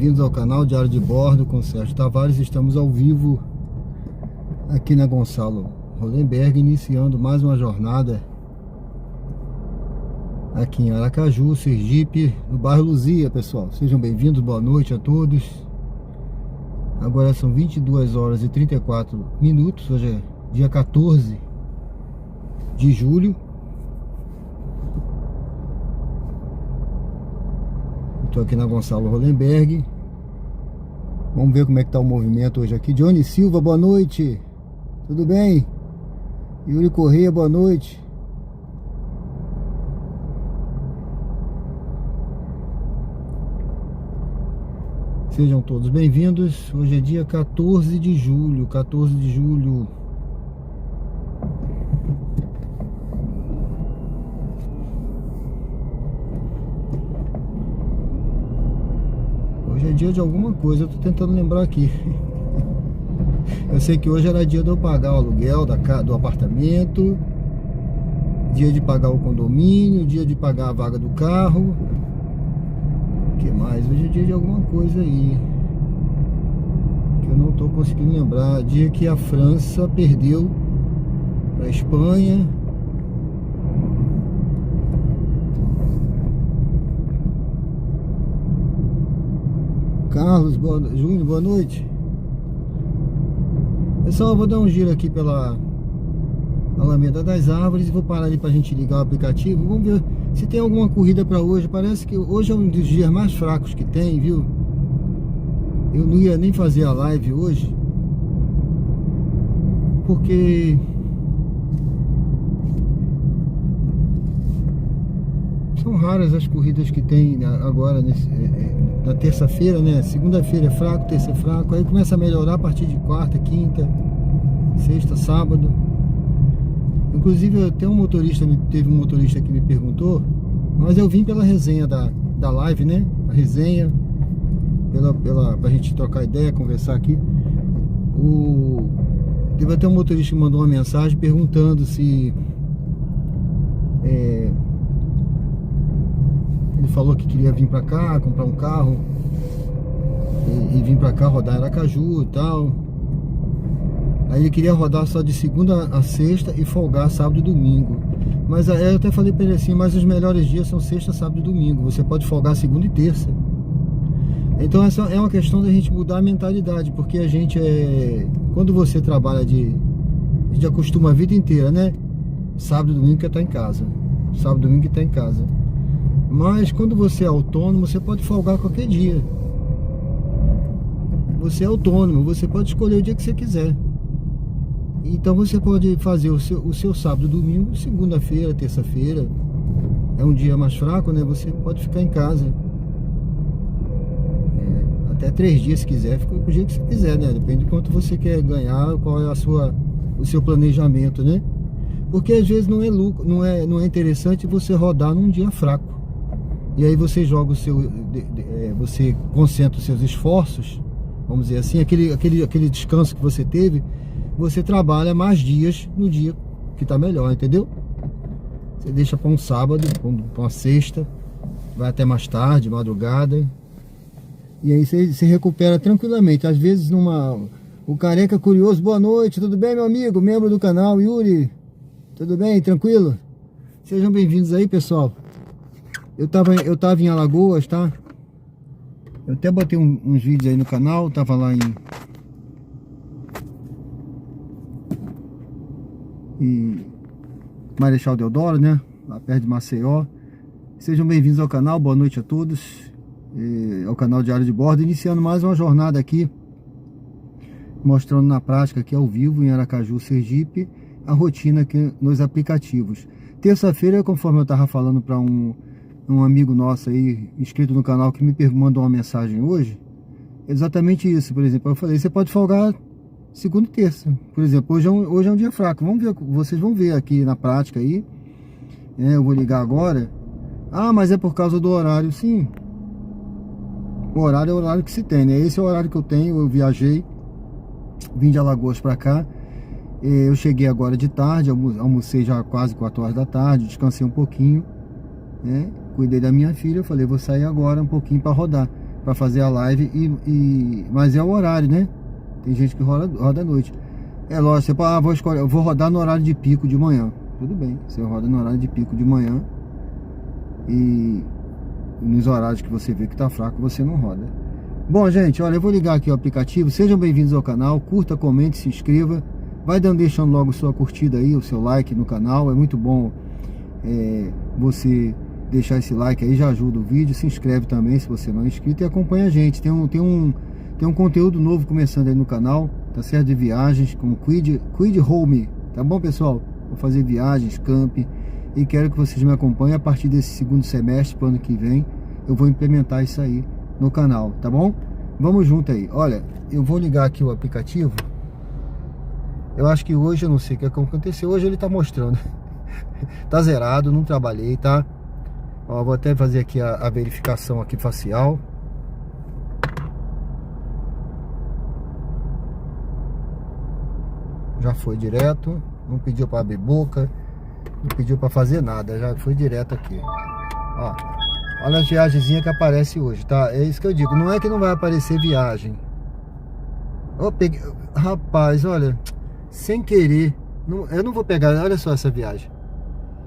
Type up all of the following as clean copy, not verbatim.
bem-vindos ao canal Diário de Bordo com Sérgio Tavares. Estamos ao vivo aqui na Gonçalo Hollenberg, iniciando mais uma jornada aqui em Aracaju, Sergipe, no bairro Luzia, pessoal. Sejam bem-vindos, boa noite a todos. Agora são 22 horas e 34 minutos, hoje é dia 14 de julho. Estou aqui na Gonçalo Hollenberg. Vamos ver como é que tá o movimento hoje aqui. Johnny Silva, boa noite. Tudo bem? Yuri Correia, boa noite. Sejam todos bem-vindos. Hoje é dia 14 de julho. 14 de julho. Hoje é dia de alguma coisa, eu tô tentando lembrar aqui. Eu sei que hoje era dia de eu pagar o aluguel do apartamento, dia de pagar o condomínio, dia de pagar a vaga do carro. O que mais? Hoje é dia de alguma coisa aí que eu não tô conseguindo lembrar. Dia que a França perdeu para a Espanha. Carlos Júnior, boa noite. Pessoal, eu vou dar um giro aqui pela Alameda das Árvores e vou parar ali pra gente ligar o aplicativo. Vamos ver se tem alguma corrida pra hoje. Parece que hoje é um dos dias mais fracos que tem, viu? Eu não ia nem fazer a live hoje, porque são raras as corridas que tem agora na terça-feira, né? Segunda-feira é fraco, terça é fraco, aí começa a melhorar a partir de quarta, quinta, sexta, sábado. Inclusive teve um motorista que me perguntou, mas eu vim pela resenha da live, né? A resenha, pra gente trocar ideia, conversar aqui. Teve até um motorista que mandou uma mensagem perguntando se ele falou que queria vir pra cá, comprar um carro e vir pra cá rodar Aracaju e tal. Aí ele queria rodar só de segunda a sexta e folgar sábado e domingo. Mas aí eu até falei pra ele assim, mas os melhores dias são sexta, sábado e domingo. Você pode folgar segunda e terça. Então essa é uma questão da gente mudar a mentalidade, porque a gente quando você trabalha a gente acostuma a vida inteira, né? Sábado e domingo que tá em casa. Sábado e domingo que tá em casa. Mas quando você é autônomo, você pode folgar qualquer dia. Você é autônomo, você pode escolher o dia que você quiser. Então você pode fazer o seu sábado, domingo, segunda-feira, terça-feira. É um dia mais fraco, né? Você pode ficar em casa. Até 3 dias se quiser, fica do jeito que você quiser, né? Depende de quanto você quer ganhar, qual é o seu planejamento, né? Porque às vezes não é interessante você rodar num dia fraco. E aí você joga você concentra os seus esforços, vamos dizer assim, aquele descanso que você teve, você trabalha mais dias no dia que tá melhor, entendeu? Você deixa para um sábado, para uma sexta, vai até mais tarde, madrugada, e aí você se recupera tranquilamente. Às vezes o Careca Curioso, boa noite, tudo bem, meu amigo, membro do canal, Yuri, tudo bem, tranquilo? Sejam bem-vindos aí, pessoal. Eu tava em Alagoas, tá? Eu até botei uns vídeos aí no canal, tava lá em Marechal Deodoro, né? Lá perto de Maceió. Sejam bem-vindos ao canal, boa noite a todos. É o canal Diário de Bordo, iniciando mais uma jornada aqui, mostrando na prática aqui ao vivo em Aracaju, Sergipe, a rotina aqui nos aplicativos. Terça-feira, conforme eu tava falando para um amigo nosso aí, inscrito no canal, que me mandou uma mensagem hoje, exatamente isso. Por exemplo, eu falei, você pode folgar segunda e terça, por exemplo. Hoje é um dia fraco, vamos ver, vocês vão ver aqui na prática aí, eu vou ligar agora. Ah, mas é por causa do horário. Sim, o horário é o horário que se tem, né? Esse é o horário que eu tenho. Eu viajei, vim de Alagoas pra cá, eu cheguei agora de tarde, almocei já quase 4 horas da tarde, descansei um pouquinho, né? Cuidei da minha filha, eu falei, vou sair agora um pouquinho para rodar. para fazer a live, mas é o horário, né? Tem gente que roda à noite. É lógico, você pode, eu vou rodar no horário de pico de manhã. Tudo bem, você roda no horário de pico de manhã. E nos horários que você vê que tá fraco, você não roda. Bom, gente, olha, eu vou ligar aqui o aplicativo. Sejam bem-vindos ao canal. Curta, comente, se inscreva. Vai deixando logo sua curtida aí, o seu like no canal. É muito bom você deixar esse like aí, já ajuda o vídeo. Se inscreve também se você não é inscrito e acompanha a gente. Tem um conteúdo novo começando aí no canal, tá certo? De viagens, como Quid Home, tá bom, pessoal? Vou fazer viagens, camp, e quero que vocês me acompanhem. A partir desse segundo semestre, pro ano que vem, eu vou implementar isso aí no canal, tá bom? Vamos junto aí. Olha, eu vou ligar aqui o aplicativo. Eu acho que hoje, eu não sei o que aconteceu, hoje ele tá mostrando tá zerado, não trabalhei, tá? Ó, vou até fazer aqui a verificação aqui facial. Já foi direto, não pediu para abrir boca, não pediu para fazer nada, já foi direto aqui. Ó, olha as viagenzinhas que aparece hoje, tá? É isso que eu digo, não é que não vai aparecer viagem. Eu peguei, rapaz, olha, sem querer, eu não vou pegar, olha só essa viagem.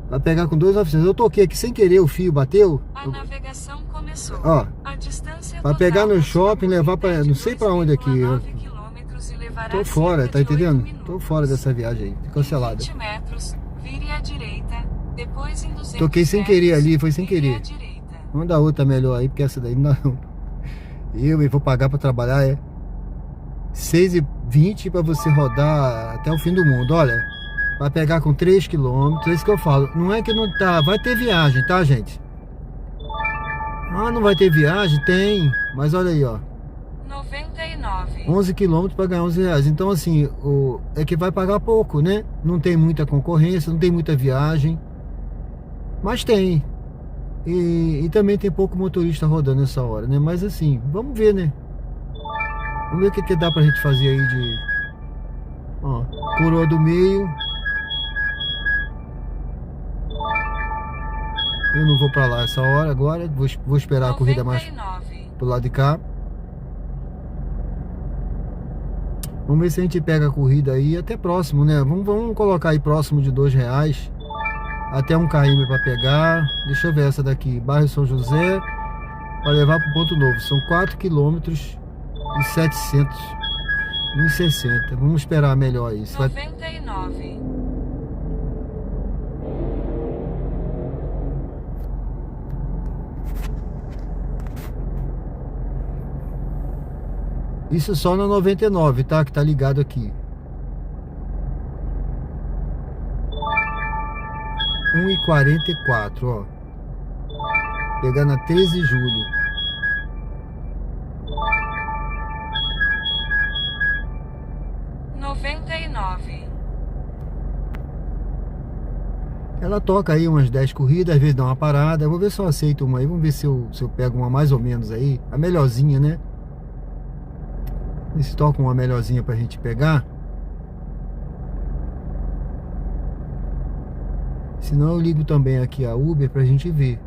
Vai pegar com 2.900. Eu toquei aqui sem querer, o fio bateu. A navegação começou. Ó, a distância vai pegar no shopping, levar para não sei para onde aqui. Tô fora, tá entendendo? Tô fora dessa viagem aí, cancelada. 20 metros, vire à direita, depois em 200 toquei sem querer ali, foi sem querer. direita. Vamos dar outra melhor aí, porque essa daí não dá não. Eu vou pagar para trabalhar 6,20 para você rodar até o fim do mundo. Olha, vai pegar com 3 km, é isso que eu falo. Não é que não tá, vai ter viagem, tá, gente? Ah, não vai ter viagem? Tem, mas olha aí, ó. 99. 11 km para ganhar 11 reais. Então, assim, é que vai pagar pouco, né? Não tem muita concorrência, não tem muita viagem. Mas tem. E também tem pouco motorista rodando nessa hora, né? Mas assim, vamos ver, né? Vamos ver o que dá pra gente fazer aí de... Ó, coroa do meio. Eu não vou pra lá essa hora agora. Vou esperar a corrida mais pro lado de cá. Vamos ver se a gente pega a corrida aí até próximo, né? Vamos colocar aí próximo de R$2. Até 1 km para pegar. Deixa eu ver essa daqui. Bairro São José. Para levar para o Ponto Novo. São 4 km e 700. 1,60. Vamos esperar melhor isso. 99. Isso só na 99, tá? Que tá ligado aqui. 1,44, ó. Pegar na 13 de julho. Ela toca aí umas 10 corridas, às vezes dá uma parada. Eu vou ver se eu aceito uma aí. Vamos ver se eu pego uma mais ou menos aí. A melhorzinha, né? Eles tocam uma melhorzinha pra gente pegar. Senão eu ligo também aqui a Uber pra gente ver.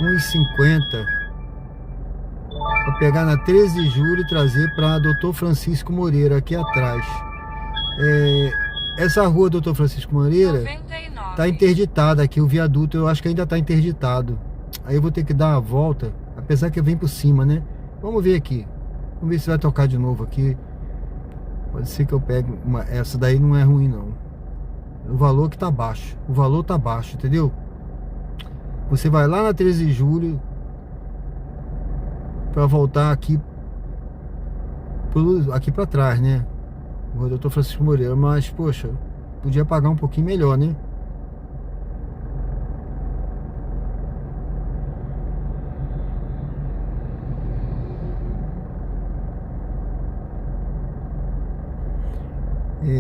1,50 para pegar na 13 de julho e trazer para Dr. Francisco Moreira aqui atrás. Essa rua Dr. Francisco Moreira 99. tá interditada aqui, o viaduto eu acho que ainda tá interditado. Aí eu vou ter que dar a volta, apesar que vem por cima, né? Vamos ver aqui. Vamos ver se vai tocar de novo aqui. Pode ser que eu pegue uma. Essa daí não é ruim não. O valor que tá baixo. O valor tá baixo, entendeu? Você vai lá na 13 de julho para voltar aqui para trás, né? O Dr. Francisco Moreira, mas poxa, podia pagar um pouquinho melhor, né?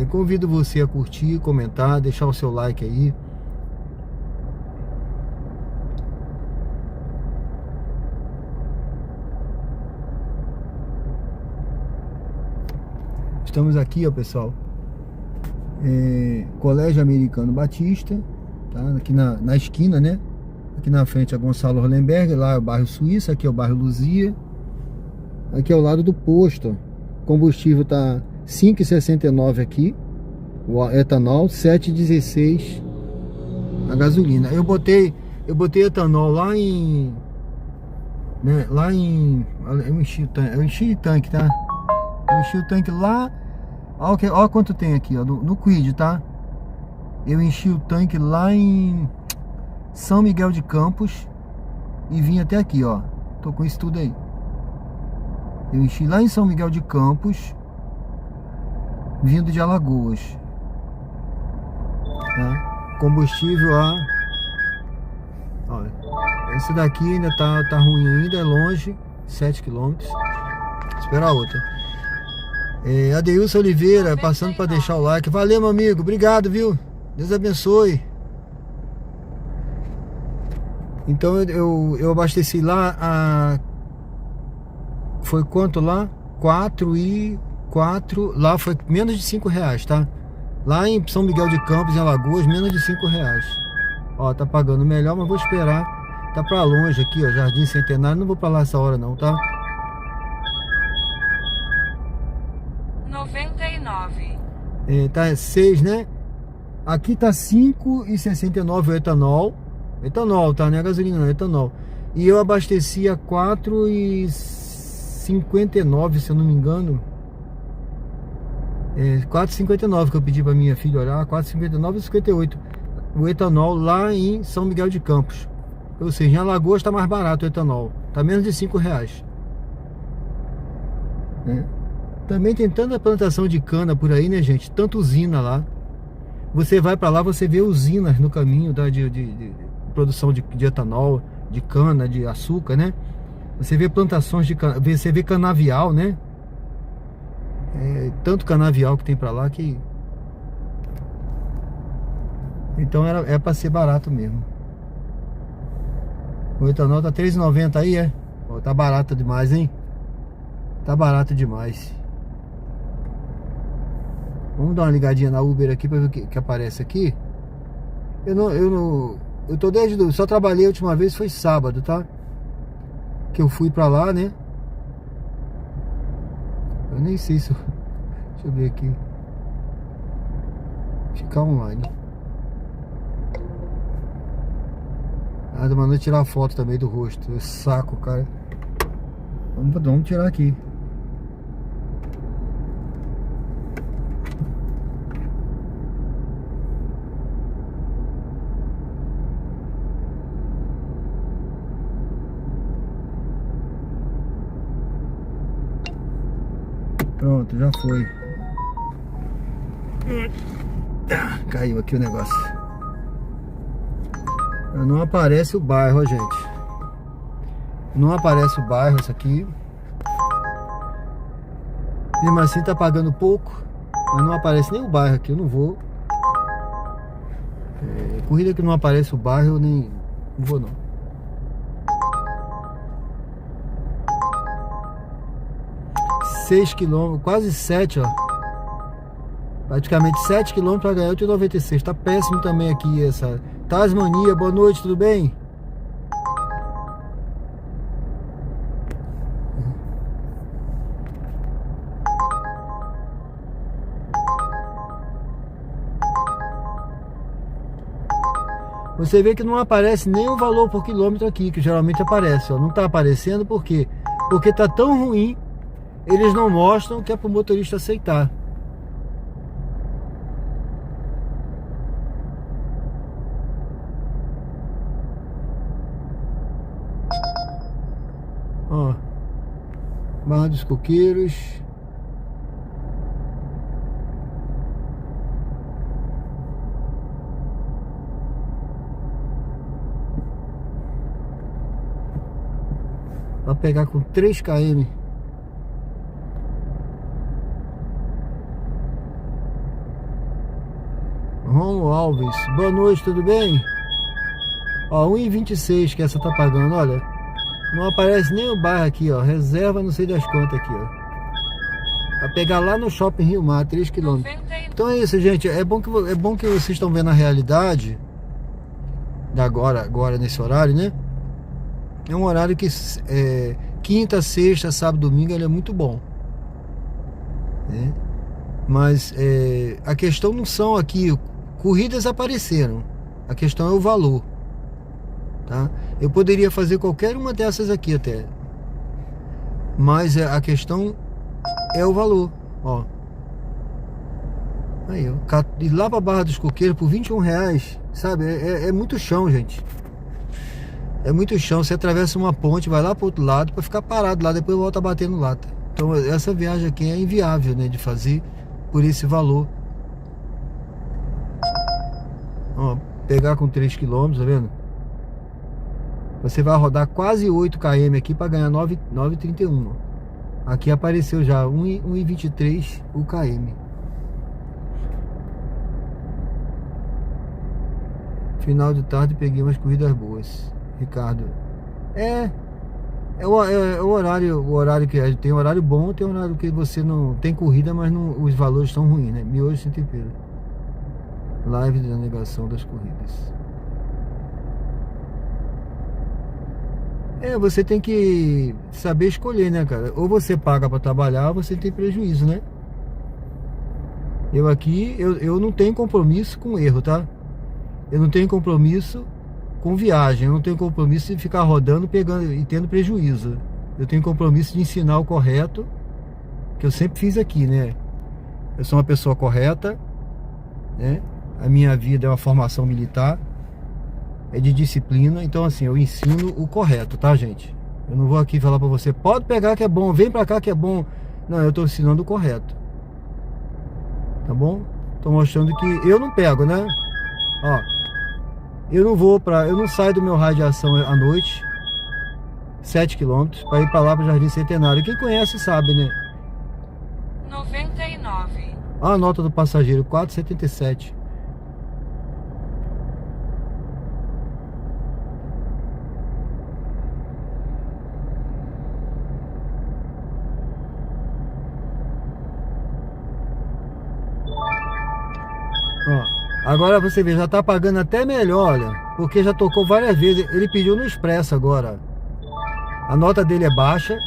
Convido você a curtir, comentar, deixar o seu like aí. Estamos aqui, ó, pessoal, Colégio Americano Batista, tá? Aqui na esquina, né? Aqui na frente é Gonçalo Hollenberg, lá é o bairro Suíça, aqui é o bairro Luzia. Aqui é o lado do posto. O combustível tá 5,69 aqui, o etanol, 7,16 a gasolina. Eu botei etanol lá em, né, eu enchi o tanque, tá? Eu enchi o tanque lá, ó quanto tem aqui, ó, no Quid, tá? Eu enchi o tanque lá em São Miguel de Campos e vim até aqui, ó. Tô com isso tudo aí. Eu enchi lá em São Miguel de Campos, vindo de Alagoas, tá? Combustível, ó, esse daqui ainda tá ruim ainda, é longe, 7 km. Espera a outra. Adeilson Oliveira, passando para deixar o like. Valeu, meu amigo, obrigado, viu? Deus abençoe. Então eu abasteci lá foi quanto lá? 4,4. Lá foi menos de R$5, tá? Lá em São Miguel de Campos, em Alagoas, menos de R$5. Ó, tá pagando melhor, mas vou esperar. Tá pra longe aqui, ó, Jardim Centenário. Não vou pra lá essa hora não, tá? 99. Tá 6, né? Aqui tá 5,69 o etanol. Etanol, tá? Não é gasolina, não, é etanol. E eu abasteci a 4,59, se eu não me engano. 4,59 que eu pedi pra minha filha olhar. 4,59 e 58. O etanol lá em São Miguel de Campos. Ou seja, em Alagoas tá mais barato o etanol. Tá menos de R$5. Também tem tanta plantação de cana por aí, né, gente? Tanta usina lá. Você vai pra lá, você vê usinas no caminho, tá? de produção de etanol, de cana, de açúcar, né? Você vê plantações de cana, você vê canavial, né? Tanto canavial que tem pra lá que... Então é pra ser barato mesmo. O etanol tá R$3,90 aí, Ó, tá barato demais, hein? Tá barato demais. Vamos dar uma ligadinha na Uber aqui pra ver o que aparece aqui. Eu tô só trabalhei a última vez, foi sábado, tá? Que eu fui pra lá, né? Eu nem sei se deixa eu ver aqui. Ficar online. Tô mandando tirar foto também do rosto. Saco, cara. Vamos tirar aqui. Pronto, já foi. Caiu aqui o negócio. Não aparece o bairro, ó, gente. Não aparece o bairro, isso aqui. Mesmo assim tá pagando pouco. Mas não aparece nem o bairro aqui, eu não vou. Corrida que não aparece o bairro, eu nem não vou não. km, quase 7, ó. Praticamente 7 km para ganhar 8,96. Tá péssimo também aqui essa. Tasmania, boa noite, tudo bem? Você vê que não aparece nem o valor por quilômetro aqui, que geralmente aparece, ó. Não tá aparecendo por quê? Porque tá tão ruim, eles não mostram, que é pro motorista aceitar. Ó, Barra dos Coqueiros. Vai pegar com 3 km. Romulo Alves, boa noite, tudo bem? Ó, 1,26 que essa tá pagando, olha. Não aparece nem o bairro aqui, ó. Reserva não sei das quantas aqui, ó. Vai pegar lá no Shopping Rio Mar, 3 km. 99. Então é isso, gente. É bom que vocês estão vendo a realidade da agora nesse horário, né? É um horário que quinta, sexta, sábado, domingo ele é muito bom, né? Mas a questão não são aqui corridas apareceram, a questão é o valor, tá? Eu poderia fazer qualquer uma dessas aqui até, mas a questão é o valor, ó. Aí, ó, e lá pra Barra dos Coqueiros por R$21, sabe? É muito chão, gente. É muito chão. Você atravessa uma ponte, vai lá pro outro lado pra ficar parado lá, depois volta batendo lata. Então essa viagem aqui é inviável, né, de fazer por esse valor. Ó, pegar com 3 km, tá vendo? Você vai rodar quase 8 km aqui pra ganhar 9,31. Aqui apareceu já 1,23 o km. Final de tarde peguei umas corridas boas, Ricardo. É o horário que tem horário bom, tem horário que você não tem corrida, mas não, os valores estão ruins, né? Miojo sem tempero. Live de navegação das corridas. Você tem que saber escolher, né, cara? Ou você paga pra trabalhar, ou você tem prejuízo, né? Eu aqui, eu não tenho compromisso com erro, tá? Eu não tenho compromisso com viagem, eu não tenho compromisso de ficar rodando, pegando e tendo prejuízo. Eu tenho compromisso de ensinar o correto, que eu sempre fiz aqui, né? Eu sou uma pessoa correta, né? A minha vida é uma formação militar, é de disciplina, então assim, eu ensino o correto, tá, gente? Eu não vou aqui falar pra você, pode pegar que é bom, vem pra cá que é bom. Não, eu tô ensinando o correto. Tá bom? Tô mostrando que eu não pego, né? Ó, eu não saio do meu raio de ação à noite, 7 km, para ir para lá para o Jardim Centenário. Quem conhece sabe, né? 99. Olha a nota do passageiro, 4,77. Ó. Agora você vê, já tá pagando até melhor, olha, porque já tocou várias vezes. Ele pediu no Expresso agora. A nota dele é baixa.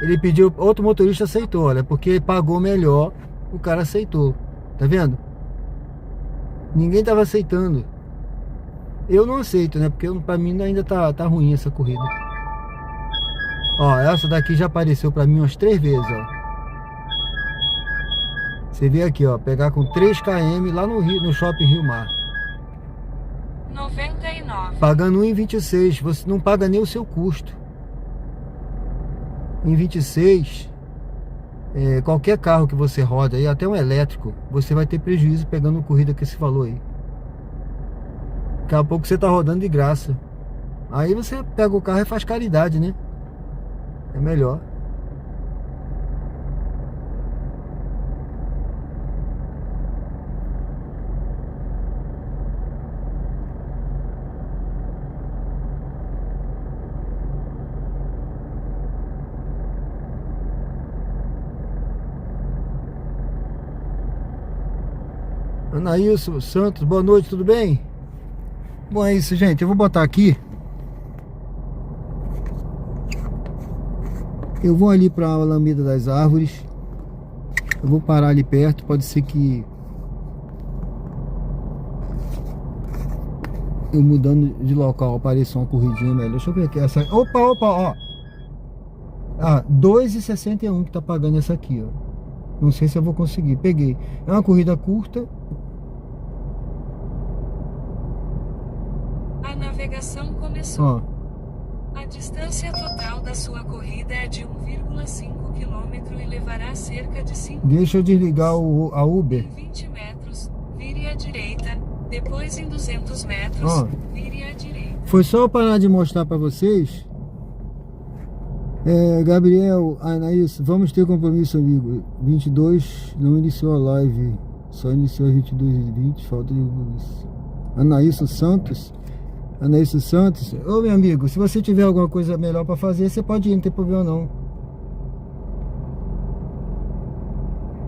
Ele pediu, outro motorista aceitou, olha, porque pagou melhor, o cara aceitou. Tá vendo? Ninguém tava aceitando. Eu não aceito, né? Porque pra mim ainda tá ruim essa corrida. Ó, essa daqui já apareceu pra mim umas 3 vezes, ó. Você vê aqui, ó, pegar com 3 km lá no Shopping Rio Mar. 99. Pagando 1,26, você não paga nem o seu custo. Em 26, qualquer carro que você roda, aí, até um elétrico, você vai ter prejuízo pegando corrida com esse valor aí. Daqui a pouco você tá rodando de graça. Aí você pega o carro e faz caridade, né? É melhor. Anaílson Santos, boa noite, tudo bem? Bom, é isso, gente. Eu vou botar aqui. Eu vou ali para a Alameda das Árvores. Eu vou parar ali perto. Pode ser que eu mudando de local apareça uma corridinha melhor. Deixa eu ver aqui. Essa... Opa, ó. Ah, 2,61 que tá pagando essa aqui, ó. Não sei se eu vou conseguir. Peguei. É uma corrida curta. A navegação começou. Ó. A distância total da sua corrida é de 1,5 km e levará cerca de 5 Deixa eu desligar a Uber. Em 20 metros, vire à direita. Depois em 200 metros, Ó. vire à direita. Foi só eu parar de mostrar pra vocês. Gabriel, Anaís, vamos ter compromisso, amigo. 22 não iniciou a live. Só iniciou às 22h20. Falta de compromisso. Anaílson Santos. Ô meu amigo, se você tiver alguma coisa melhor pra fazer, você pode ir, não tem problema não.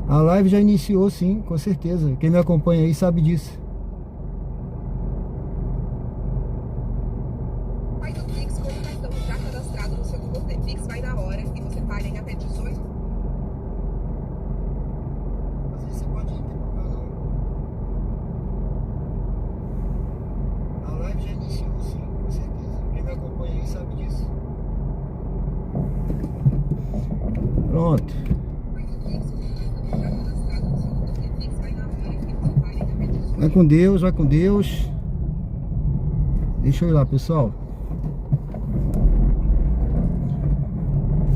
A live já iniciou, sim, com certeza. Quem me acompanha aí sabe disso. Faz o Pix com o cartão já cadastrado no seu Google Pay. Pix vai na hora e você paga em até 18. Às vezes você pode ir, não tem problema não. A live já iniciou, sim, com certeza. Quem me acompanha aí sabe disso. Pronto. Vai com Deus, vai com Deus. Deixa eu ir lá, pessoal.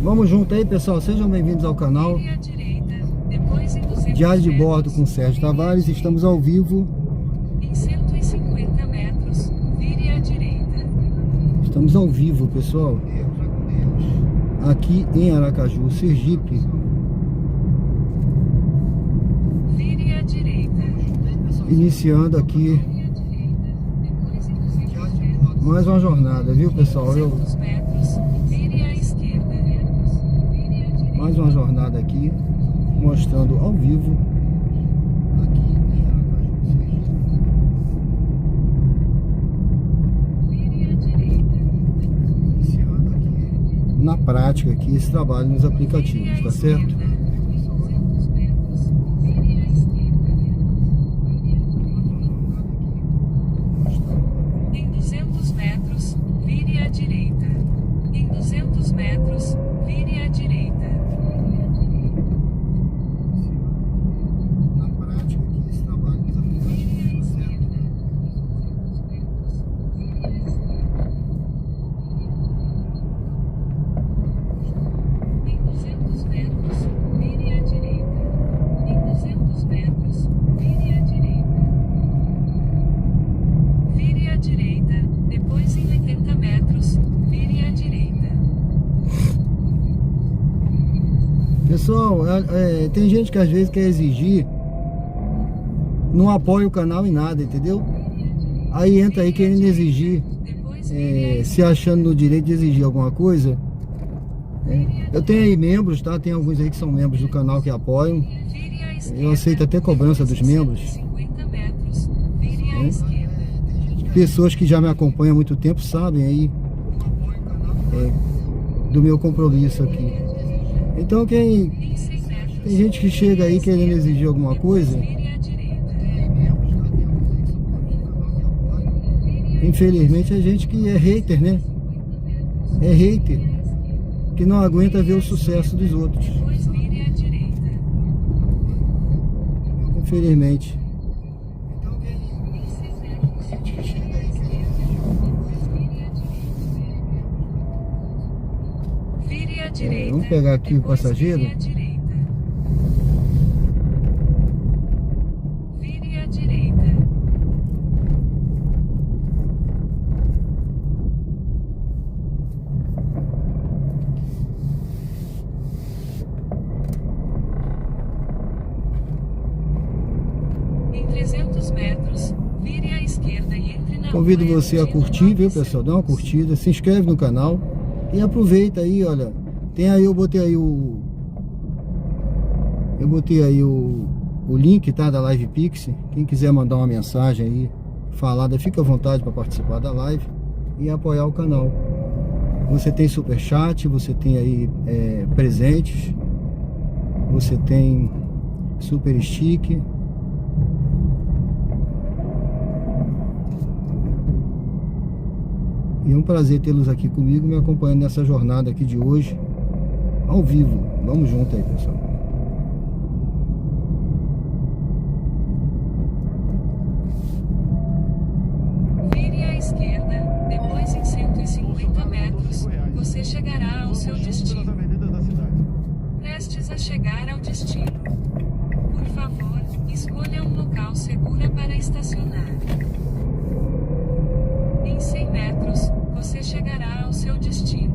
Vamos junto aí, pessoal. Sejam bem-vindos ao canal Vire à direita, depois em 200 Diário de Bordo metros, com Sérgio Tavares. Estamos ao vivo. Em 150 metros, vire à direita. Estamos ao vivo, pessoal. Aqui em Aracaju, Sergipe. Vire à direita. Iniciando aqui Vire à direita, depois em 200 metros. mais uma jornada, viu, pessoal? 200 metros, vire à esquerda. Vire à direita. Mais uma jornada aqui, mostrando ao vivo. Aqui em Aracaju, Sergipe. Vire à direita. Iniciando aqui na prática aqui esse trabalho nos aplicativos, tá certo? 200 metros, vire à esquerda. Em 200 metros, vire à direita. Em 200 metros, vire à direita. Na prática aqui esse trabalho nos aplicativos, tá certo? Em 200 metros, vire à direita. Em 200 metros, vire à direita. Vire à direita, depois em 80 metros, vire à direita. Pessoal, tem gente que às vezes quer exigir, não apoia o canal em nada, entendeu? Aí entra aí querendo exigir, Depois vire à se achando no direito de exigir alguma coisa. Eu tenho aí membros, tá? Tem alguns aí que são membros do canal que apoiam. Vire à esquerda. Eu aceito até cobrança dos membros. 50 metros, vire à esquerda. Pessoas que já me acompanham há muito tempo sabem aí do meu compromisso aqui. Então Em 100 metros, tem gente que chega aí querendo exigir alguma coisa, vire à direita. infelizmente é gente que é hater, né? É hater, que não aguenta ver o sucesso dos outros, Depois vire à direita. infelizmente. Em 100 metros, vire à esquerda. Depois vire à direita. Vire à direita. Vamos pegar aqui o Depois passageiro. Vire à direita. Vire à direita. Em 300 metros, vire à esquerda e entre na Convido rua você a Eugênio curtir, viu, Lopes pessoal? Dá uma curtida, se inscreve no canal e aproveita aí, olha. Tem aí, eu botei aí o link, tá, da Live Pix. Quem quiser mandar uma mensagem aí, falada, fica à vontade para participar da live e apoiar o canal. Você tem superchat, você tem aí presentes, você tem super stick. E é um prazer tê-los aqui comigo, me acompanhando nessa jornada aqui de hoje, ao vivo. Vamos junto aí, pessoal. Vire à esquerda, depois em 150 metros, você chegará ao seu destino. Prestes a chegar ao destino. Por favor, escolha um local seguro para estacionar. Em 100 metros, você chegará ao seu destino.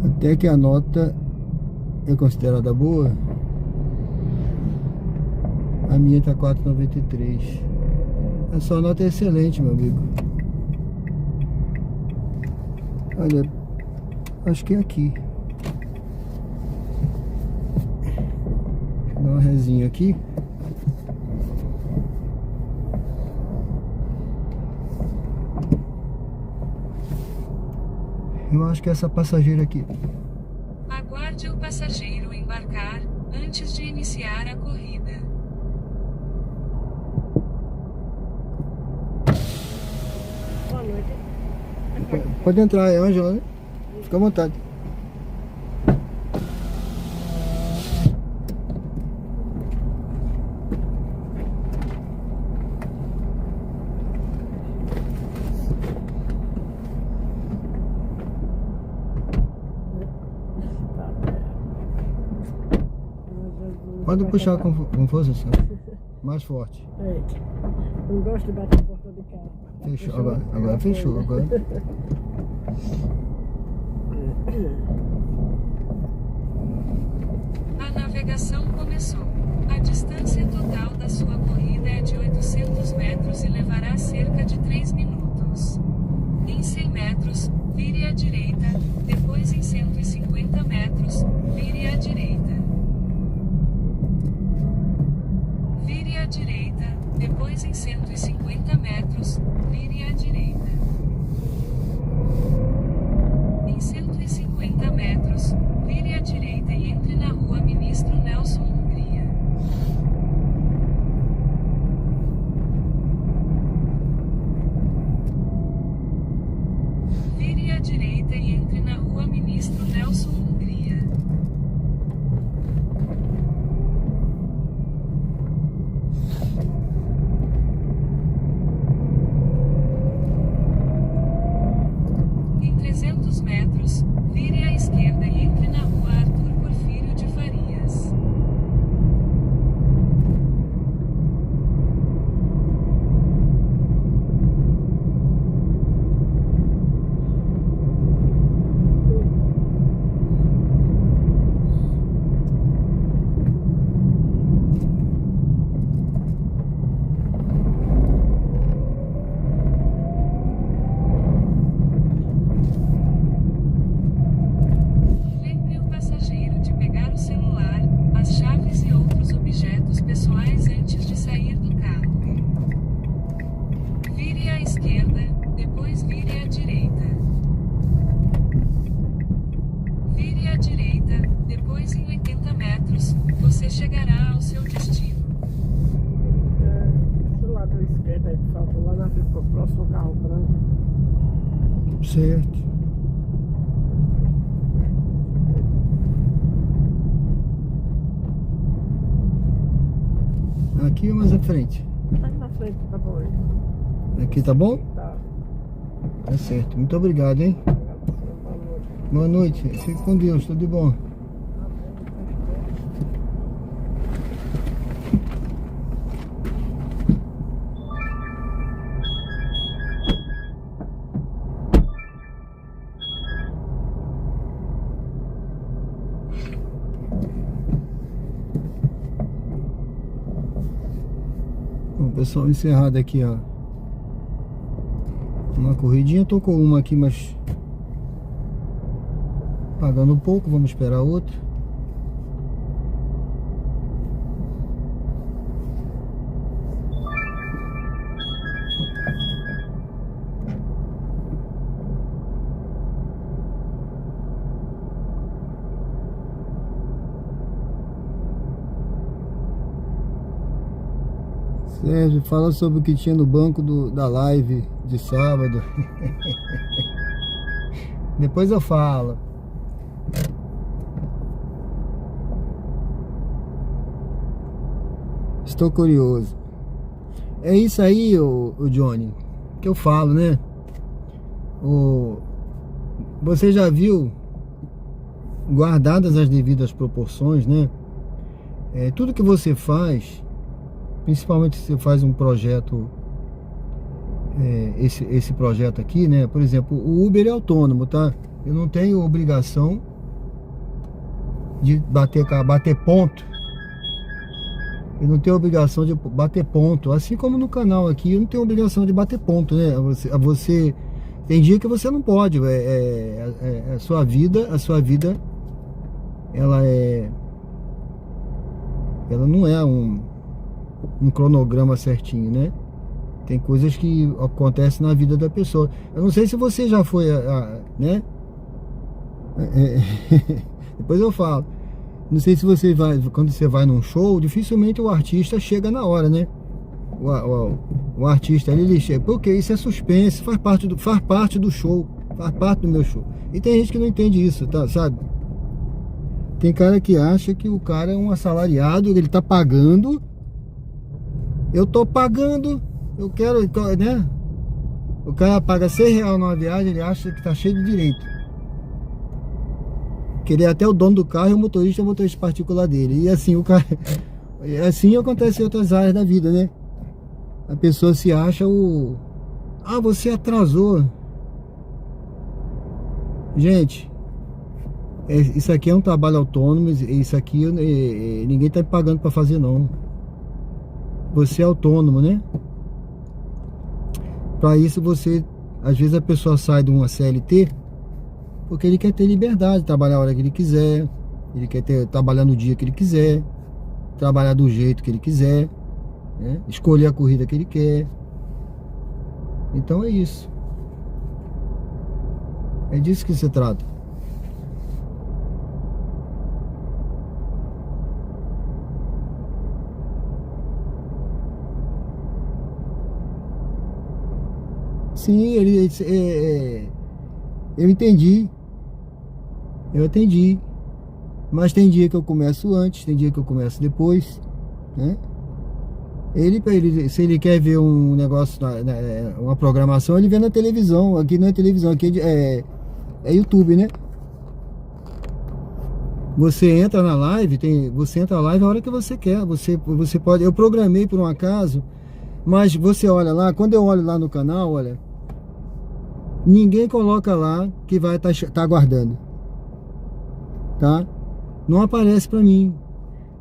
Até que a nota é considerada boa. A minha tá 4,93. A sua nota é excelente, meu amigo. Olha, acho que é aqui. Deixa eu dar uma resinha aqui. Eu acho que é essa passageira aqui. Aguarde o passageiro embarcar antes de iniciar a corrida. Boa noite. Pode entrar, é Ângela, né? Fica à vontade. Pode puxar com força, senhor. Mais forte. Não gosto de bater a porta de carro. Fechou, agora fechou. Agora. A navegação começou. A distância total da sua corrida é de 800 metros e levará cerca de 3 minutos. Em 100 metros, vire à direita, depois em 150 metros, vire à direita. Vire à direita, depois em 150 metros, vire à direita. Em 150 metros, vire à direita e entre na rua Ministro Nelson Hungria. Vire à direita e entre na rua Ministro Nelson Hungria. Em 300 metros, vire à esquerda e entre na rua Arthur Porfírio de Farias. Lembre o passageiro de pegar o celular, as chaves e outros objetos pessoais antes de sair do carro. Vire à esquerda, depois vire à direita. Vire à direita, depois em 80 metros, você chegará ao seu destino. Do lado esquerdo aí, por favor, lá na frente, pro próximo carro branco. Certo. Aqui ou mais à frente? Tá na frente, tá bom aí. Aqui tá bom? Tá. Tá certo. Muito obrigado, hein? Boa noite. Fique com Deus. Tudo de bom. Bom, pessoal, encerrado aqui, ó. Uma corridinha, tô com uma aqui, mas pagando um pouco, vamos esperar outra. Sérgio, fala sobre o que tinha no banco da live de sábado. Depois eu falo. Estou curioso. É isso aí, o Johnny, que eu falo, né? Você já viu, guardadas as devidas proporções, né? Tudo que você faz, principalmente se você faz um projeto, esse projeto aqui, né? Por exemplo, o Uber é autônomo, tá? Eu não tenho obrigação de bater ponto. Eu não tenho obrigação de bater ponto. Assim como no canal aqui, eu não tenho obrigação de bater ponto, né? Você Tem dia que você não pode. A sua vida, ela não é um cronograma certinho, né? Tem coisas que acontecem na vida da pessoa. Eu não sei se você já foi, né? Depois eu falo. Não sei se você vai, quando você vai num show, dificilmente o artista chega na hora, né? O artista ele chega, porque isso é suspense, faz parte do show, faz parte do meu show. E tem gente que não entende isso, tá, sabe? Tem cara que acha que o cara é um assalariado, ele tá pagando. Eu tô pagando, eu quero, né? O cara paga R$6 numa viagem, ele acha que tá cheio de direito. Querer até o dono do carro e o motorista particular dele. E assim, o cara. Assim acontece em outras áreas da vida, né? A pessoa se acha você atrasou. Gente, isso aqui é um trabalho autônomo. Isso aqui ninguém tá me pagando pra fazer, não. Você é autônomo, né? Pra isso às vezes a pessoa sai de uma CLT porque ele quer ter liberdade, trabalhar a hora que ele quiser, ele quer trabalhar no dia que ele quiser, trabalhar do jeito que ele quiser, né? Escolher a corrida que ele quer. Então é isso. É disso que se trata. Sim, eu entendi. Eu entendi. Mas tem dia que eu começo antes, tem dia que eu começo depois, né? Se ele quer ver um negócio, uma programação, ele vê na televisão. Aqui não é televisão, aqui é YouTube, né? Você entra na live, a hora que você quer. Você pode. Eu programei por um acaso, mas você olha lá, quando eu olho lá no canal, olha, ninguém coloca lá que vai tá aguardando, tá? Não aparece pra mim.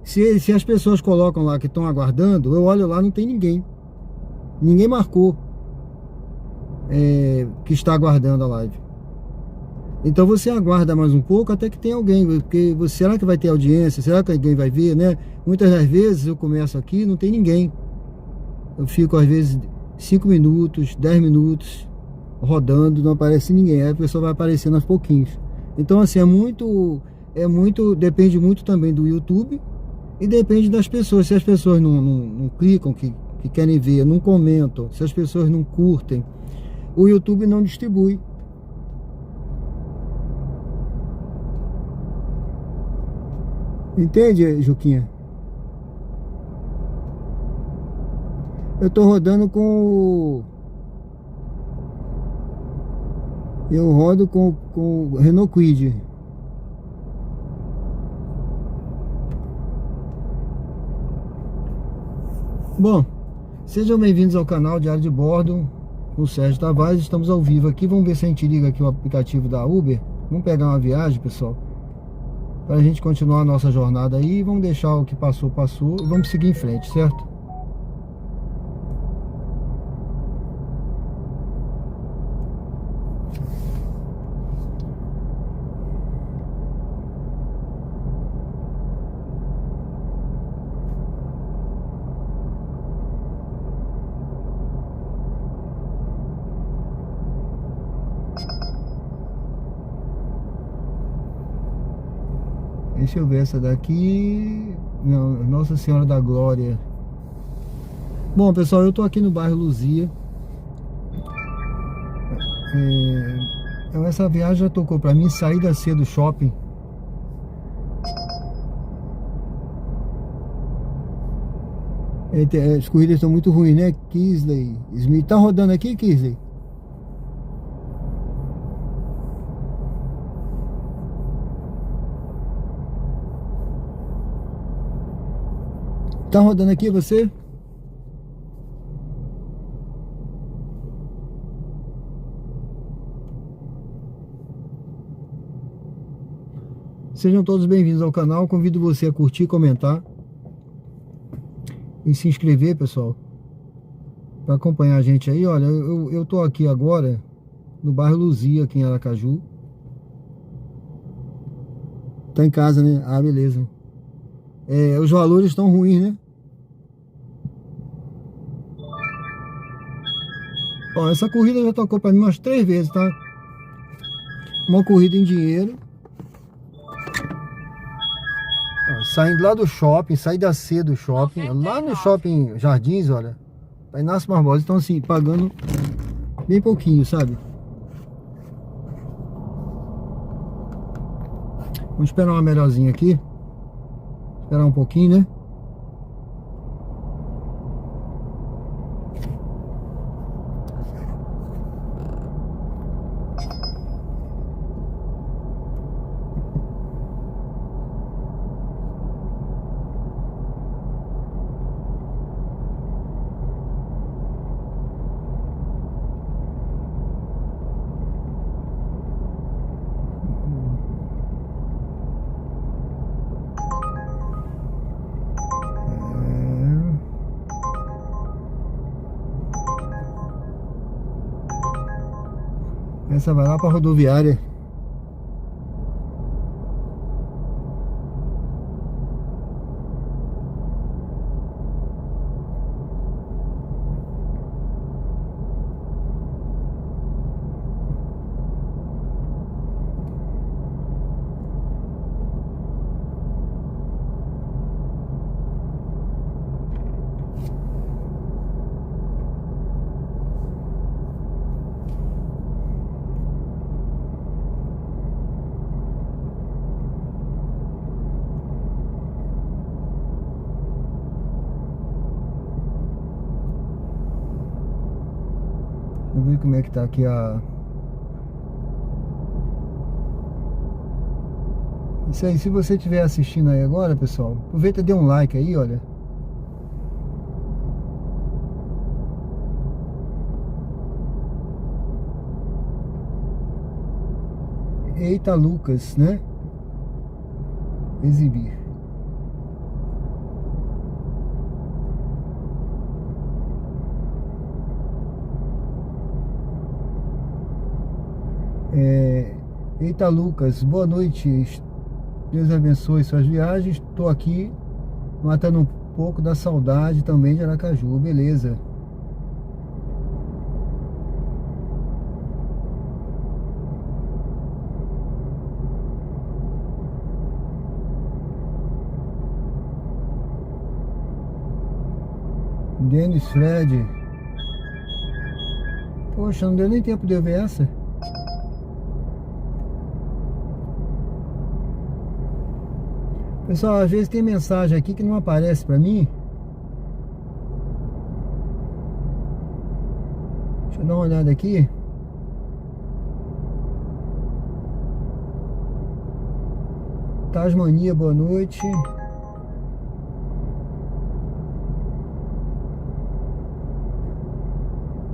Se as pessoas colocam lá que estão aguardando, eu olho lá, não tem ninguém. Ninguém marcou que está aguardando a live. Então você aguarda mais um pouco até que tenha alguém, porque será que vai ter audiência? Será que alguém vai ver, né? Muitas das vezes eu começo aqui, não tem ninguém. Eu fico às vezes 5 minutos, 10 minutos rodando, não aparece ninguém. Aí a pessoa vai aparecendo aos pouquinhos. Então assim, depende muito também do YouTube e depende das pessoas. Se as pessoas não clicam, que querem ver, não comentam, se as pessoas não curtem, o YouTube não distribui. Entende, Juquinha? Eu tô rodando eu rodo com o Renault Kwid. Bom, sejam bem-vindos ao canal Diário de Bordo com o Sérgio Tavares. Estamos ao vivo aqui. Vamos ver se a gente liga aqui o aplicativo da Uber. Vamos pegar uma viagem, pessoal, para a gente continuar a nossa jornada aí. Vamos deixar o que passou e vamos seguir em frente, certo? Deixa eu ver essa daqui. Não, Nossa Senhora da Glória. Bom, pessoal, eu tô aqui no bairro Luzia. Essa viagem já tocou pra mim, saída cedo do shopping. As corridas estão muito ruins, né? Kisley Smith tá rodando aqui, Kisley? Tá rodando aqui você? Sejam todos bem-vindos ao canal. Convido você a curtir, comentar e se inscrever, pessoal, para acompanhar a gente aí. Olha, eu tô aqui agora no bairro Luzia, aqui em Aracaju. Tá em casa, né? Ah, beleza. Os valores estão ruins, né? Ó, essa corrida já tocou pra mim umas 3 vezes, tá? Uma corrida em dinheiro. Ó, saindo lá do shopping, saída C do shopping, lá no shopping Jardins, olha, pra Inácio Barbosa. Então assim, pagando bem pouquinho, sabe? Vamos esperar uma melhorzinha aqui. Esperar um pouquinho, né? Essa vai lá pra rodoviária. Deixa eu ver como é que tá aqui a... Isso aí, se você estiver assistindo aí agora, pessoal, aproveita e dê um like aí, olha. Eita Lucas, né? Exibir. Eita Lucas, boa noite, Deus abençoe suas viagens. Estou aqui matando um pouco da saudade também de Aracaju, beleza. Denis Fred. Poxa, não deu nem tempo de eu ver essa. Pessoal, às vezes tem mensagem aqui que não aparece pra mim. Deixa eu dar uma olhada aqui. Tasmania, boa noite.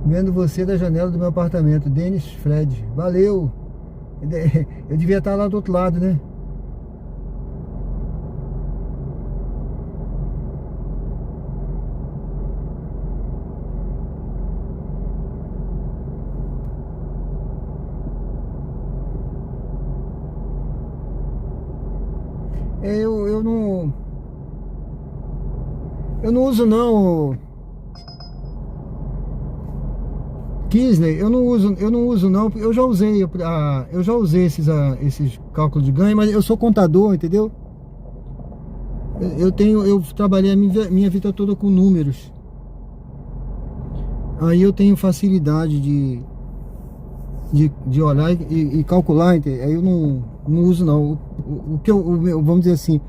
Vendo você da janela do meu apartamento, Denis Fred. Valeu. Eu devia estar lá do outro lado, né? Eu não uso não, Kisley, eu não uso não, eu já usei esses cálculos de ganho, mas eu sou contador, entendeu? Eu trabalhei a minha vida toda com números. Aí eu tenho facilidade de olhar e calcular, entendeu? Aí eu não uso não. Vamos dizer assim,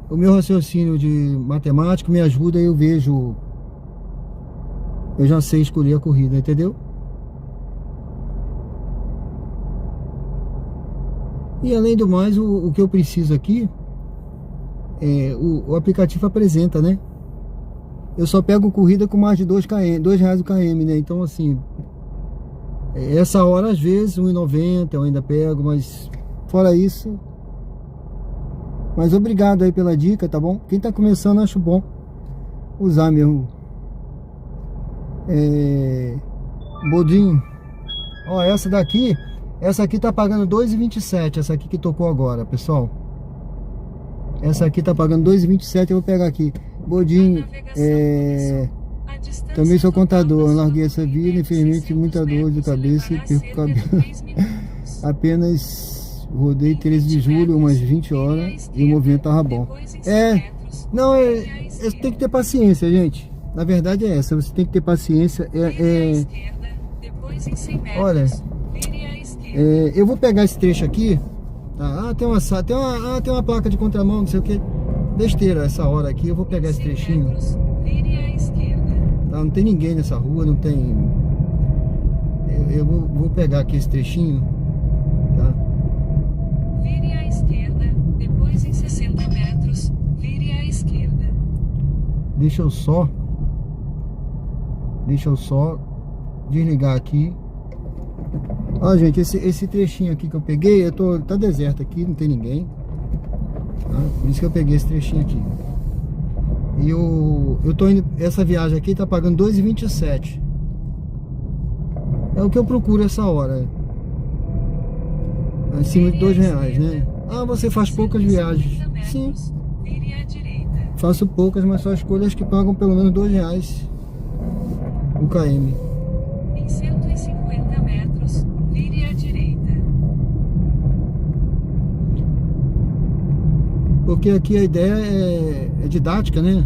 o meu raciocínio de matemática me ajuda, eu já sei escolher a corrida, entendeu? E além do mais, o que eu preciso aqui, o aplicativo apresenta, né? Eu só pego corrida com mais de R$2 o km, né? Então assim, essa hora às vezes R$1,90 eu ainda pego, mas fora isso... Mas obrigado aí pela dica, tá bom? Quem tá começando, acho bom usar mesmo. Bodinho. Ó, essa aqui tá pagando 2,27. Essa aqui que tocou agora, pessoal. Essa aqui tá pagando 2,27. Eu vou pegar aqui. Godinho, também sou contador. Eu larguei essa vida, infelizmente, muita dor de cabeça e perco o cabelo. Apenas rodei 13 de julho, umas 20 horas, e o movimento tava bom. Não, tem que ter paciência, gente. Na verdade é essa, você tem que ter paciência. Olha, eu vou pegar esse trecho aqui. Tá? Tem uma placa de contramão, não sei o que. Besteira essa hora aqui, eu vou pegar esse trechinho. Tá? Não tem ninguém nessa rua, não tem. Eu vou pegar aqui esse trechinho. Tá? Vire à esquerda, depois em 60 metros, vire à esquerda. Deixa eu só desligar aqui. Ó, gente, esse trechinho aqui que eu peguei, tá deserto aqui, não tem ninguém. Tá? Por isso que eu peguei esse trechinho aqui. E eu tô indo, essa viagem aqui tá pagando 2,27. É o que eu procuro essa hora. Acima de R$2, né? Você faz poucas viagens. Sim. Faço poucas, mas só escolho as que pagam pelo menos R$2 o KM. Em 150 metros, vire à direita. Porque aqui a ideia é didática, né?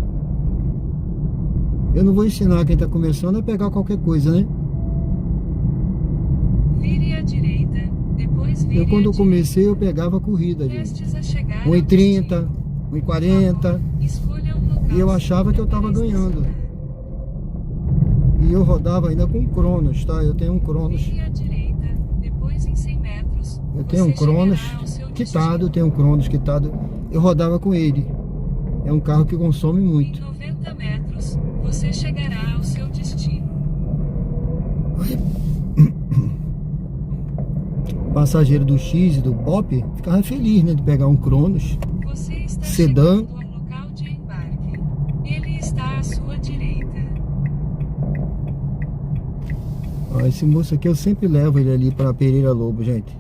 Eu não vou ensinar quem está começando a pegar qualquer coisa, né? Vire à direita, depois vire quando eu comecei, eu pegava a corrida, gente. 1,30, 1,40. E eu achava que eu estava ganhando. E eu rodava ainda com Cronos, tá? Eu tenho um Cronos. Eu tenho um Cronos quitado, Eu rodava com ele. É um carro que consome muito. Em 90 metros, você chegará ao seu destino. O passageiro do X e do Pop ficava feliz, né? De pegar um Cronos Você está sedã. chegando ao local de embarque. Ele está à sua direita. Ó, esse moço aqui eu sempre levo ele ali para Pereira Lobo, gente.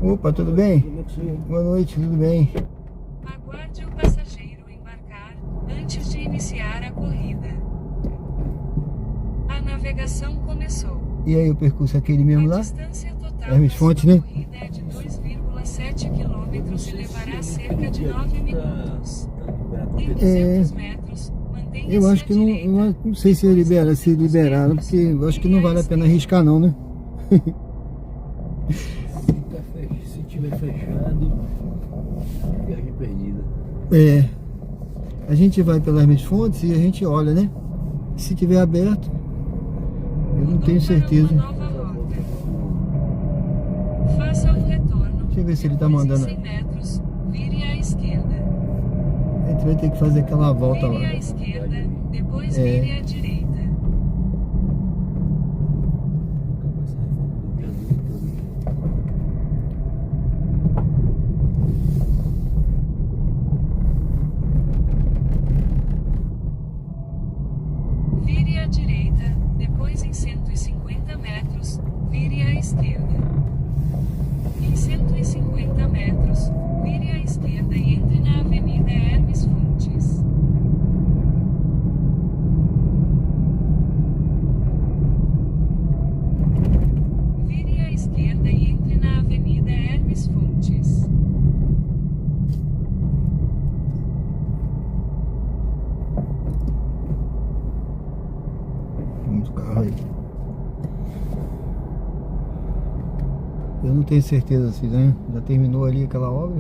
Opa, tudo bem? Boa noite, tudo bem? Aguarde o passageiro embarcar antes de iniciar a corrida. A navegação começou. E aí, o percurso é aquele mesmo lá? A distância total Hermes da Fontes, sua né? corrida é de 2,7 quilômetros e levará cerca de 9 minutos. Em 200 metros, mantenha-se Eu acho que à não, direita. não sei se liberaram, porque eu acho que não vale a pena arriscar não, né? Se tiver fechado, viagem perdida. A gente vai pela Hermes Fontes e a gente olha, né? Se tiver aberto, eu não tenho certeza. Mudou para uma nova rota. Faça o retorno. Deixa eu ver se ele tá Depois, em mandando. 100 metros, vire à esquerda. A gente vai ter que fazer aquela volta Vire lá. à esquerda, depois vire à direita. Vire à direita, depois em 150 metros, vire à esquerda. Em 150 metros, vire à esquerda e entre na Avenida Hermes Fontes. Vire à esquerda e entre na Avenida Hermes Fontes. Muito carro aí. Eu não tenho certeza se, né? Já terminou ali aquela obra?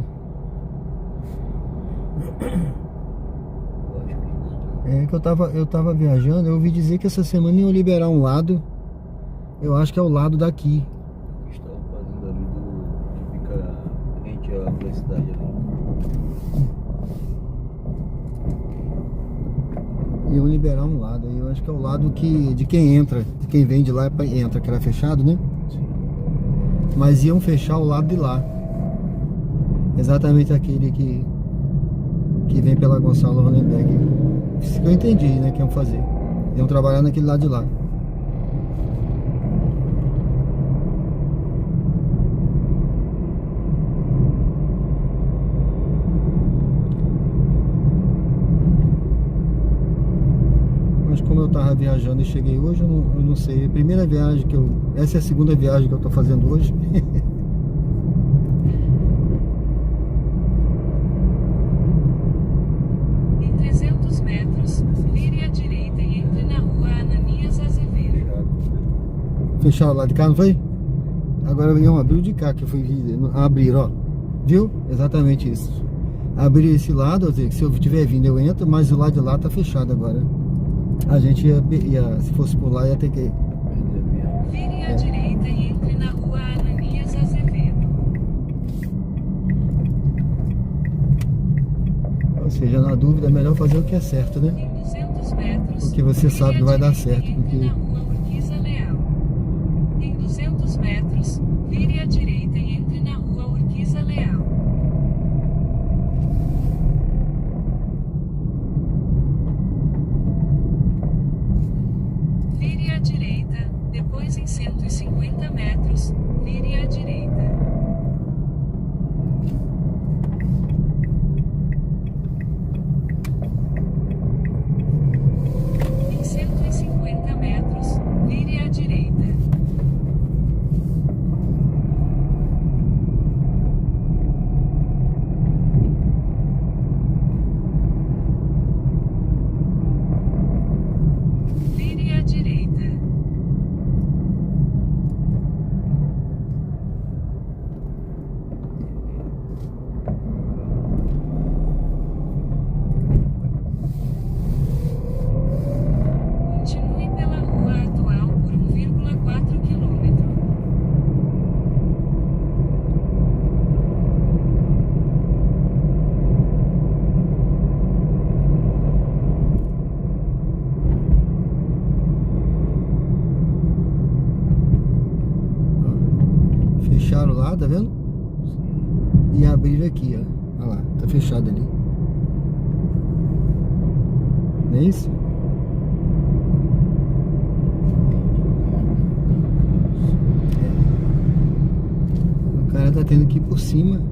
É que eu tava viajando, eu ouvi dizer que essa semana iam liberar um lado. Eu acho que é o lado daqui. Estão fazendo ali que fica rente à universidade ali. Iam liberar um lado. Eu acho que é o lado de quem entra, de quem vem de lá entra, que era fechado, né? Sim. Mas iam fechar o lado de lá. Exatamente aquele que vem pela Gonçalo Ronenberg. Isso que eu entendi, né, que iam fazer. Iam trabalhar naquele lado de lá. Mas como eu tava viajando e cheguei hoje, eu não sei. A primeira viagem que eu... Essa é a segunda viagem que eu tô fazendo hoje. Em 300 metros, vire à direita e entre na rua Ananias Azevedo. Fecharam lá de cá, não foi? Agora iam abrir o de cá, que eu fui abrir, ó. Viu? Exatamente isso. Abrir esse lado, se eu tiver vindo eu entro, mas o lado de lá tá fechado agora. A gente ia se fosse por lá, ia ter que... Vire à direita e entre na rua Ananias Azevedo. Ou seja, na dúvida é melhor fazer o que é certo, né? Em 200 metros, Porque você vire sabe à que vai dar direita certo, e entre porque... na rua Urquiza Leal. Em 200 metros, vire à direita e entre na rua Urquiza Leal. Vire à direita, depois em 150 metros, vire à direita. Em 150 metros, vire à direita. Vire à direita. Continue pela rua atual por 1,4 km. Ó, fecharam lá, tá vendo? E abriram aqui, ó. Olha lá, tá fechado ali. Não é isso? O cara tá tendo que ir por cima do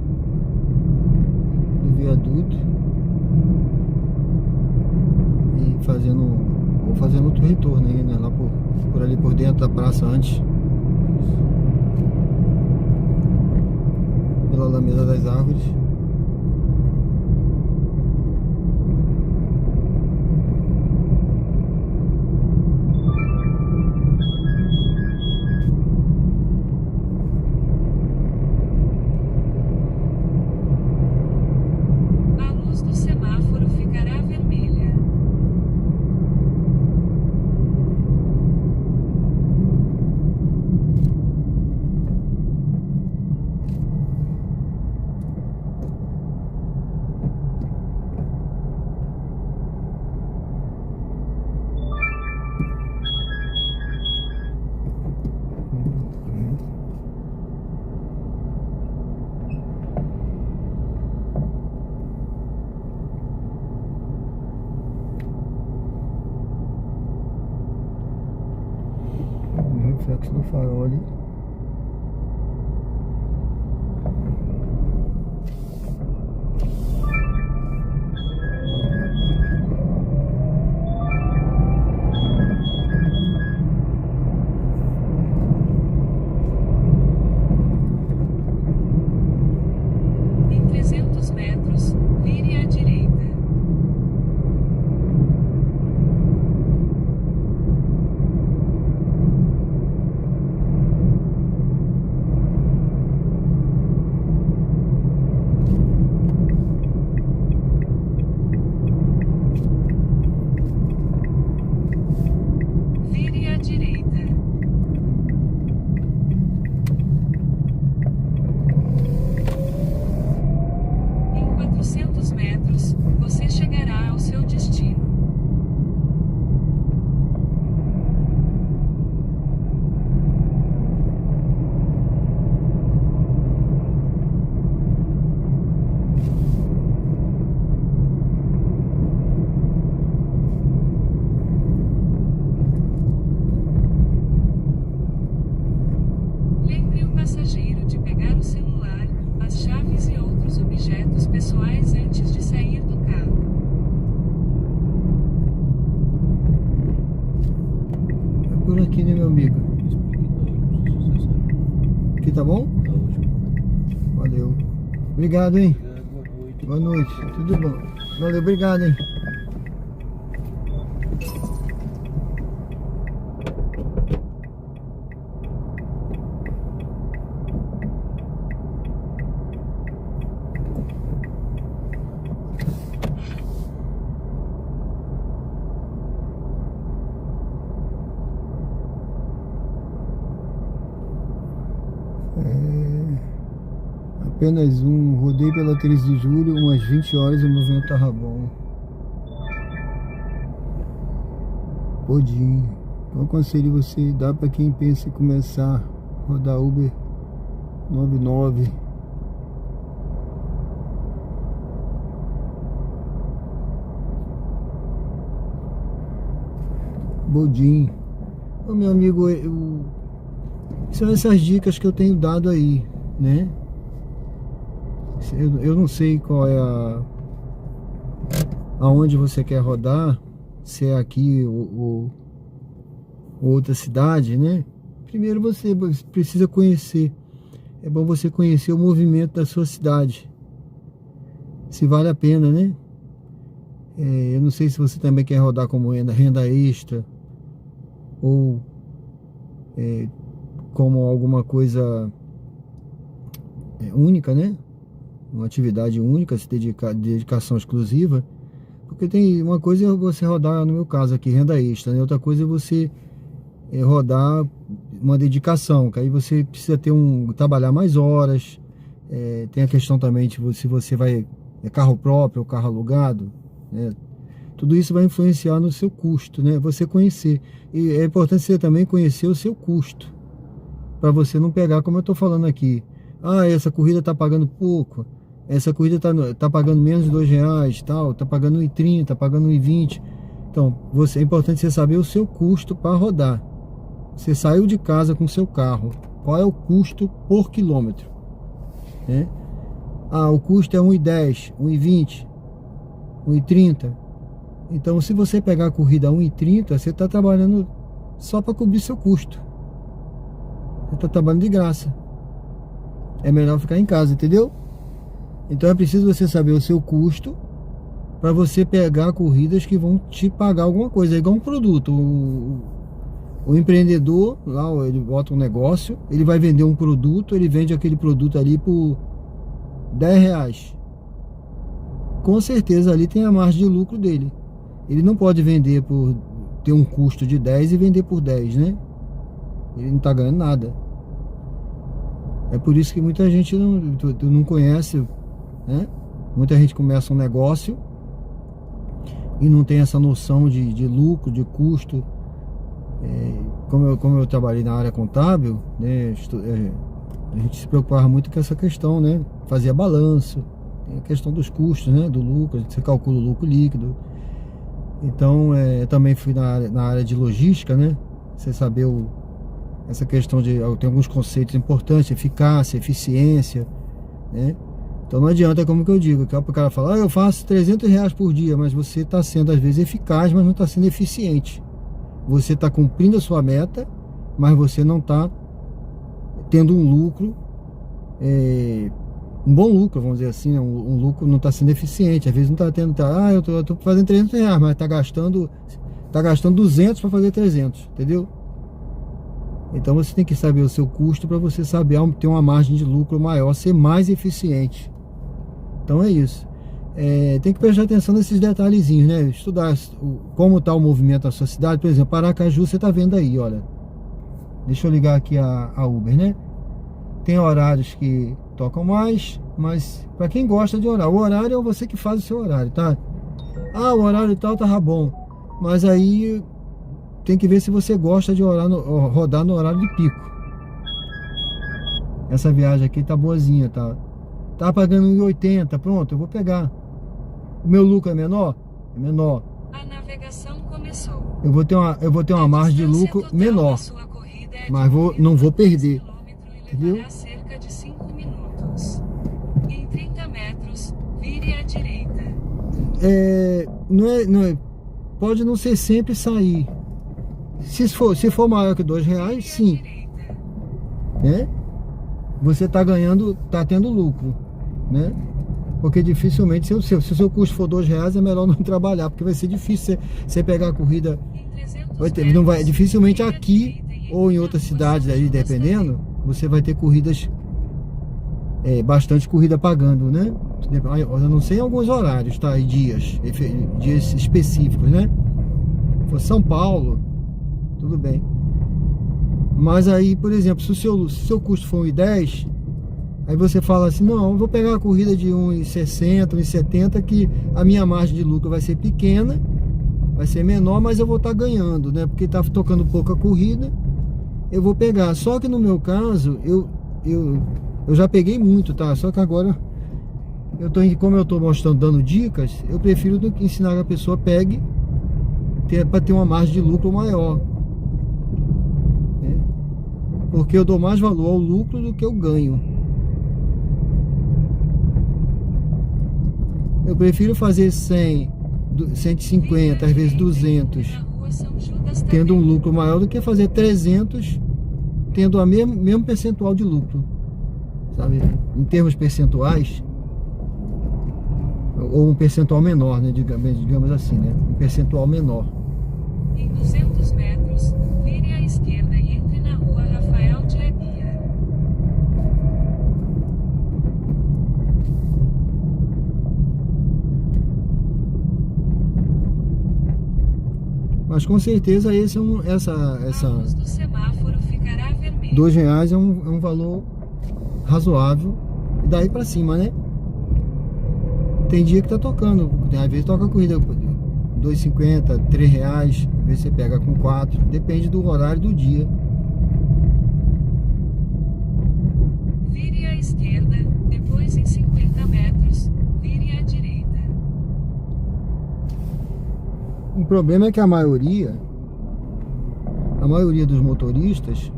viaduto e fazendo outro retorno aí, né? Lá por ali por dentro da praça antes. Pela Alameda das Árvores. A luz do semáforo ficará vermelha. O reflexo do farol ali. Em 300 metros, vire à direita. passageiro de pegar o celular, as chaves e outros objetos pessoais antes de sair do carro. É por aqui, né, meu amigo? Isso por aqui tá ótimo, se você sabe. Aqui tá bom? Tá ótimo. Valeu. Obrigado, hein? Obrigado, boa noite. Boa noite. Tudo bom? Valeu, obrigado, hein? Apenas um, rodei pela 13 de julho, umas 20 horas e o movimento tava bom. Podinho. Qual conselho você dá para quem pensa em começar a rodar Uber 99? Bodinho. Ô, meu amigo, são essas dicas que eu tenho dado aí, né? Eu não sei qual é aonde você quer rodar, se é aqui ou outra cidade, né? Primeiro você precisa conhecer. É bom você conhecer o movimento da sua cidade, se vale a pena, né? Eu não sei se você também quer rodar como renda extra ou como alguma coisa única, né? Uma atividade única, se dedicar, dedicação exclusiva, porque tem uma coisa é você rodar, no meu caso aqui, renda extra, né? Outra coisa é você rodar uma dedicação, que aí você precisa ter trabalhar mais horas, tem a questão também de se você vai, carro próprio ou carro alugado, né? Tudo isso vai influenciar no seu custo, né? Você conhecer, e é importante você também conhecer o seu custo, para você não pegar, como eu estou falando aqui, essa corrida está pagando pouco, essa corrida tá pagando menos de R$2, tal, tá pagando R$1,30, tá pagando R$1,20. Então, é importante você saber o seu custo para rodar. Você saiu de casa com o seu carro, qual é o custo por quilômetro, né? O custo é R$1,10, R$1,20, R$1,30. Então, se você pegar a corrida a R$1,30, você está trabalhando só para cobrir seu custo. Você está trabalhando de graça. É melhor ficar em casa, entendeu? Então é preciso você saber o seu custo para você pegar corridas que vão te pagar alguma coisa. É igual um produto. O empreendedor, lá ele bota um negócio, ele vai vender um produto, ele vende aquele produto ali por R$10. Com certeza ali tem a margem de lucro dele. Ele não pode vender por ter um custo de 10 e vender por 10, né? Ele não está ganhando nada. É por isso que muita gente não conhece, né? Muita gente começa um negócio e não tem essa noção de lucro, de custo. Como eu trabalhei na área contábil, né? A gente se preocupava muito com essa questão, né? Fazia balanço, tem a questão dos custos, né? Do lucro, você calcula o lucro líquido. Então, também fui na área de logística, né? Você saber essa questão tem alguns conceitos importantes, eficácia, eficiência, né? Então não adianta, como que eu digo, que o cara fala, eu faço R$300 por dia, mas você está sendo às vezes eficaz, mas não está sendo eficiente. Você está cumprindo a sua meta, mas você não está tendo um lucro, um bom lucro, vamos dizer assim, né? Um lucro não está sendo eficiente. Às vezes não está tendo, eu estou fazendo R$300, mas está gastando 200 para fazer 300, entendeu? Então você tem que saber o seu custo para você saber ter uma margem de lucro maior, ser mais eficiente. Então é isso. Tem que prestar atenção nesses detalhezinhos, né? Estudar como está o movimento da sua cidade. Por exemplo, Paracaju, você está vendo aí, olha. Deixa eu ligar aqui a Uber, né? Tem horários que tocam mais, mas para quem gosta de horário, o horário é você que faz o seu horário, tá? O horário tal tava bom, mas aí tem que ver se você gosta de rodar no horário de pico. Essa viagem aqui tá boazinha, tá? Tá pagando R$1,80, pronto, eu vou pegar. O meu lucro é menor? É menor. A navegação começou. Eu vou ter uma margem de lucro menor, mas não vou perder. Viu? levará cerca de 5 minutos. Em 30 metros, vire à direita. Pode não ser sempre sair. Se for maior que R$2, sim, né? Você está ganhando, está tendo lucro, né? Porque dificilmente, se o seu custo for R$2, é melhor não trabalhar, porque vai ser difícil você pegar a corrida. Dificilmente aqui ou em outras cidades aí, dependendo, você vai ter corridas, bastante corrida pagando, né? Eu não sei em alguns horários, tá? E dias específicos, né? Se for São Paulo, tudo bem. Mas aí, por exemplo, se o seu custo for R$1,10, aí você fala assim, não, eu vou pegar a corrida de R$1,60, R$1,70, que a minha margem de lucro vai ser pequena, vai ser menor, mas eu vou estar ganhando, né? Porque tá tocando pouca corrida, eu vou pegar. Só que no meu caso, eu já peguei muito, tá? Só que agora, como eu tô mostrando, dando dicas, eu prefiro do que ensinar que a pessoa pegue para ter uma margem de lucro maior. Porque eu dou mais valor ao lucro do que eu ganho. Eu prefiro fazer 100, 150, às vezes 200, tendo um lucro maior, do que fazer 300, tendo o mesmo percentual de lucro, sabe? Em termos percentuais, ou um percentual menor, né? Digamos assim, né? Um percentual menor. Em 200 metros, vire à esquerda e entre na rua Rafael de Aguiar. Mas com certeza A luz do semáforo ficará vermelha. R$2 é um valor razoável. E daí pra cima, né? Tem dia que tá tocando, às vezes toca a corrida R$2,50, R$3, às vezes você pega com 4, depende do horário do dia. Vire à esquerda, depois em 50 metros, vire à direita. O problema é que a maioria dos motoristas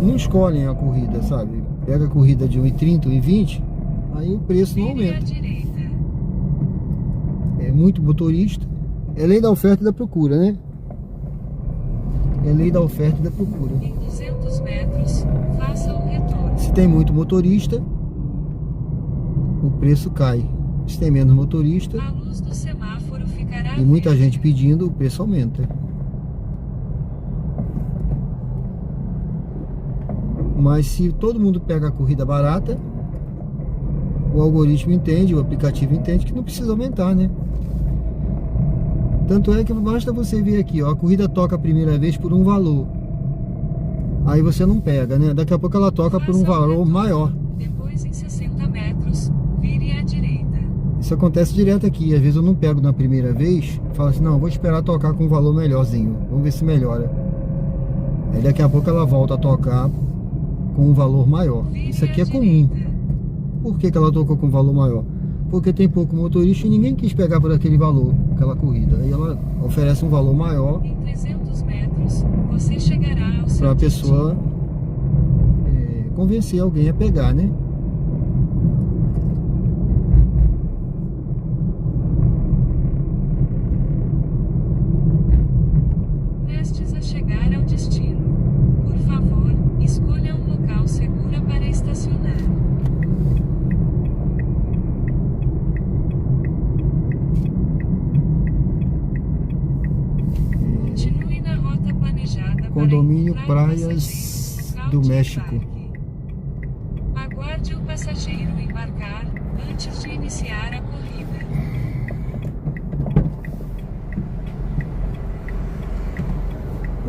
não escolhem a corrida, sabe? Pega a corrida de 1,30, 1,20, aí o preço não aumenta. É muito motorista. É lei da oferta e da procura, né? É lei da oferta e da procura. Em 200 metros, faça o retorno. Se tem muito motorista, o preço cai. Se tem menos motorista A luz do semáforo ficará e muita verde. gente pedindo, o preço aumenta. Mas se todo mundo pega a corrida barata, o algoritmo entende, o aplicativo entende que não precisa aumentar, né? Tanto é que basta você ver aqui, ó, a corrida toca a primeira vez por um valor. Aí você não pega, né? Daqui a pouco ela toca por um valor maior. Depois em 60 metros, vire à direita. Isso acontece direto aqui. Às vezes eu não pego na primeira vez, falo assim, não, vou esperar tocar com um valor melhorzinho. Vamos ver se melhora. Aí daqui a pouco ela volta a tocar com um valor maior. Isso aqui é comum. Por que ela tocou com um valor maior? Porque tem pouco motorista e ninguém quis pegar por aquele valor, aquela corrida. Aí ela oferece um valor maior Em 300 metros, você chegará ao seu para a pessoa convencer alguém a pegar, né? Prestes a chegar ao destino. Por favor, escolha um local seguro para estacionar. Continue na rota planejada Condomínio para encontrar Praias passageiros no local do de México. embarque. Aguarde o passageiro embarcar antes de iniciar a corrida.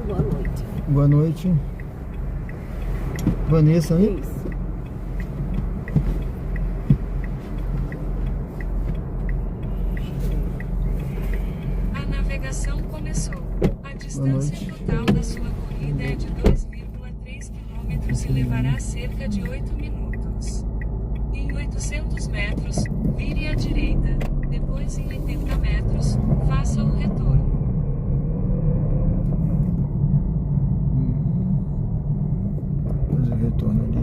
Boa noite. Boa noite. Vanessa, né? Isso. A navegação começou. A distância noite. total da sua corrida é de 2,3 km e levará cerca de 8 minutos. Em 800 metros, vire à direita. Depois, em 80 metros, faça o retorno. retorno ali.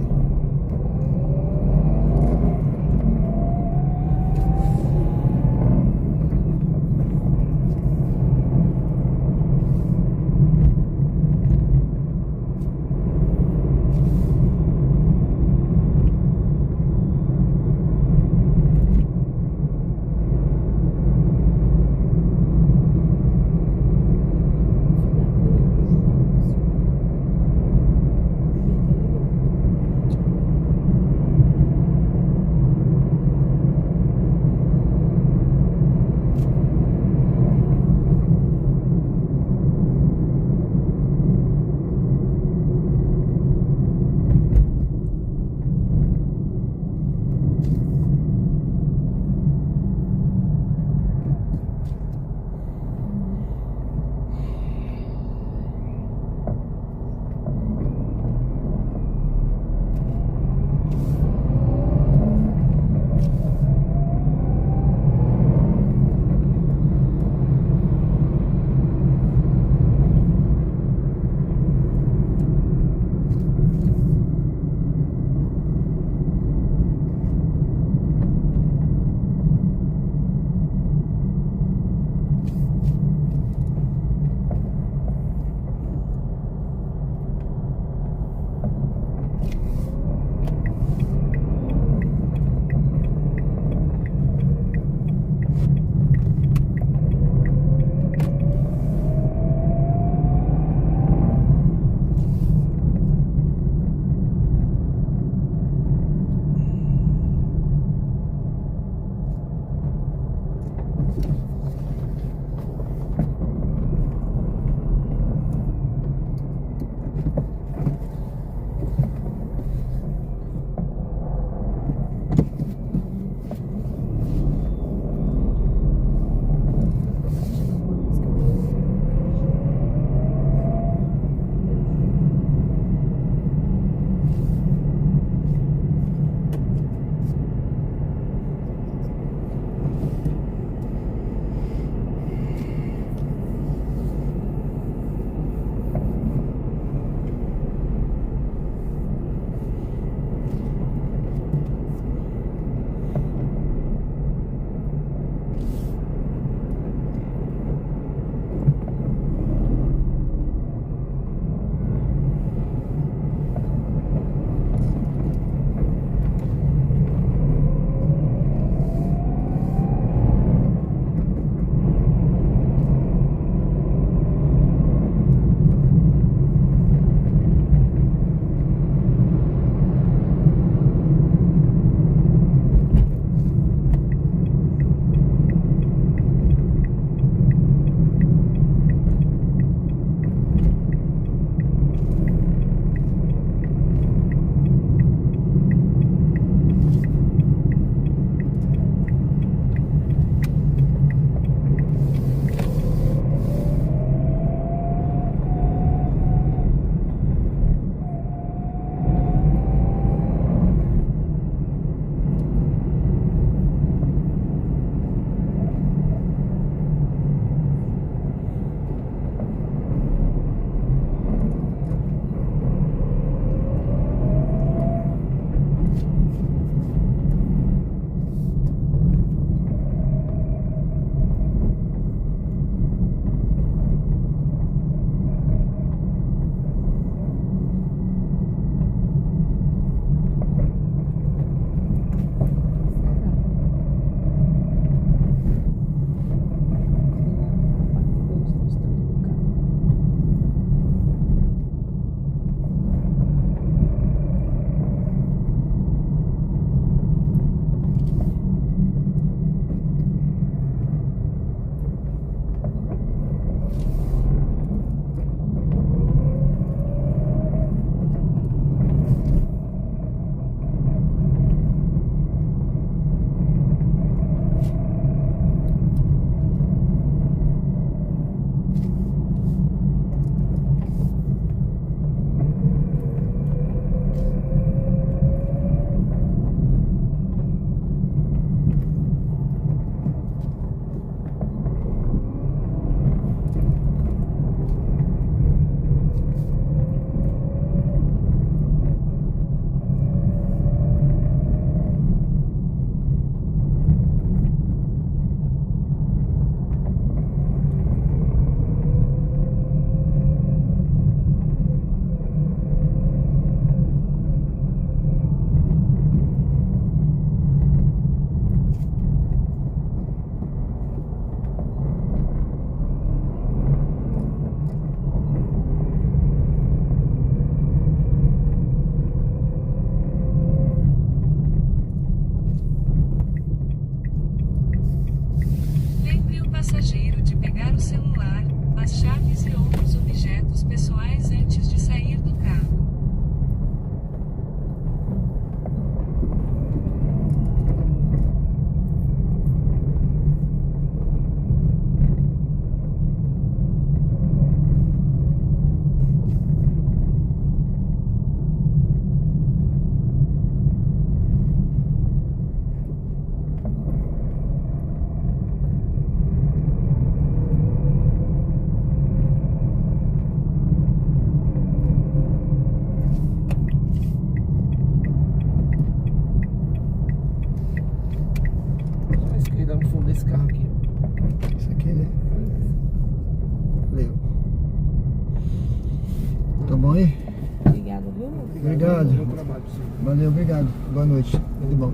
Obrigado. Bom trabalho pra você. Valeu, obrigado. Boa noite. Tudo bom.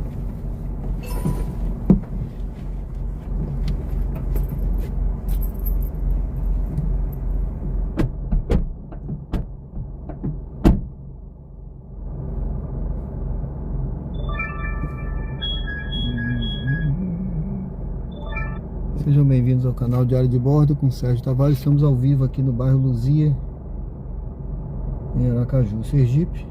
Sejam bem-vindos ao canal Diário de Bordo com Sérgio Tavares. Estamos ao vivo aqui no bairro Luzia, em Aracaju, Sergipe.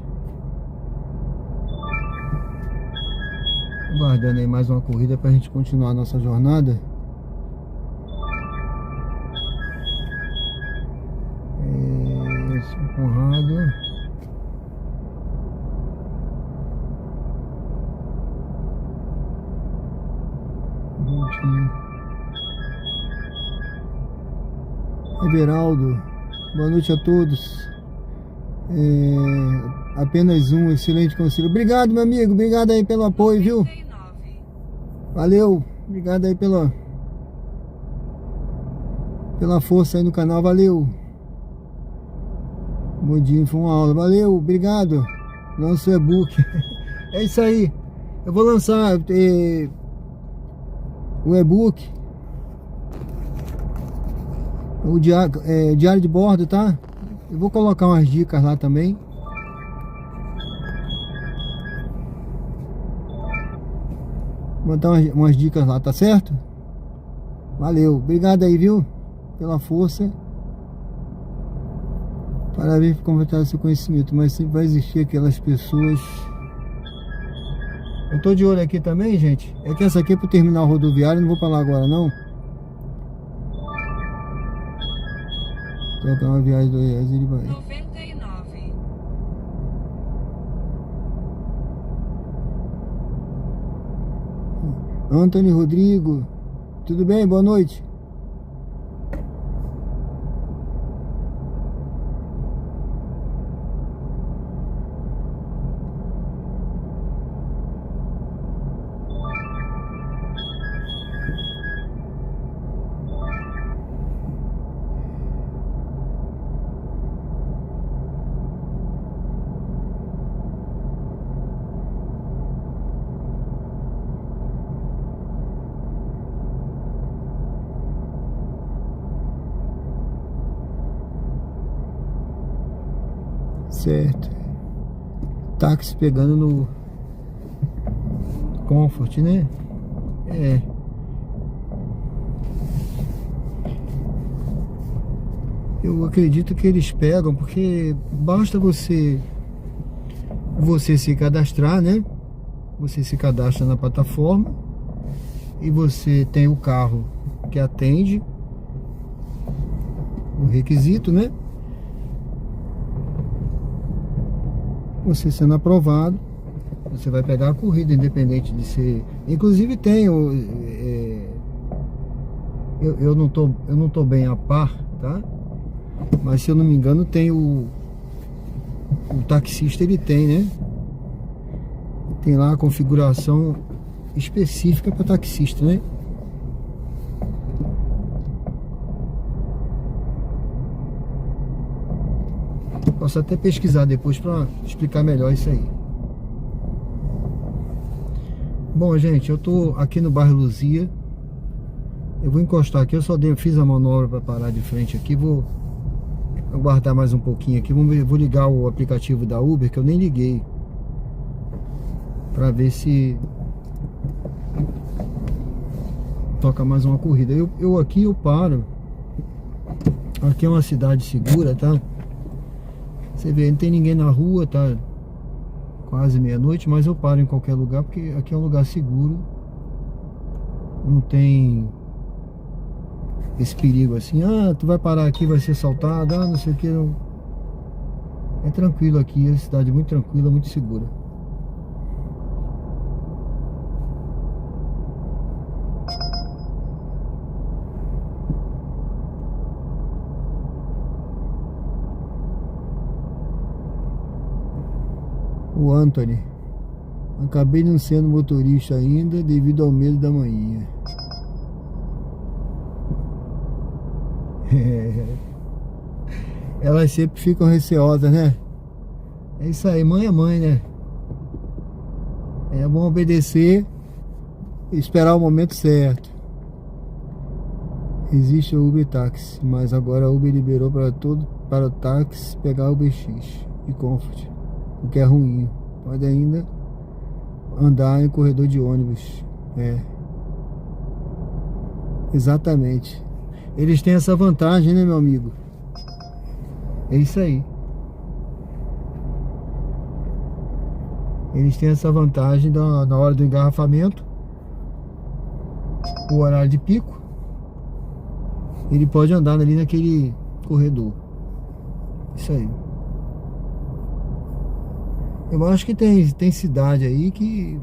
Aguardando aí mais uma corrida para a gente continuar a nossa jornada. Conrado. Everaldo, boa noite a todos. Apenas um excelente conselho. Obrigado, meu amigo, obrigado aí pelo apoio, viu? 99. Valeu, obrigado aí pela força aí no canal, valeu. Bom dia, foi uma aula, valeu, obrigado. Lança o e-book. É isso aí, eu vou lançar o e-book, o diário de bordo, tá? Eu vou colocar umas dicas lá também. Vou botar umas dicas lá, tá certo? Valeu, obrigado aí, viu? Pela força. Parabéns por compartilhar seu conhecimento, mas sempre vai existir aquelas pessoas. Eu tô de olho aqui também, gente. É que essa aqui é pro terminal rodoviário, não vou pra lá agora não. Tocar uma viagem do Oiés, ele vai. 99. Antônio Rodrigo, tudo bem? Boa noite. Certo. Táxi pegando no Comfort, né? Eu acredito que eles pegam, porque basta você se cadastrar, né? Você se cadastra na plataforma e você tem o carro que atende o requisito, né? Você sendo aprovado, você vai pegar a corrida, independente de ser. Inclusive tem eu não tô bem a par, tá? Mas se eu não me engano tem o taxista, ele tem, né? Tem lá a configuração específica para taxista, né? Posso até pesquisar depois para explicar melhor isso aí. Bom, gente, eu tô aqui no bairro Luzia. Eu vou encostar aqui, eu só fiz a manobra para parar de frente aqui. Vou aguardar mais um pouquinho aqui. Vou ligar o aplicativo da Uber, que eu nem liguei, para ver se toca mais uma corrida. Aqui eu paro. Aqui é uma cidade segura, tá? Você vê, não tem ninguém na rua, tá quase meia-noite, mas eu paro em qualquer lugar, porque aqui é um lugar seguro. Não tem esse perigo assim, tu vai parar aqui, vai ser assaltado, não sei o que. Não. É tranquilo aqui, é uma cidade muito tranquila, muito segura. O Anthony, acabei não sendo motorista ainda devido ao medo da manhã. Elas sempre ficam receosas, né? É isso aí, mãe é mãe, né? É bom obedecer e esperar o momento certo. Existe o Uber Táxi, mas agora a Uber liberou para o táxi pegar o UberX e Comfort, o que é ruim. Pode ainda andar em corredor de ônibus. Exatamente. Eles têm essa vantagem, né, meu amigo? É isso aí. Eles têm essa vantagem na hora do engarrafamento, o horário de pico, ele pode andar ali naquele corredor. Isso aí. Eu acho que tem cidade aí que...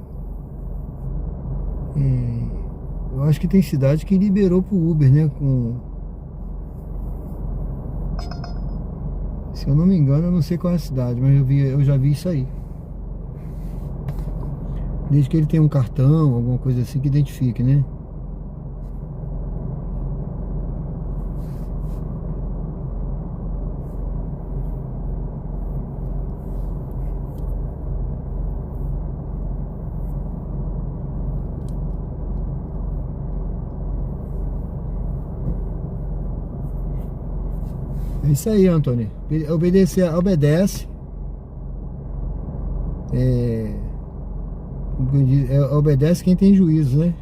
eu acho que tem cidade que liberou pro Uber, né? Se eu não me engano, eu não sei qual é a cidade, mas eu já vi isso aí. Desde que ele tenha um cartão, alguma coisa assim que identifique, né? É isso aí, Antônio. Obedece. Obedece quem tem juízo, né?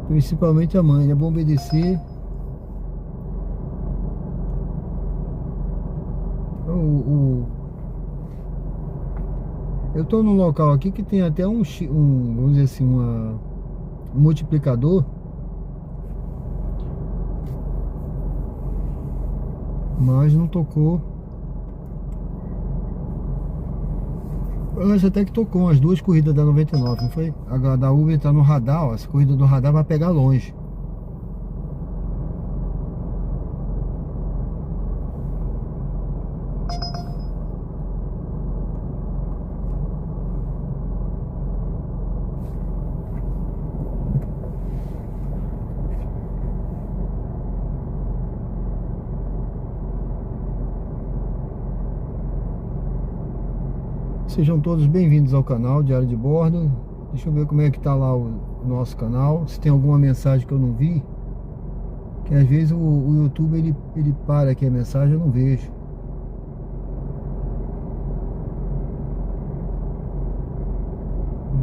Principalmente a mãe, é bom obedecer. Eu tô num local aqui que tem até vamos dizer assim, um multiplicador. Mas não tocou. Eu acho até que tocou as duas corridas da 99, não foi? A da Uber tá no radar, ó. Essa corrida do radar vai pegar longe. Sejam todos bem-vindos ao canal Diário de Bordo. Deixa eu ver como é que tá lá o nosso canal. Se tem alguma mensagem que eu não vi, que às vezes o YouTube ele para aqui a mensagem, eu não vejo.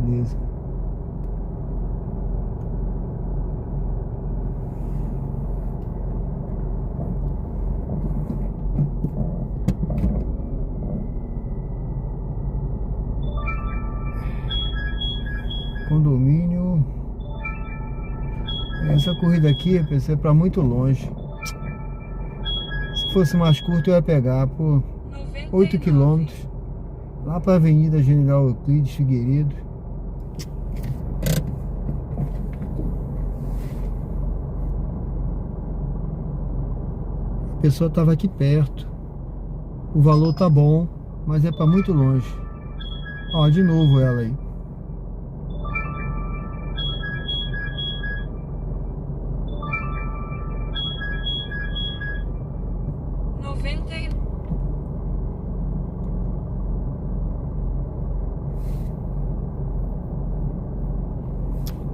Beleza. Condomínio. Essa corrida aqui, eu pensei, para muito longe. Se fosse mais curto eu ia pegar por 8 km lá para a Avenida General Euclides Figueiredo. A pessoa estava aqui perto. O valor tá bom, mas é para muito longe. Ó, de novo ela aí.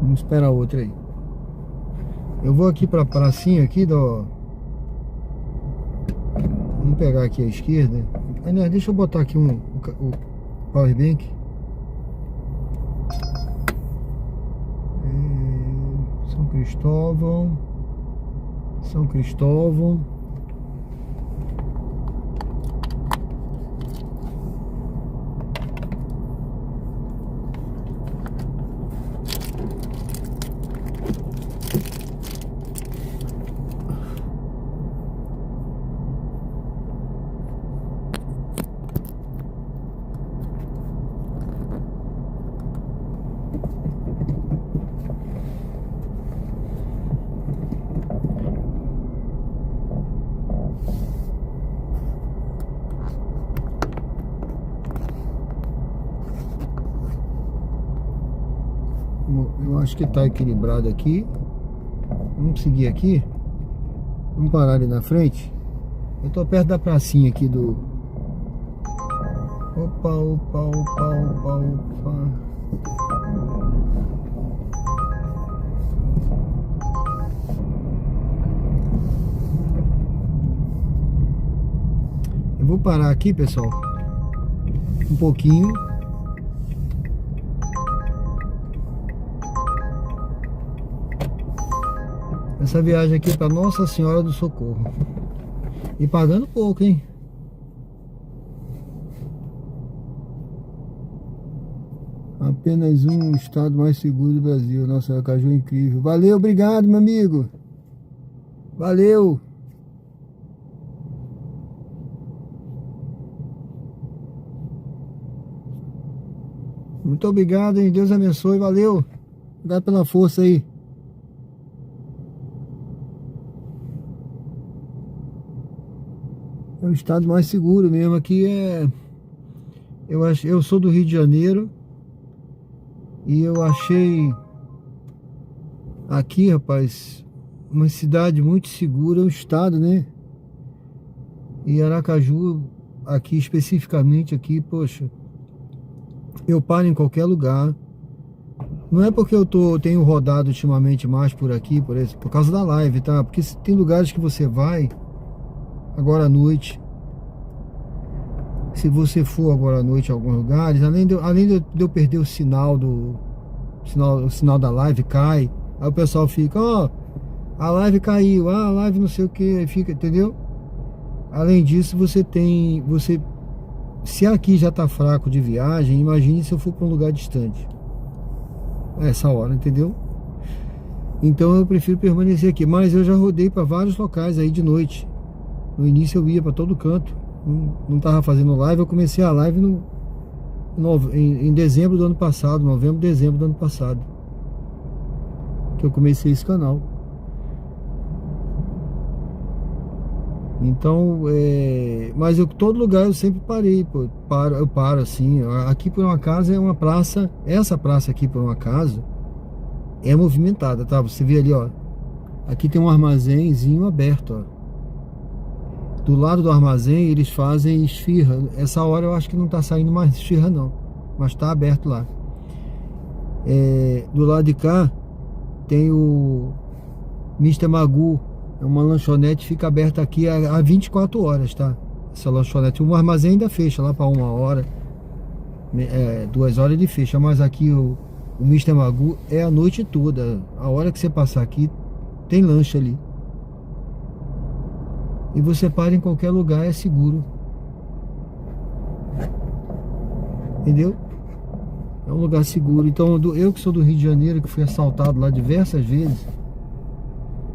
Vamos esperar outra aí. Eu vou aqui pra pracinha aqui do... Vamos pegar aqui a esquerda. Aliás, deixa eu botar aqui o powerbank. São Cristóvão. São Cristóvão. Eu acho que tá equilibrado aqui. Vamos seguir aqui. Vamos parar ali na frente. Eu tô perto da pracinha aqui do... Opa, opa, opa, opa, opa. Eu vou parar aqui, pessoal, um pouquinho. Essa viagem aqui é para Nossa Senhora do Socorro. E pagando pouco, hein? Apenas um estado mais seguro do Brasil. Nossa, Aracaju é incrível. Valeu, obrigado, meu amigo. Valeu. Muito obrigado, hein? Deus abençoe, valeu. Obrigado pela força aí. É o estado mais seguro mesmo. Aqui é... Eu sou do Rio de Janeiro. E eu achei aqui, rapaz, uma cidade muito segura, um estado, né? E Aracaju, aqui especificamente aqui, poxa, eu paro em qualquer lugar. Não é porque eu tenho rodado ultimamente mais por aqui, por causa da live, tá? Porque tem lugares que você vai agora à noite. Se você for agora à noite em alguns lugares, além de eu perder o sinal o sinal da live cai, aí o pessoal fica, ó, a live caiu, a live não sei o que, fica, entendeu? Além disso, se aqui já tá fraco de viagem, imagine se eu for para um lugar distante essa hora, entendeu? Então eu prefiro permanecer aqui, mas eu já rodei para vários locais aí de noite. No início eu ia para todo canto. Não tava fazendo live, eu comecei a live em dezembro do ano passado, novembro, dezembro do ano passado, que eu comecei esse canal. Então, mas todo lugar eu sempre parei, pô, eu paro assim. Aqui por um acaso é uma praça, essa praça aqui por um acaso é movimentada, tá? Você vê ali, ó, aqui tem um armazenzinho aberto, ó. Do lado do armazém eles fazem esfirra. Essa hora eu acho que não tá saindo mais esfirra não, mas tá aberto lá. Do lado de cá tem o Mr. Magoo. É uma lanchonete, fica aberta aqui há 24 horas, tá? Essa lanchonete, o armazém ainda fecha lá para 1 hora, 2 horas ele fecha, mas aqui o Mr. Magoo é a noite toda. A hora que você passar aqui tem lanche ali. E você para em qualquer lugar, é seguro. Entendeu? É um lugar seguro. Então eu que sou do Rio de Janeiro, que fui assaltado lá diversas vezes.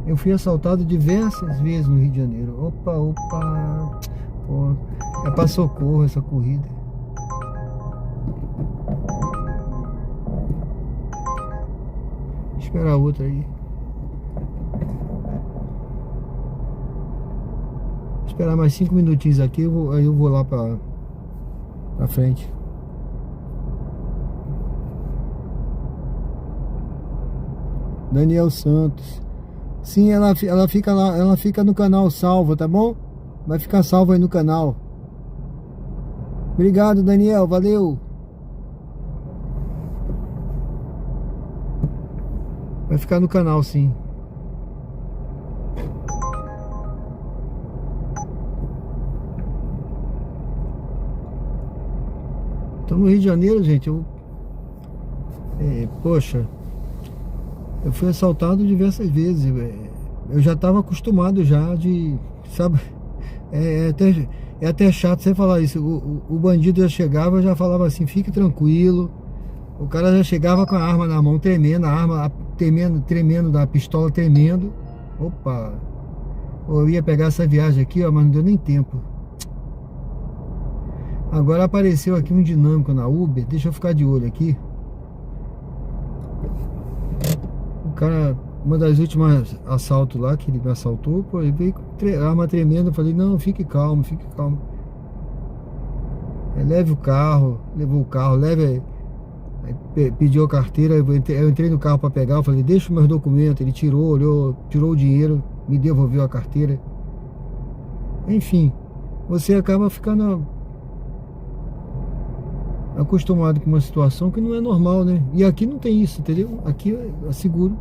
Eu fui assaltado diversas vezes no Rio de Janeiro. Opa, opa. Pô, é pra socorro essa corrida. Vou esperar a outra aí. Esperar mais 5 minutinhos aqui, aí eu vou lá pra frente. Daniel Santos. Sim, ela fica lá, ela fica no canal salva, tá bom? Vai ficar salva aí no canal. Obrigado, Daniel, valeu. Vai ficar no canal, sim. Então no Rio de Janeiro, gente, poxa, eu fui assaltado diversas vezes. Eu já estava acostumado já sabe, é até chato você falar isso. O bandido já chegava, já falava assim, fique tranquilo. O cara já chegava com a arma na mão, tremendo, a arma tremendo, da pistola tremendo. Opa, eu ia pegar essa viagem aqui, ó, mas não deu nem tempo. Agora apareceu aqui um dinâmico na Uber. Deixa eu ficar de olho aqui. O cara, uma das últimas assaltos lá que ele me assaltou, pô, ele veio com arma tremenda. Eu falei, não, fique calmo, fique calmo. Leve o carro, levou o carro, leve Pediu a carteira, eu entrei no carro para pegar, eu falei, deixa os meus documentos. Ele tirou, olhou, tirou o dinheiro, me devolveu a carteira. Enfim, você acaba ficando acostumado com uma situação que não é normal, né? E aqui não tem isso, entendeu? Aqui é seguro.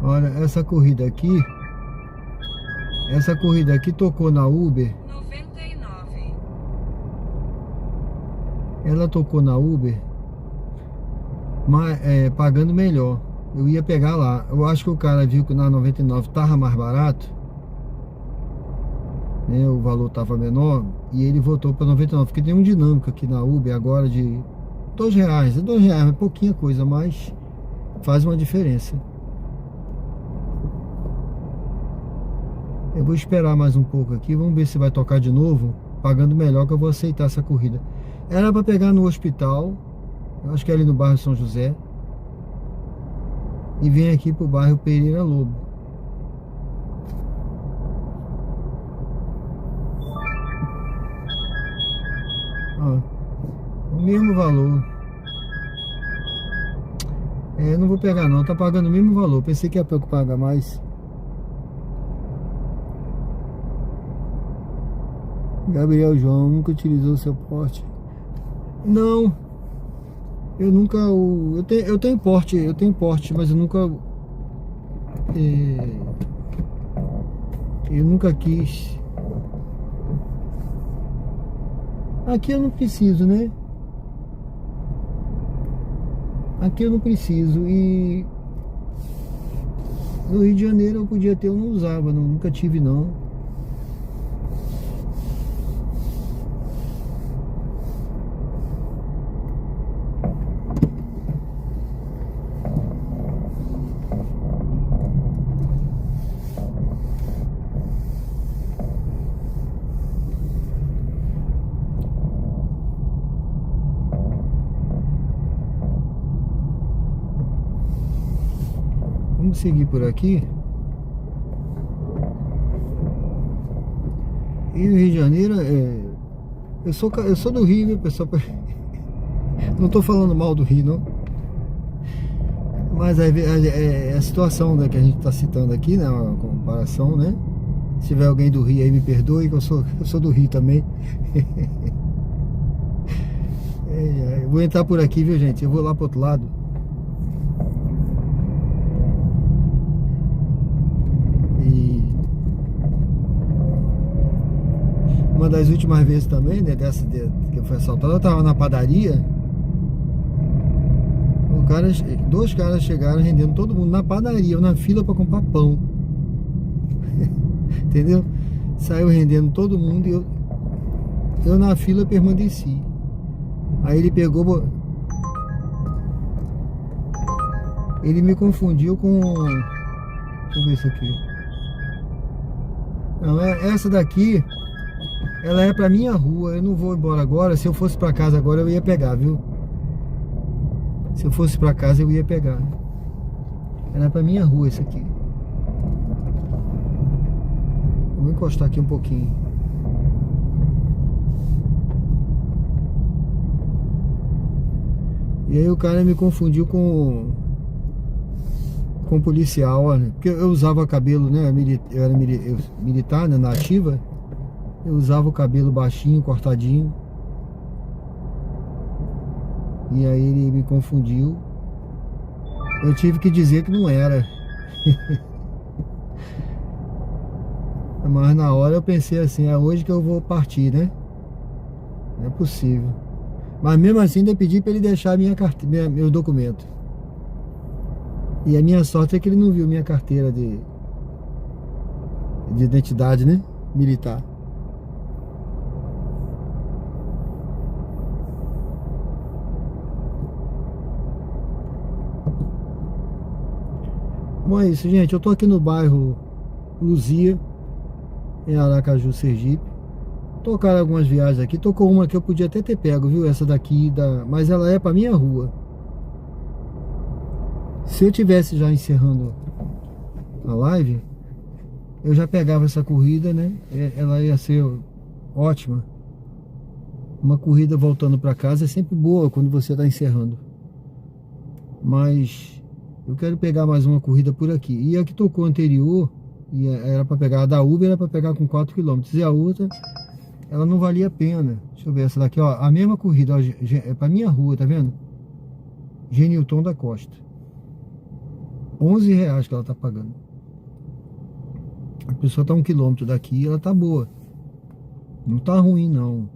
Olha, essa corrida aqui tocou na Uber. 99. Ela tocou na Uber, mas pagando melhor. Eu ia pegar lá. Eu acho que o cara viu que na 99 tava mais barato, né? O valor tava menor e ele voltou para 99. Porque tem um dinâmico aqui na Uber agora de R$2. É R$2, é pouquinha coisa, mas faz uma diferença. Eu vou esperar mais um pouco aqui, vamos ver se vai tocar de novo, pagando melhor, que eu vou aceitar essa corrida. Era para pegar no hospital, eu acho que é ali no bairro São José, e vem aqui pro bairro Pereira Lobo. Ó, o mesmo valor. Não vou pegar não, tá pagando o mesmo valor, pensei que ia pagar mais. Gabriel João, nunca utilizou o seu porte? Não, eu nunca. Eu tenho porte, mas eu nunca. Eu nunca quis. Aqui eu não preciso, né? Aqui eu não preciso. E no Rio de Janeiro eu podia ter, eu não usava, nunca tive não. Vamos seguir por aqui. E no Rio de Janeiro, eu sou do Rio, viu, pessoal? Não tô falando mal do Rio, não. Mas a situação, né, que a gente tá citando aqui, né, uma comparação, né? Se tiver alguém do Rio aí, me perdoe, que eu sou do Rio também. Eu vou entrar por aqui, viu, gente? Eu vou lá pro outro lado. Uma das últimas vezes também, né, que eu fui assaltado, eu tava na padaria. Dois caras chegaram rendendo todo mundo na padaria, eu na fila para comprar pão. Entendeu? Saiu rendendo todo mundo e eu na fila permaneci. Aí ele pegou, ele me confundiu com, deixa eu ver isso aqui. Não, essa daqui, ela é pra minha rua, eu não vou embora agora. Se eu fosse pra casa agora, eu ia pegar, viu? Se eu fosse pra casa, eu ia pegar. Ela é pra minha rua, esse aqui. Vou encostar aqui um pouquinho. E aí o cara me confundiu com policial, olha. Porque eu usava cabelo, né? Eu era militar, né? Na ativa. Eu usava o cabelo baixinho, cortadinho. E aí ele me confundiu. Eu tive que dizer que não era. Mas na hora eu pensei assim, é hoje que eu vou partir, né? Não é possível. Mas mesmo assim ainda pedi para ele deixar meu documento. E a minha sorte é que ele não viu minha carteira de identidade, né? militar. Bom, é isso, gente. Eu tô aqui no bairro Luzia, em Aracaju, Sergipe. Tocaram algumas viagens aqui. Tocou uma que eu podia até ter pego, viu? Essa daqui, mas ela é pra minha rua. Se eu tivesse já encerrando a live, eu já pegava essa corrida, né? Ela ia ser ótima. Uma corrida voltando pra casa é sempre boa quando você tá encerrando. Mas eu quero pegar mais uma corrida por aqui. E a que tocou anterior, era para pegar a da Uber, era para pegar com 4 km. E a outra, ela não valia a pena. Deixa eu ver essa daqui, ó. A mesma corrida, ó, é para minha rua, tá vendo? Genilton da Costa. R$11 que ela tá pagando. A pessoa tá 1 km daqui, ela tá boa. Não tá ruim, não.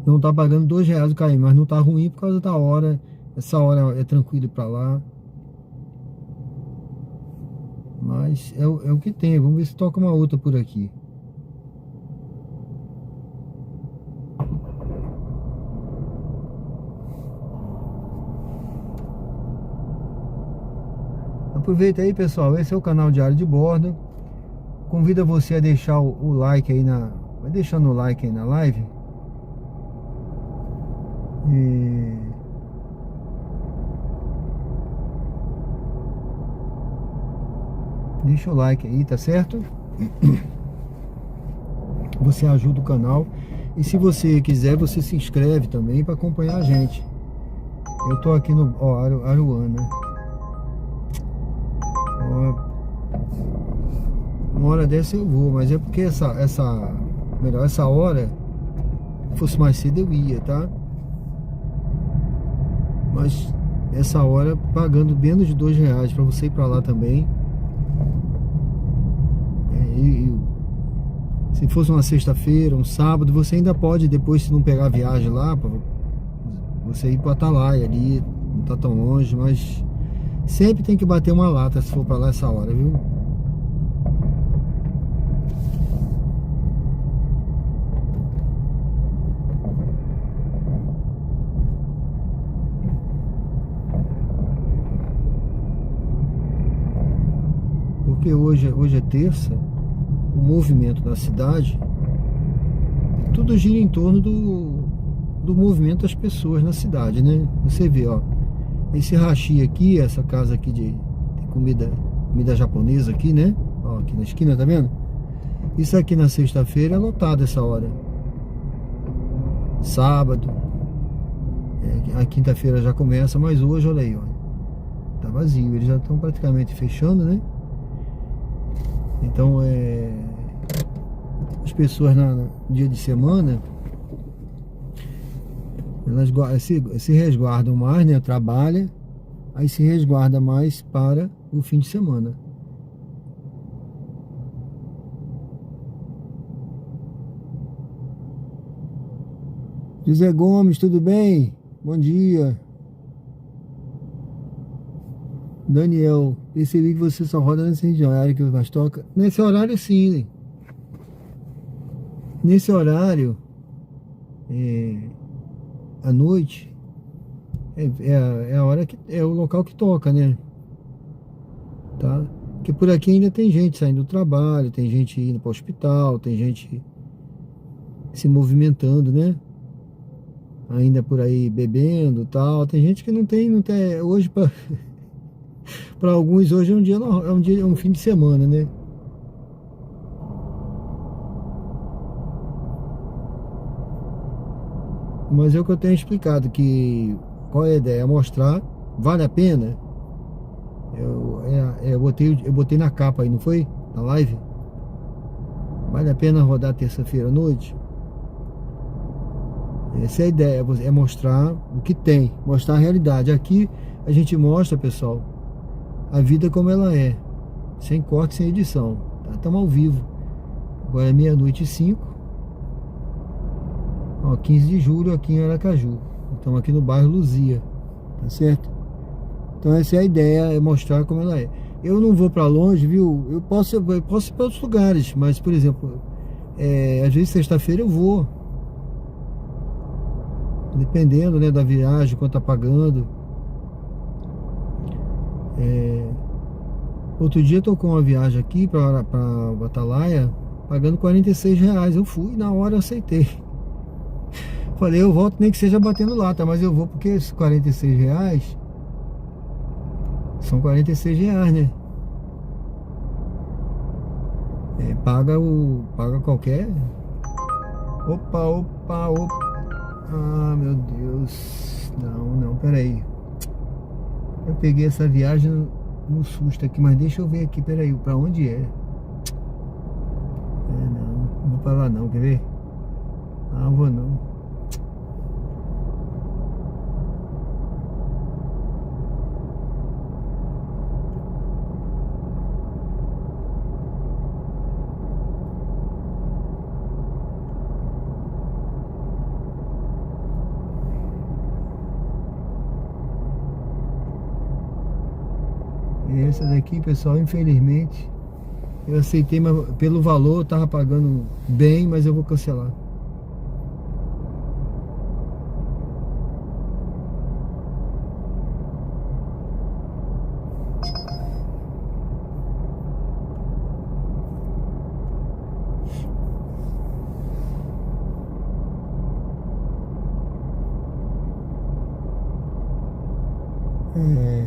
Não tá pagando R$2 o km, mas não tá ruim por causa da hora. Essa hora é tranquilo pra lá. Mas é o que tem. Vamos ver se toca uma outra por aqui. Aproveita aí, pessoal. Esse é o canal Diário de Bordo. Convido você a deixar o like aí vai deixando o like aí na live. Deixa o like aí, tá certo? Você ajuda o canal. E se você quiser, você se inscreve também para acompanhar a gente. Eu tô aqui no Aruana. Uma hora dessa eu vou, mas é porque essa hora, se fosse mais cedo eu ia, tá? Mas essa hora pagando menos de R$2 para você ir para lá também. Se fosse uma sexta-feira, um sábado, você ainda pode, depois, se não pegar a viagem lá, você ir para Atalaia ali, não tá tão longe, mas sempre tem que bater uma lata se for para lá essa hora, viu? Porque hoje é terça. O movimento da cidade, tudo gira em torno do movimento das pessoas na cidade, né? Você vê, ó, esse hashi aqui, essa casa aqui de comida japonesa aqui, né? Ó, aqui na esquina, tá vendo? Isso aqui na sexta-feira é lotado essa hora. Sábado, a quinta-feira já começa, mas hoje, olha aí, ó, tá vazio, eles já estão praticamente fechando, né? Então, as pessoas no dia de semana, elas se resguardam mais, né? Trabalha, aí se resguarda mais para o fim de semana. José Gomes, tudo bem? Bom dia. Daniel, percebi que você só roda nessa região, é a área que mais toca. Nesse horário, sim. Nesse horário, à noite, é a hora que é o local que toca, né? Tá? Porque por aqui ainda tem gente saindo do trabalho, tem gente indo para o hospital, tem gente se movimentando, né? Ainda por aí bebendo e tal. Tem gente que não tem hoje para alguns hoje é um fim de semana, né? Mas é o que eu tenho explicado, que qual é a ideia? É mostrar, vale a pena? Eu botei na capa aí, não foi? Na live? Vale a pena rodar terça-feira à noite? Essa é a ideia, é mostrar o que tem, mostrar a realidade. Aqui a gente mostra, pessoal, a vida como ela é, sem corte, sem edição. Estamos ao vivo. Agora é 00:05. Ó, 15 de julho aqui em Aracaju. Estamos aqui no bairro Luzia, tá certo? Então essa é a ideia, é mostrar como ela é. eu não vou para longe, viu? Eu posso ir para outros lugares, mas, por exemplo, às vezes sexta-feira eu vou. Dependendo, né, da viagem, quanto tá pagando. Outro dia tocou uma viagem aqui para Atalaia, pagando R$46. Eu fui, na hora eu aceitei. Falei, eu volto nem que seja batendo lata, mas eu vou porque esses R$46 são R$46, né? Paga qualquer. Opa. Ah, meu Deus. Não, peraí. Eu peguei essa viagem no susto aqui, mas deixa eu ver aqui, peraí, pra onde é? Não vou pra lá não, quer ver? Não vou não. Essa daqui, pessoal, infelizmente eu aceitei, mas pelo valor eu tava pagando bem, mas eu vou cancelar.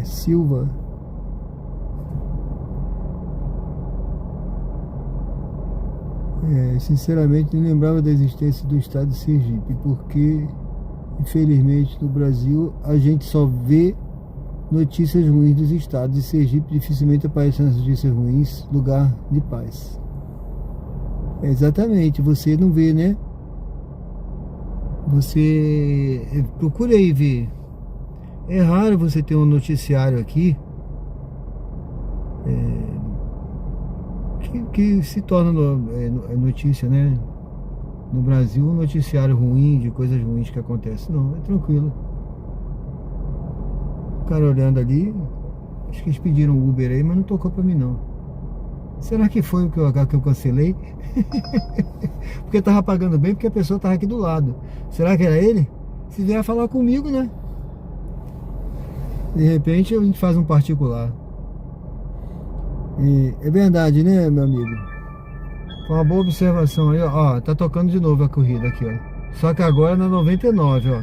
Silva. Sinceramente não lembrava da existência do estado de Sergipe, porque infelizmente no Brasil a gente só vê notícias ruins dos estados, e Sergipe dificilmente aparece nas notícias ruins, lugar de paz. Exatamente, você não vê, né? Você procura aí ver. É raro você ter um noticiário aqui que se torna notícia, né? No Brasil, um noticiário ruim, de coisas ruins que acontecem. Não, é tranquilo. O cara olhando ali, acho que eles pediram Uber aí, mas não tocou pra mim não. Será que foi o que eu cancelei? Porque tava pagando bem, porque a pessoa tava aqui do lado. Será que era ele? Se vier falar comigo, né? De repente a gente faz um particular. E é verdade, né, meu amigo? Foi uma boa observação aí, ó. Tá tocando de novo a corrida aqui, ó. Só que agora na 99, ó.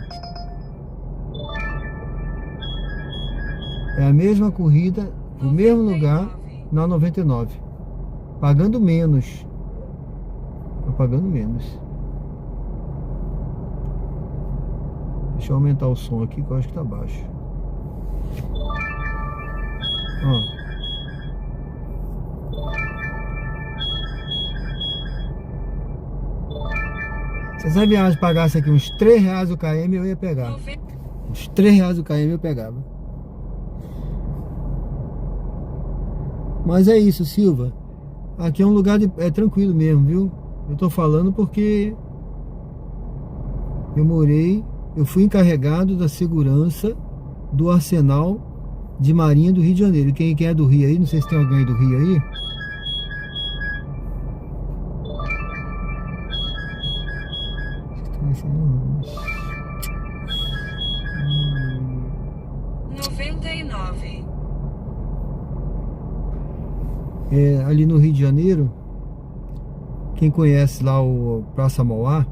É a mesma corrida, o mesmo lugar, na 99. Pagando menos. Tô pagando menos. Deixa eu aumentar o som aqui, que eu acho que tá baixo. Ó. Se essa viagem pagasse aqui uns R$3 o km, eu ia pegar. Uns R$3 o km eu pegava. Mas é isso, Silva. Aqui é um lugar tranquilo mesmo, viu? Eu tô falando porque eu fui encarregado da segurança do Arsenal de Marinha do Rio de Janeiro. Quem é do Rio aí? Não sei se tem alguém aí do Rio aí. Ali no Rio de Janeiro, quem conhece lá o Praça Mauá,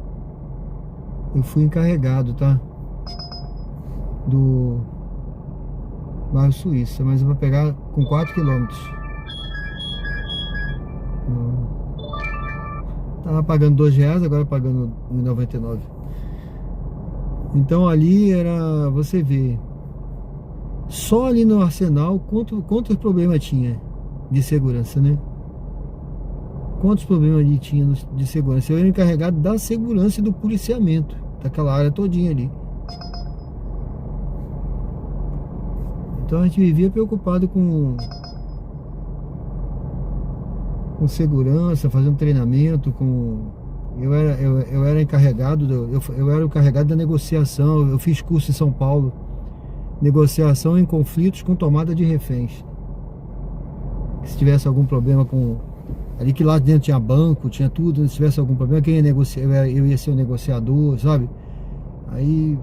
eu fui encarregado, tá? Do bairro Suíça, mas eu vou pegar com 4 km. Tava pagando R$2, agora pagando R$1,99. Então ali era, você vê, só ali no Arsenal, quantos problemas tinha de segurança, né? Quantos problemas ali tinha de segurança? Eu era encarregado da segurança e do policiamento daquela área todinha ali. Então a gente vivia preocupado com segurança, fazendo treinamento, eu era encarregado eu era o encarregado da negociação. Eu fiz curso em São Paulo, negociação em conflitos com tomada de reféns. Se tivesse algum problema com... Ali que lá dentro tinha banco, tinha tudo. Se tivesse algum problema, quem ia negociar? Eu ia ser o negociador, sabe? Aí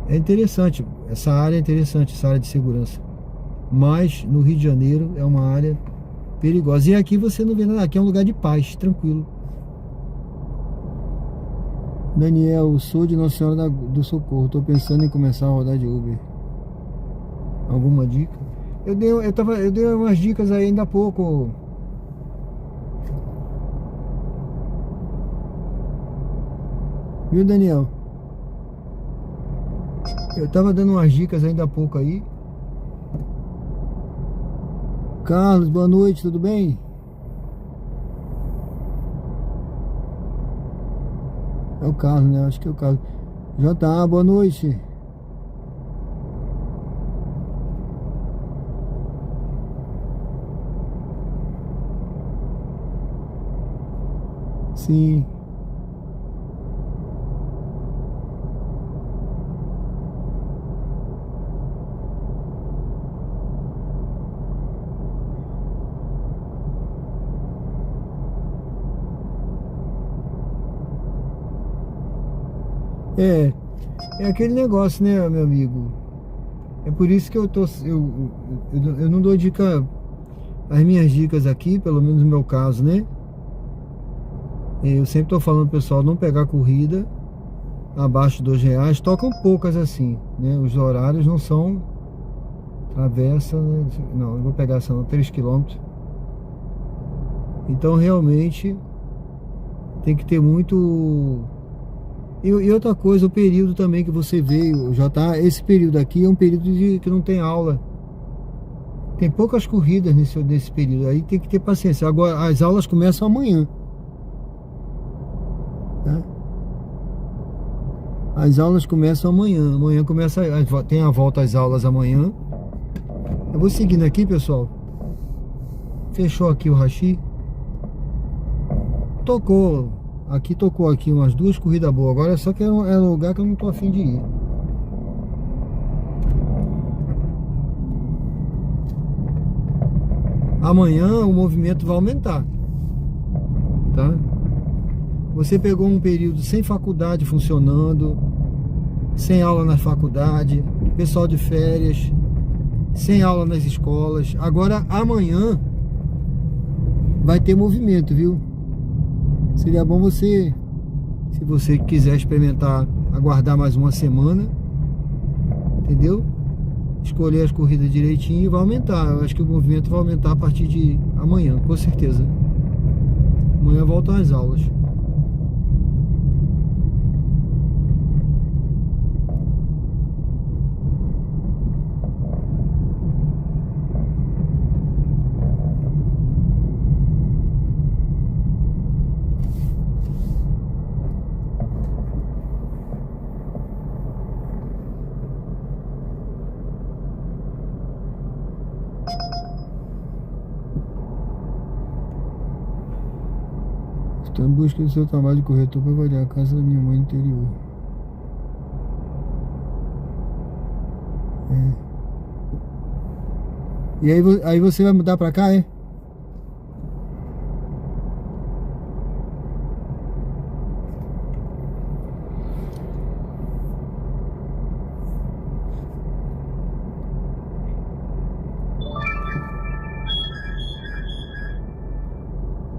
é interessante, essa área é interessante, essa área de segurança. Mas no Rio de Janeiro é uma área perigosa. E aqui você não vê nada, aqui é um lugar de paz, tranquilo. Daniel, sou de Nossa Senhora do Socorro, tô pensando em começar a rodar de Uber. Alguma dica? Eu dei umas dicas aí ainda há pouco. Viu, Daniel? Eu tava dando umas dicas ainda há pouco aí. Carlos, boa noite, tudo bem? É o Carlos, né? Acho que é o Carlos. JA, boa noite. Sim. É aquele negócio, né, meu amigo? É por isso que eu não dou dica, as minhas dicas aqui, pelo menos no meu caso, né? Eu sempre tô falando pro pessoal não pegar corrida abaixo de R$2, tocam poucas assim, né? Os horários não são travessa, né? Não, eu vou pegar essa não, 3 km. Então realmente tem que ter muito... E outra coisa, o período também que você veio, já tá, esse período aqui é um período que não tem aula. Tem poucas corridas nesse período, aí tem que ter paciência. Agora, as aulas começam amanhã. Tá? As aulas começam amanhã. Amanhã começa, tem a volta às aulas amanhã. Eu vou seguindo aqui, pessoal. Fechou aqui o Rachi. Tocou aqui umas 2 corridas boas. Agora só que é um lugar que eu não tô afim de ir. Amanhã o movimento vai aumentar, tá? Você pegou um período sem faculdade funcionando, sem aula na faculdade, pessoal de férias, sem aula nas escolas. Agora amanhã vai ter movimento, viu? Seria bom você, se você quiser experimentar, aguardar mais uma semana, entendeu? Escolher as corridas direitinho e vai aumentar. Eu acho que o movimento vai aumentar a partir de amanhã, com certeza. Amanhã voltam as aulas. Estou em busca do seu trabalho de corretor para avaliar a casa da minha mãe no interior. E aí você vai mudar para cá, é?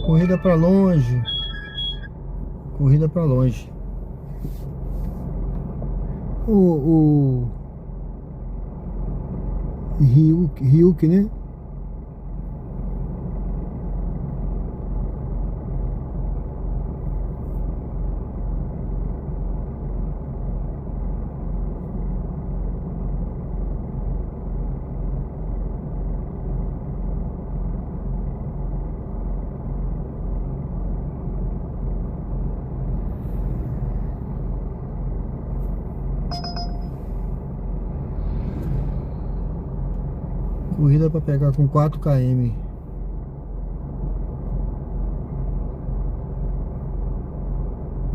Corrida para longe. Corrida para longe. O Ryuk, né? Corrida para pegar com 4 km.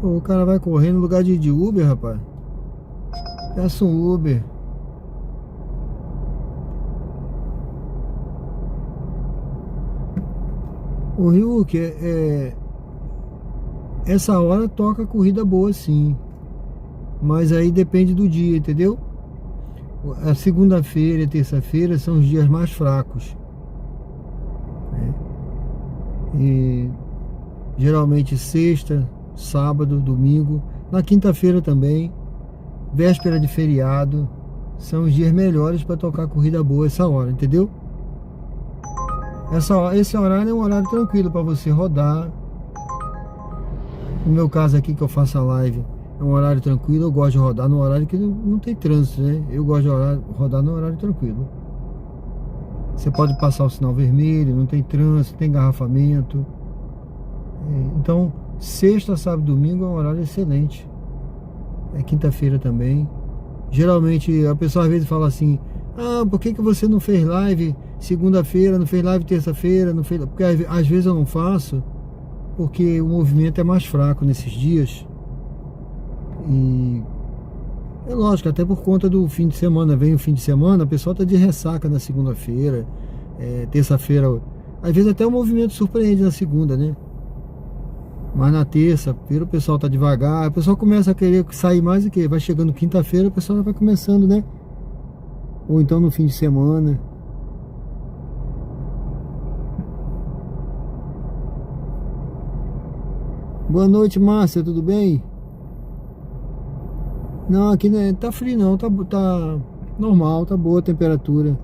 Pô, o cara vai correr no lugar de Uber, rapaz. Peça um Uber. O Ryuk, essa hora toca corrida boa sim, mas aí depende do dia, entendeu? A segunda-feira e terça-feira são os dias mais fracos, né? E geralmente sexta, sábado, domingo, na quinta-feira também, véspera de feriado, são os dias melhores para tocar corrida boa essa hora, entendeu? Esse horário é um horário tranquilo para você rodar. No meu caso aqui que eu faço a live, é um horário tranquilo. Eu gosto de rodar no horário que não tem trânsito, né? Eu gosto de rodar no horário tranquilo. Você pode passar o sinal vermelho, não tem trânsito, tem engarrafamento. Então, sexta, sábado e domingo é um horário excelente. Quinta-feira também. Geralmente a pessoa às vezes fala assim: ah, por que você não fez live segunda-feira, não fez live terça-feira, não fez... Porque às vezes eu não faço, porque o movimento é mais fraco nesses dias. E é lógico, até por conta do fim de semana. Vem o fim de semana, a pessoa tá de ressaca na segunda-feira, terça-feira. Às vezes até o movimento surpreende na segunda, né? Mas na terça-feira o pessoal tá devagar, o pessoal começa a querer sair mais do que vai chegando quinta-feira, o pessoal vai começando, né? Ou então no fim de semana. Boa noite, Márcia, tudo bem? Não, aqui não tá frio não, tá normal, tá boa a temperatura.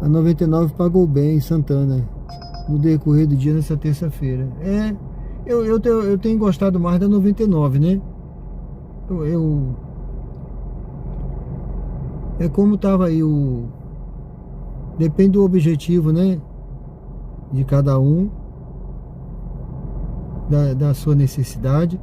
A 99 pagou bem, Santana, no decorrer do dia nessa terça-feira. Eu tenho gostado mais da 99, né? É como tava aí depende do objetivo, né? De cada um, da sua necessidade.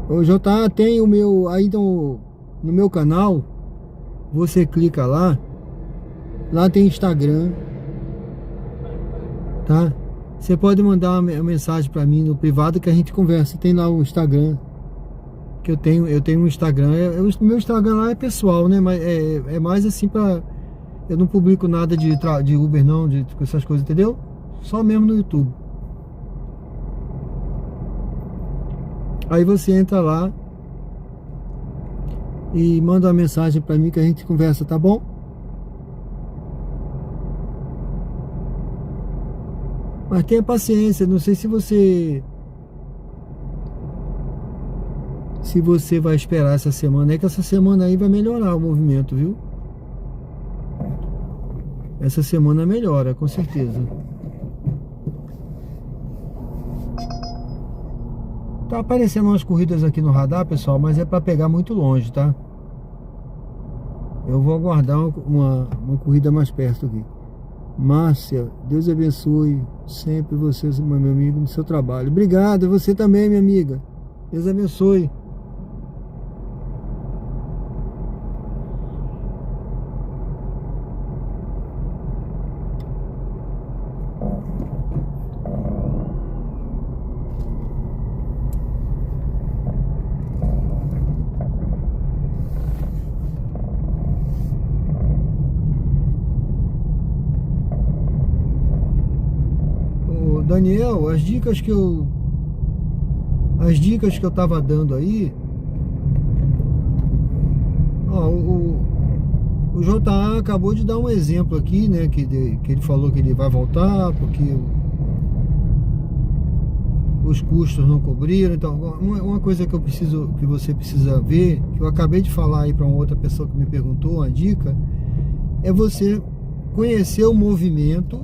O JA tem o meu aí no meu canal. Você clica lá tem Instagram, tá? Você pode mandar uma mensagem para mim no privado que a gente conversa. Tem lá o Instagram que eu tenho um Instagram. Meu Instagram lá é pessoal, né? Mas é mais assim para... Eu não publico nada de Uber não, de essas coisas, entendeu? Só mesmo no YouTube. Aí você entra lá e manda uma mensagem para mim que a gente conversa, tá bom? Mas tenha paciência, não sei se você vai esperar essa semana. É que essa semana aí vai melhorar o movimento, viu? Essa semana melhora, com certeza. Tá aparecendo umas corridas aqui no radar, pessoal, mas é para pegar muito longe, tá? Eu vou aguardar uma corrida mais perto aqui. Márcia, Deus abençoe sempre você, meu amigo, no seu trabalho. Obrigado, você também, minha amiga. Deus abençoe. Daniel, as dicas que eu tava dando aí, ó, o JA acabou de dar um exemplo aqui, né, que ele falou que ele vai voltar porque os custos não cobriram. Então, uma coisa que você precisa ver, que eu acabei de falar aí para uma outra pessoa que me perguntou, uma dica, é você conhecer o movimento,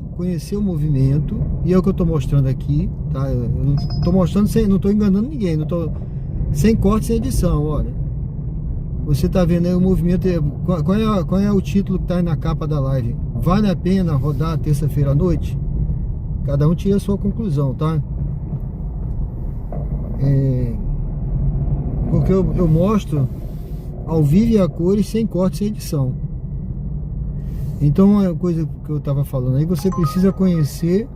e é o que eu tô mostrando aqui, tá? Eu não tô mostrando não tô enganando ninguém, não tô sem corte, sem edição, olha. Você tá vendo aí o movimento, qual é o título que tá aí na capa da live? Vale a pena rodar terça-feira à noite? Cada um tira a sua conclusão, tá? Porque eu mostro ao vivo e a cores, sem corte, sem edição. Então, a coisa que eu estava falando aí, você precisa conhecer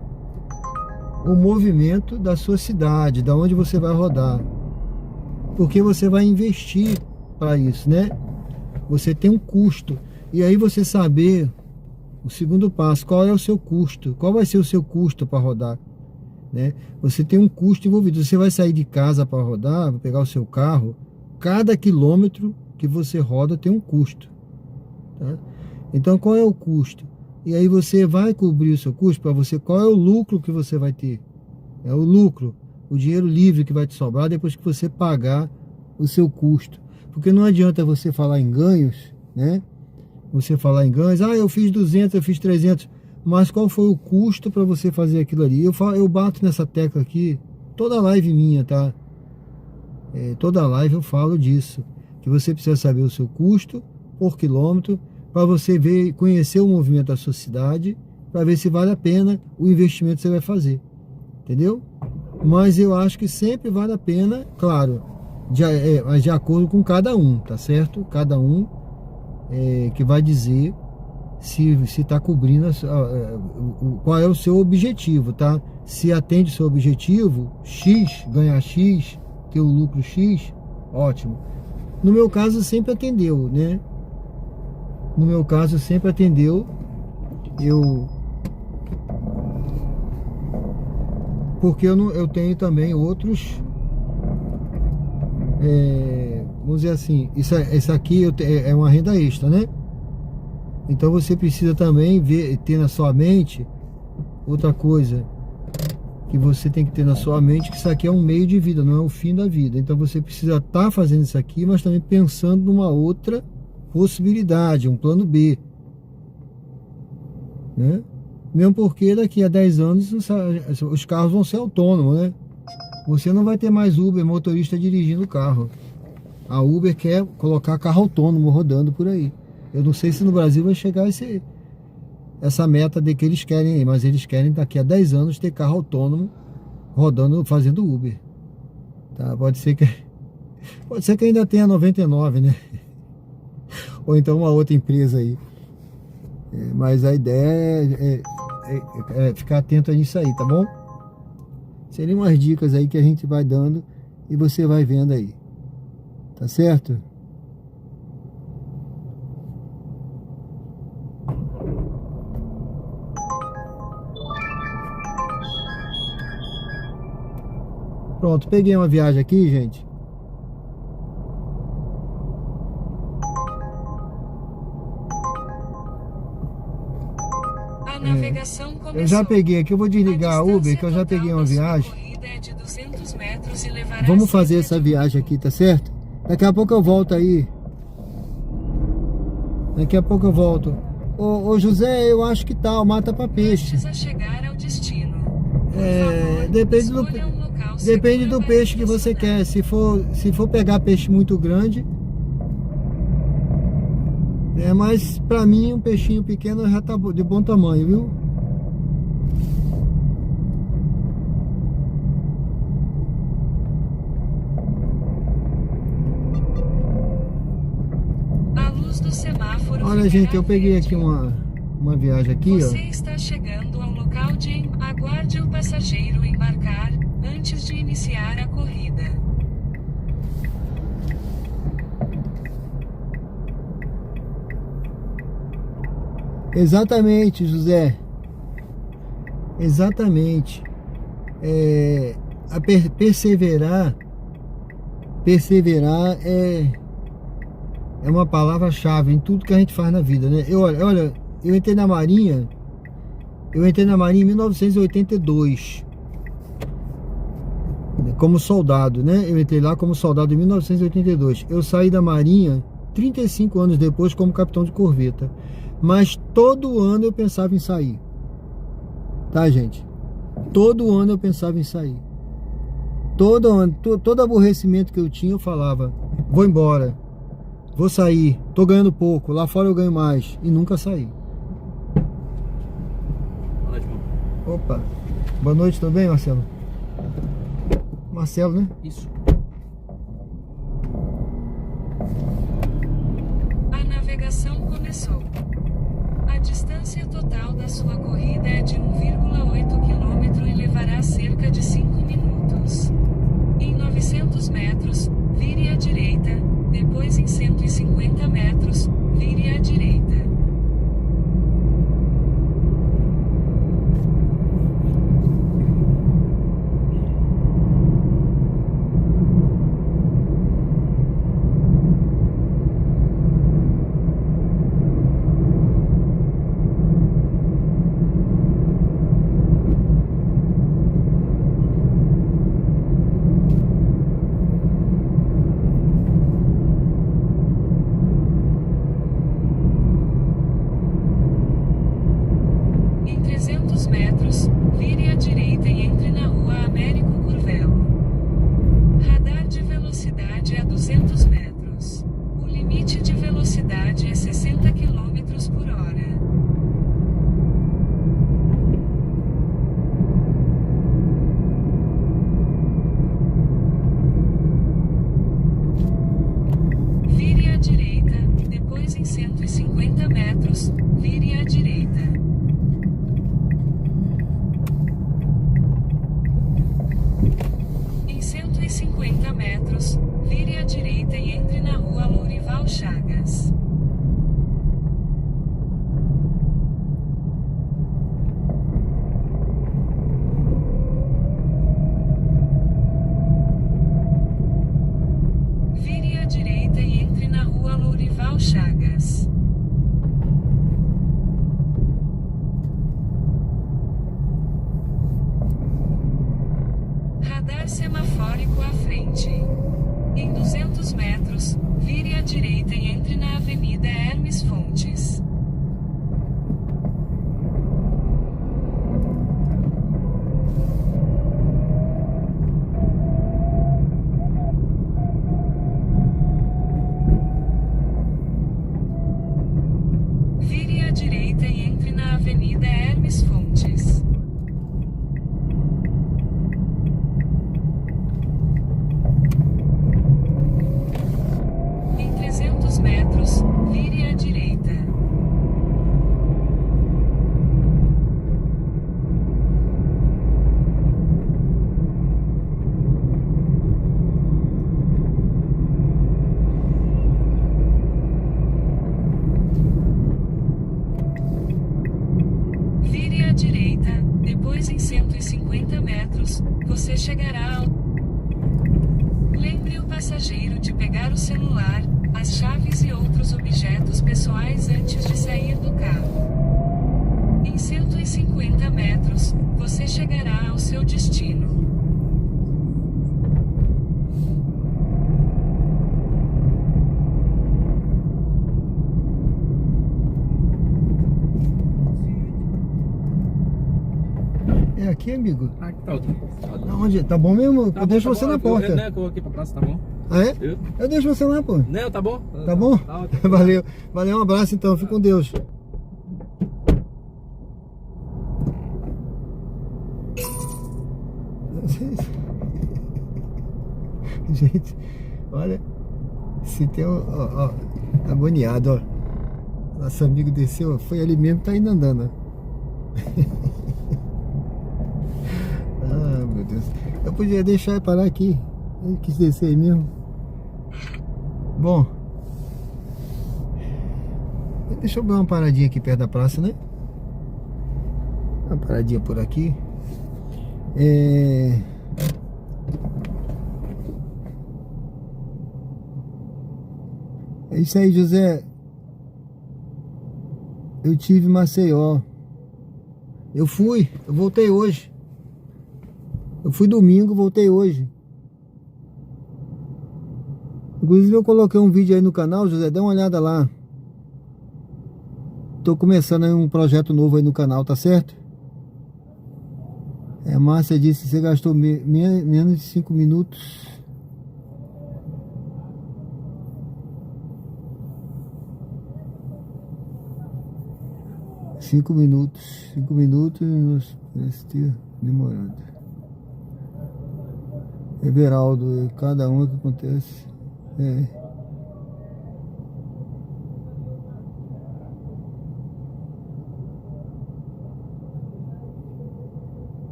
o movimento da sua cidade, da onde você vai rodar. Porque você vai investir para isso, né? Você tem um custo. E aí você saber, o segundo passo, qual é o seu custo? Qual vai ser o seu custo para rodar? Né? Você tem um custo envolvido. Você vai sair de casa para rodar, vai pegar o seu carro. Cada quilômetro que você roda tem um custo. Tá? Então qual é o custo? E aí você vai cobrir o seu custo para você. Qual é o lucro que você vai ter? É o lucro, o dinheiro livre que vai te sobrar depois que você pagar o seu custo. Porque não adianta você falar em ganhos, né? Você falar em ganhos, eu fiz 200, eu fiz 300, mas qual foi o custo para você fazer aquilo ali? Eu bato nessa tecla aqui, toda live minha, tá? Toda live eu falo disso, que você precisa saber o seu custo por quilômetro, para você ver, conhecer o movimento da sua cidade, para ver se vale a pena o investimento que você vai fazer, entendeu? Mas eu acho que sempre vale a pena, claro, de acordo com cada um, tá certo? Cada um que vai dizer se está cobrindo qual é o seu objetivo, tá? Se atende o seu objetivo, X, ganhar X, ter o lucro X, ótimo. No meu caso sempre atendeu, né? No meu caso sempre atendeu. Porque eu tenho também outros, vamos dizer assim, isso aqui é uma renda extra, né? Então você precisa também ter na sua mente outra coisa que você tem que ter na sua mente, que isso aqui é um meio de vida, não é o fim da vida. Então você precisa estar fazendo isso aqui, mas também pensando numa outra possibilidade, um plano B, né? Mesmo porque daqui a 10 anos os carros vão ser autônomos, né? Você não vai ter mais Uber, motorista dirigindo o carro. A Uber quer colocar carro autônomo rodando por aí. Eu não sei se no Brasil vai chegar essa meta de que eles querem aí, mas eles querem daqui a 10 anos ter carro autônomo rodando, fazendo Uber. Tá? Pode ser que ainda tenha 99, né? Ou então uma outra empresa aí. Mas a ideia é ficar atento nisso aí, tá bom? Seriam umas dicas aí que a gente vai dando e você vai vendo aí. Tá certo? Pronto, peguei uma viagem aqui, gente. A navegação começou. Eu já peguei aqui, eu vou desligar a Uber, que eu já peguei uma viagem. É de 200 metros e levará Vamos fazer cerca essa de- viagem aqui, tá certo? Daqui a pouco eu volto aí. Daqui a pouco eu volto. Ô José, eu acho que tá, o mata pra peixe. Prestes a chegar ao destino. Depende do, Escolha um local depende seguro do para peixe que você estacionar. quer. Se for pegar peixe muito grande, mas pra mim um peixinho pequeno já tá de bom tamanho, viu? A luz do semáforo. Olha, ficará gente, eu peguei verde. aqui uma viagem aqui, Você ó. está chegando ao local de aguarde o passageiro embarcar antes de iniciar a corrida. Exatamente, José. Exatamente. Perseverar é uma palavra-chave em tudo que a gente faz na vida, né? Olha, eu entrei na Marinha em 1982 como soldado, né? Eu entrei lá como soldado em 1982. Eu saí da Marinha 35 anos depois como capitão de corveta. Mas todo ano eu pensava em sair. Tá, gente? Todo ano eu pensava em sair. Todo ano, todo aborrecimento que eu tinha, eu falava: vou embora, vou sair, tô ganhando pouco, lá fora eu ganho mais. E nunca saí. Opa, boa noite, tudo bem, Marcelo? Marcelo, né? Isso. A navegação começou. A distância total da sua corrida é de 1,8 km e levará cerca de 5 minutos. Em 900 metros, vire à direita, depois em 150 metros, vire à direita. Em 300 metros, vire à direita e entre na rua Américo Curvelo. Radar de velocidade a 200 metros. O limite de velocidade é 60 km por hora. Vire à direita, depois em 150 metros, vire à direita. Em 150 metros, vire à direita e entre na rua Lourival Chagas. Vire à direita e entre na rua Lourival Chagas. Radar semafórico à frente. Em 200 metros, vire à direita e entre na Avenida Hermes Fontes. Vire à direita e entre na Avenida Hermes Fontes. Em 300 metros, vire à direita. Vire à direita, depois em 150 metros, você chegará ao... Lembre o passageiro de pegar o celular, as chaves e outros objetos pessoais antes de sair do carro. Em 150 metros, você chegará ao seu destino. É aqui, amigo? Ah, que tal? Aonde? Tá bom mesmo? Tá Eu bom, deixo tá você bom. na porta. Né, que eu vou aqui pra praça, tá bom? Ah, é? Eu? Eu deixo você lá, pô. Não, tá bom? Tá bom? Tá ótimo. Valeu. Valeu, um abraço então. Fique com Deus. Gente, olha. Se tem ó, agoniado, ó. Nosso amigo desceu, foi ali mesmo, tá ainda andando. Ah, meu Deus. Eu podia deixar ele parar aqui. Ele quis descer aí mesmo. Bom. Deixa eu dar uma paradinha aqui perto da praça, né? Uma paradinha por aqui. É isso aí, José. Eu tive em Maceió. Eu voltei hoje. Eu fui domingo, voltei hoje. Inclusive eu coloquei um vídeo aí no canal, José, dá uma olhada lá. Tô começando aí um projeto novo aí no canal, tá certo? A Márcia disse que você gastou menos de 5 minutos. Cinco minutos parece ter demorado. Everaldo, cada um é que acontece.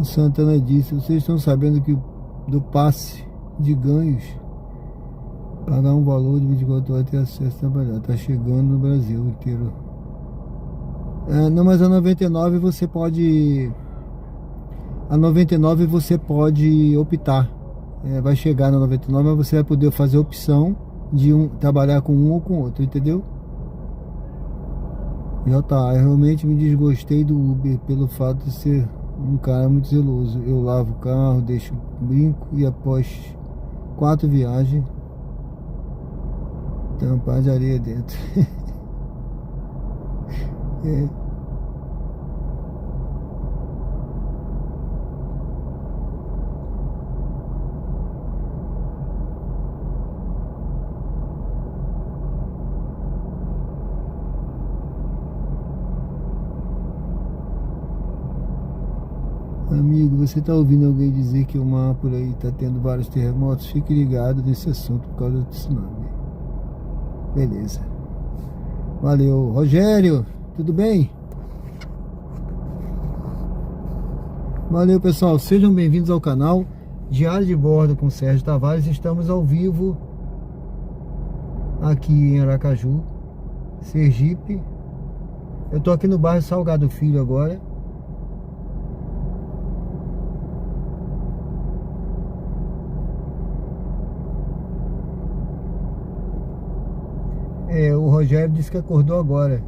O Santana disse: vocês estão sabendo que do passe de ganhos, pagar um valor de 24 horas ter acesso a trabalhar, tá chegando no Brasil inteiro. Não, mas a 99 você pode optar. Vai chegar na 99, mas você vai poder fazer a opção de trabalhar com um ou com outro, entendeu? Eu realmente me desgostei do Uber pelo fato de ser um cara muito zeloso. Eu lavo o carro, deixo brinco e após 4 viagens, tampar de areia dentro. Amigo, você tá ouvindo alguém dizer que o mar por aí tá tendo vários terremotos? Fique ligado nesse assunto por causa do tsunami. Beleza. Valeu. Rogério, tudo bem? Valeu, pessoal. Sejam bem-vindos ao canal Diário de Bordo com Sérgio Tavares. Estamos ao vivo aqui em Aracaju, Sergipe. Eu tô aqui no bairro Salgado Filho agora. O Rogério disse que acordou agora,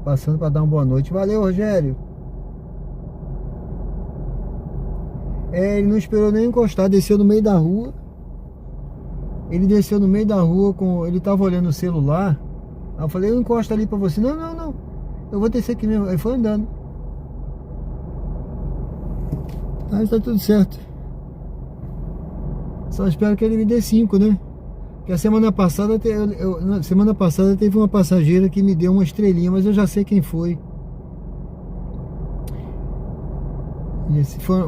passando para dar uma boa noite. Valeu, Rogério. Ele não esperou nem encostar, desceu no meio da rua. Ele desceu no meio da rua, ele tava olhando o celular. Aí eu falei: eu encosto ali para você. Não, eu vou descer aqui mesmo. Aí foi andando. Aí tá tudo certo. Só espero que ele me dê 5, né? Porque a semana passada teve uma passageira que me deu uma estrelinha, mas eu já sei quem foi.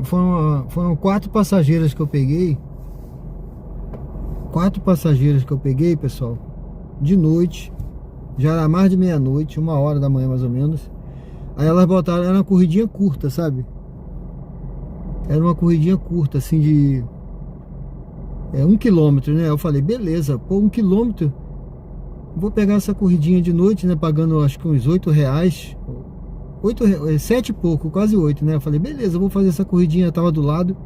Foram 4 passageiras que eu peguei. 4 passageiras que eu peguei, pessoal, de noite. Já era mais de meia-noite, 1h da manhã mais ou menos. Aí elas botaram, era uma corridinha curta, sabe? Era uma corridinha curta, assim, de 1 quilômetro, né? Eu falei: beleza, pô, 1 quilômetro, vou pegar essa corridinha de noite, né? Pagando acho que uns R$8, 7 e pouco, quase 8, né? Eu falei: beleza, vou fazer essa corridinha, eu tava do lado.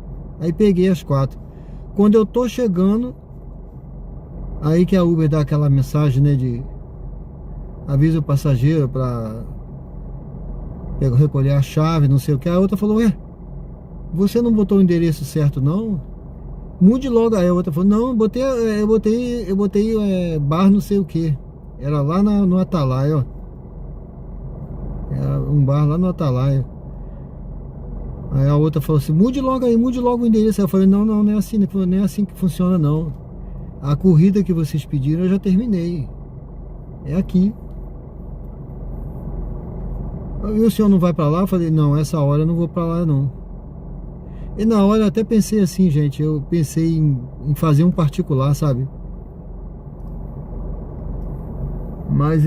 Aí peguei as 4. Quando eu tô chegando, aí que a Uber dá aquela mensagem, né? De avisa o passageiro pra recolher a chave, não sei o que. A outra falou: ué, você não botou o endereço certo, não? Mude logo. Aí a outra falou: não, eu botei bar não sei o que. Era lá no Atalaia, ó. Era um bar lá no Atalaia. Aí a outra falou assim: mude logo o endereço. Aí eu falei: não é assim, não é assim que funciona, não. A corrida que vocês pediram eu já terminei. É aqui. E o senhor não vai pra lá? Eu falei: não, essa hora eu não vou pra lá, não. E na hora eu até pensei assim, gente, eu pensei em fazer um particular, sabe? Mas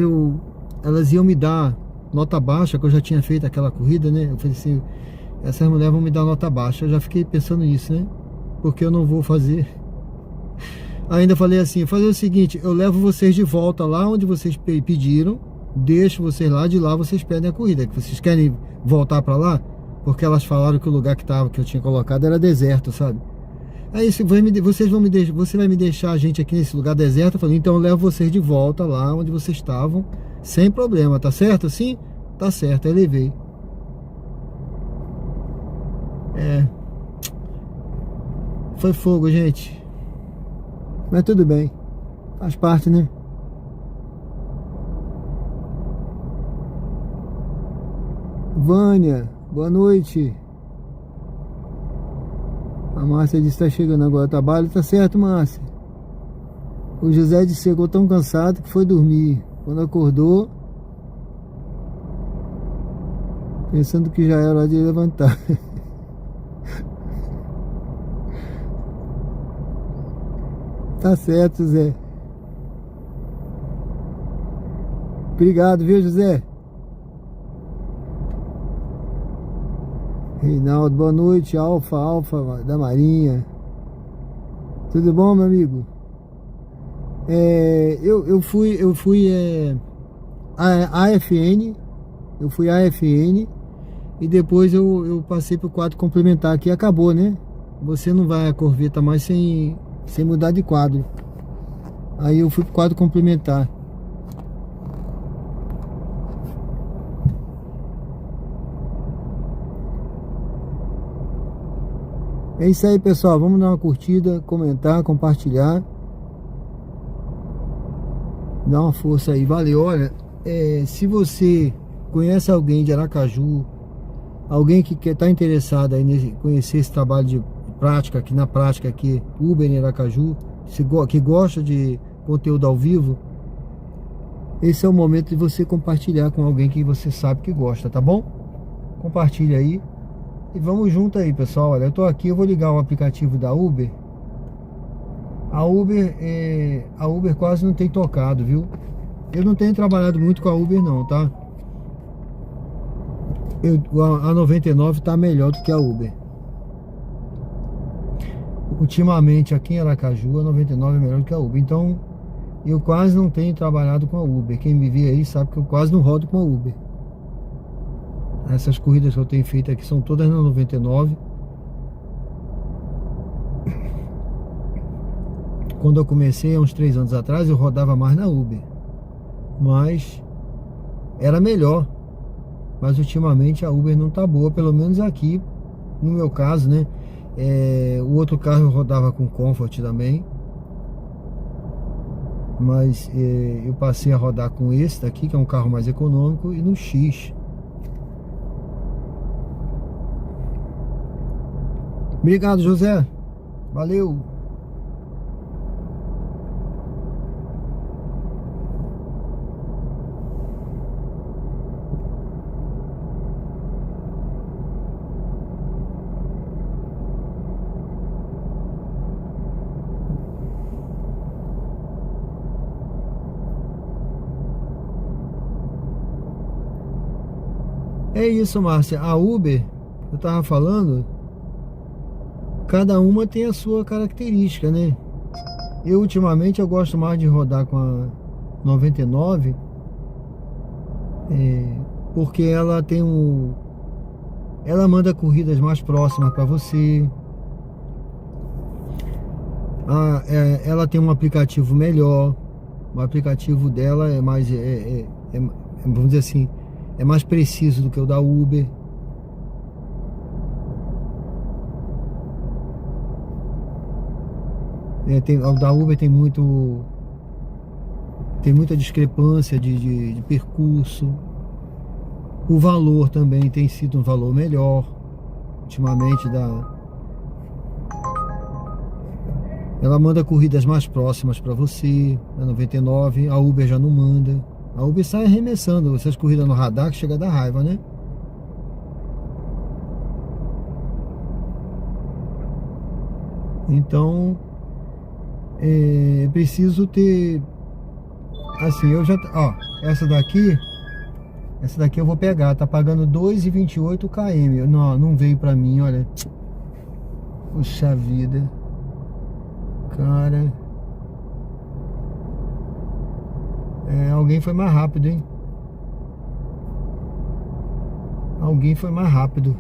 elas iam me dar nota baixa, que eu já tinha feito aquela corrida, né? Eu falei assim: essas mulheres vão me dar nota baixa. Eu já fiquei pensando nisso, né? Porque eu não vou fazer. Ainda falei assim: fazer o seguinte, eu levo vocês de volta lá onde vocês pediram, deixo vocês lá, de lá vocês pedem a corrida. Que vocês querem voltar pra lá? Porque elas falaram que o lugar que eu tinha colocado era deserto, sabe? Aí você vai me deixar a gente aqui nesse lugar deserto? Eu falei: então eu levo vocês de volta lá onde vocês estavam, sem problema, tá certo assim? Tá certo, aí levei. Foi fogo, gente. Mas tudo bem, faz parte, né? Vânia, boa noite. A Márcia disse que está chegando agora ao trabalho. Tá certo, Márcia. O José disse que chegou tão cansado que foi dormir. Quando acordou, pensando que já era hora de levantar. Tá certo, José. Obrigado, viu, José? Reinaldo, boa noite. Alfa da Marinha. Tudo bom, meu amigo? Eu fui AFN. Eu fui AFN. E depois eu passei pro quadro complementar, que acabou, né? Você não vai a corveta mais sem mudar de quadro. Aí eu fui pro quadro complementar. É isso aí, pessoal. Vamos dar uma curtida, comentar, compartilhar. Dá uma força aí. Valeu. Olha, se você conhece alguém de Aracaju, alguém que está interessado em conhecer esse trabalho de prática, aqui na prática, aqui, Uber em Aracaju, que gosta de conteúdo ao vivo, esse é o momento de você compartilhar com alguém que você sabe que gosta, tá bom? Compartilha aí e vamos junto aí, pessoal. Olha, eu tô aqui, eu vou ligar o aplicativo da Uber. A Uber quase não tem tocado, viu? Eu não tenho trabalhado muito com a Uber não, tá? A 99 tá melhor do que a Uber. Ultimamente aqui em Aracaju a 99 é melhor do que a Uber. Então eu quase não tenho trabalhado com a Uber. Quem me vê aí sabe que eu quase não rodo com a Uber. Essas corridas que eu tenho feito aqui são todas na 99. Quando eu comecei há uns 3 anos atrás, eu rodava mais na Uber, mas era melhor. Mas ultimamente a Uber não tá boa, pelo menos aqui no meu caso, né? O outro carro eu rodava com Comfort também, mas eu passei a rodar com esse daqui, que é um carro mais econômico, e no X. Obrigado, José. Valeu. É isso, Márcia. A Uber, eu tava falando, cada uma tem a sua característica, né? Ultimamente eu gosto mais de rodar com a 99, porque ela tem ela manda corridas mais próximas para você. Ela tem um aplicativo melhor. O aplicativo dela é mais, vamos dizer assim, é mais preciso do que o da Uber. O da Uber tem muita discrepância de percurso. O valor também tem sido um valor melhor ultimamente. Ela manda corridas mais próximas para você, na 99. A Uber já não manda. A Uber sai arremessando essas corridas no radar que chega a dar raiva, né? Então preciso ter, assim, eu já, ó, essa daqui eu vou pegar, tá pagando 2,28 km. Não veio pra mim, olha. Puxa vida, cara. Alguém foi mais rápido, hein? Alguém foi mais rápido.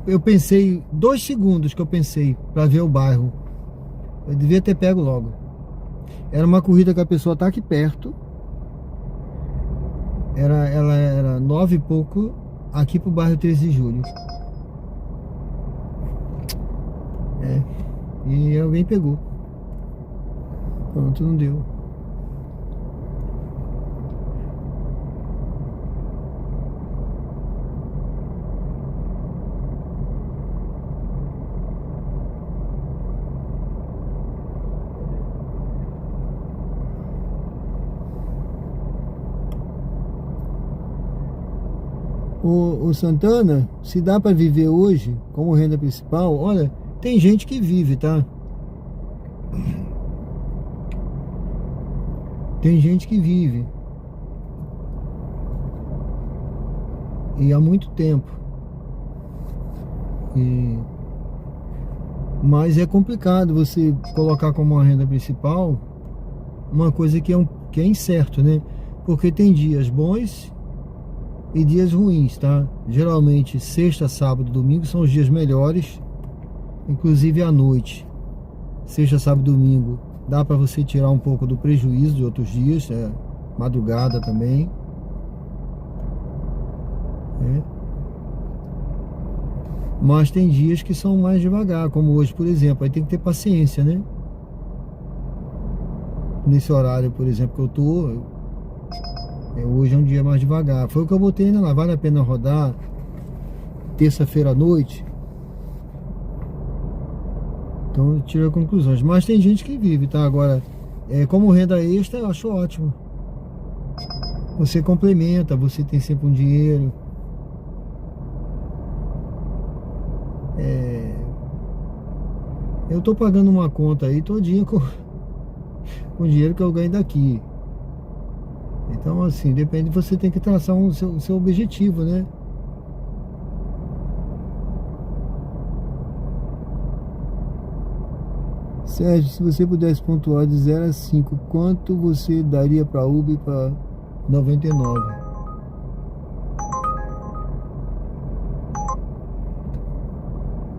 Eu pensei 2 segundos que eu pensei pra ver o bairro. Eu devia ter pego logo. Era uma corrida que a pessoa tá aqui perto. Ela era 9 e pouco aqui pro bairro 13 de Julho. E alguém pegou. Pronto, não deu. O Santana, se dá para viver hoje como renda principal, olha, tem gente que vive, tá? Tem gente que vive. E há muito tempo. Mas é complicado você colocar como uma renda principal uma coisa que é incerto, né? Porque tem dias bons e dias ruins, tá? Geralmente sexta, sábado, domingo são os dias melhores, inclusive à noite. Sexta, sábado, domingo dá para você tirar um pouco do prejuízo de outros dias, madrugada também. Mas tem dias que são mais devagar, como hoje, por exemplo. Aí tem que ter paciência, né? Nesse horário, por exemplo, que eu tô, hoje é um dia mais devagar. Foi o que eu botei ainda lá. Vale a pena rodar terça-feira à noite? Então eu tiro as conclusões. Mas tem gente que vive, tá? Agora, como renda extra, eu acho ótimo. Você complementa, você tem sempre um dinheiro. Eu tô pagando uma conta aí todinha com o dinheiro que eu ganho daqui. Então, assim, depende, você tem que traçar o seu objetivo, né? Sérgio, se você pudesse pontuar de 0 a 5, quanto você daria para Uber e para 99?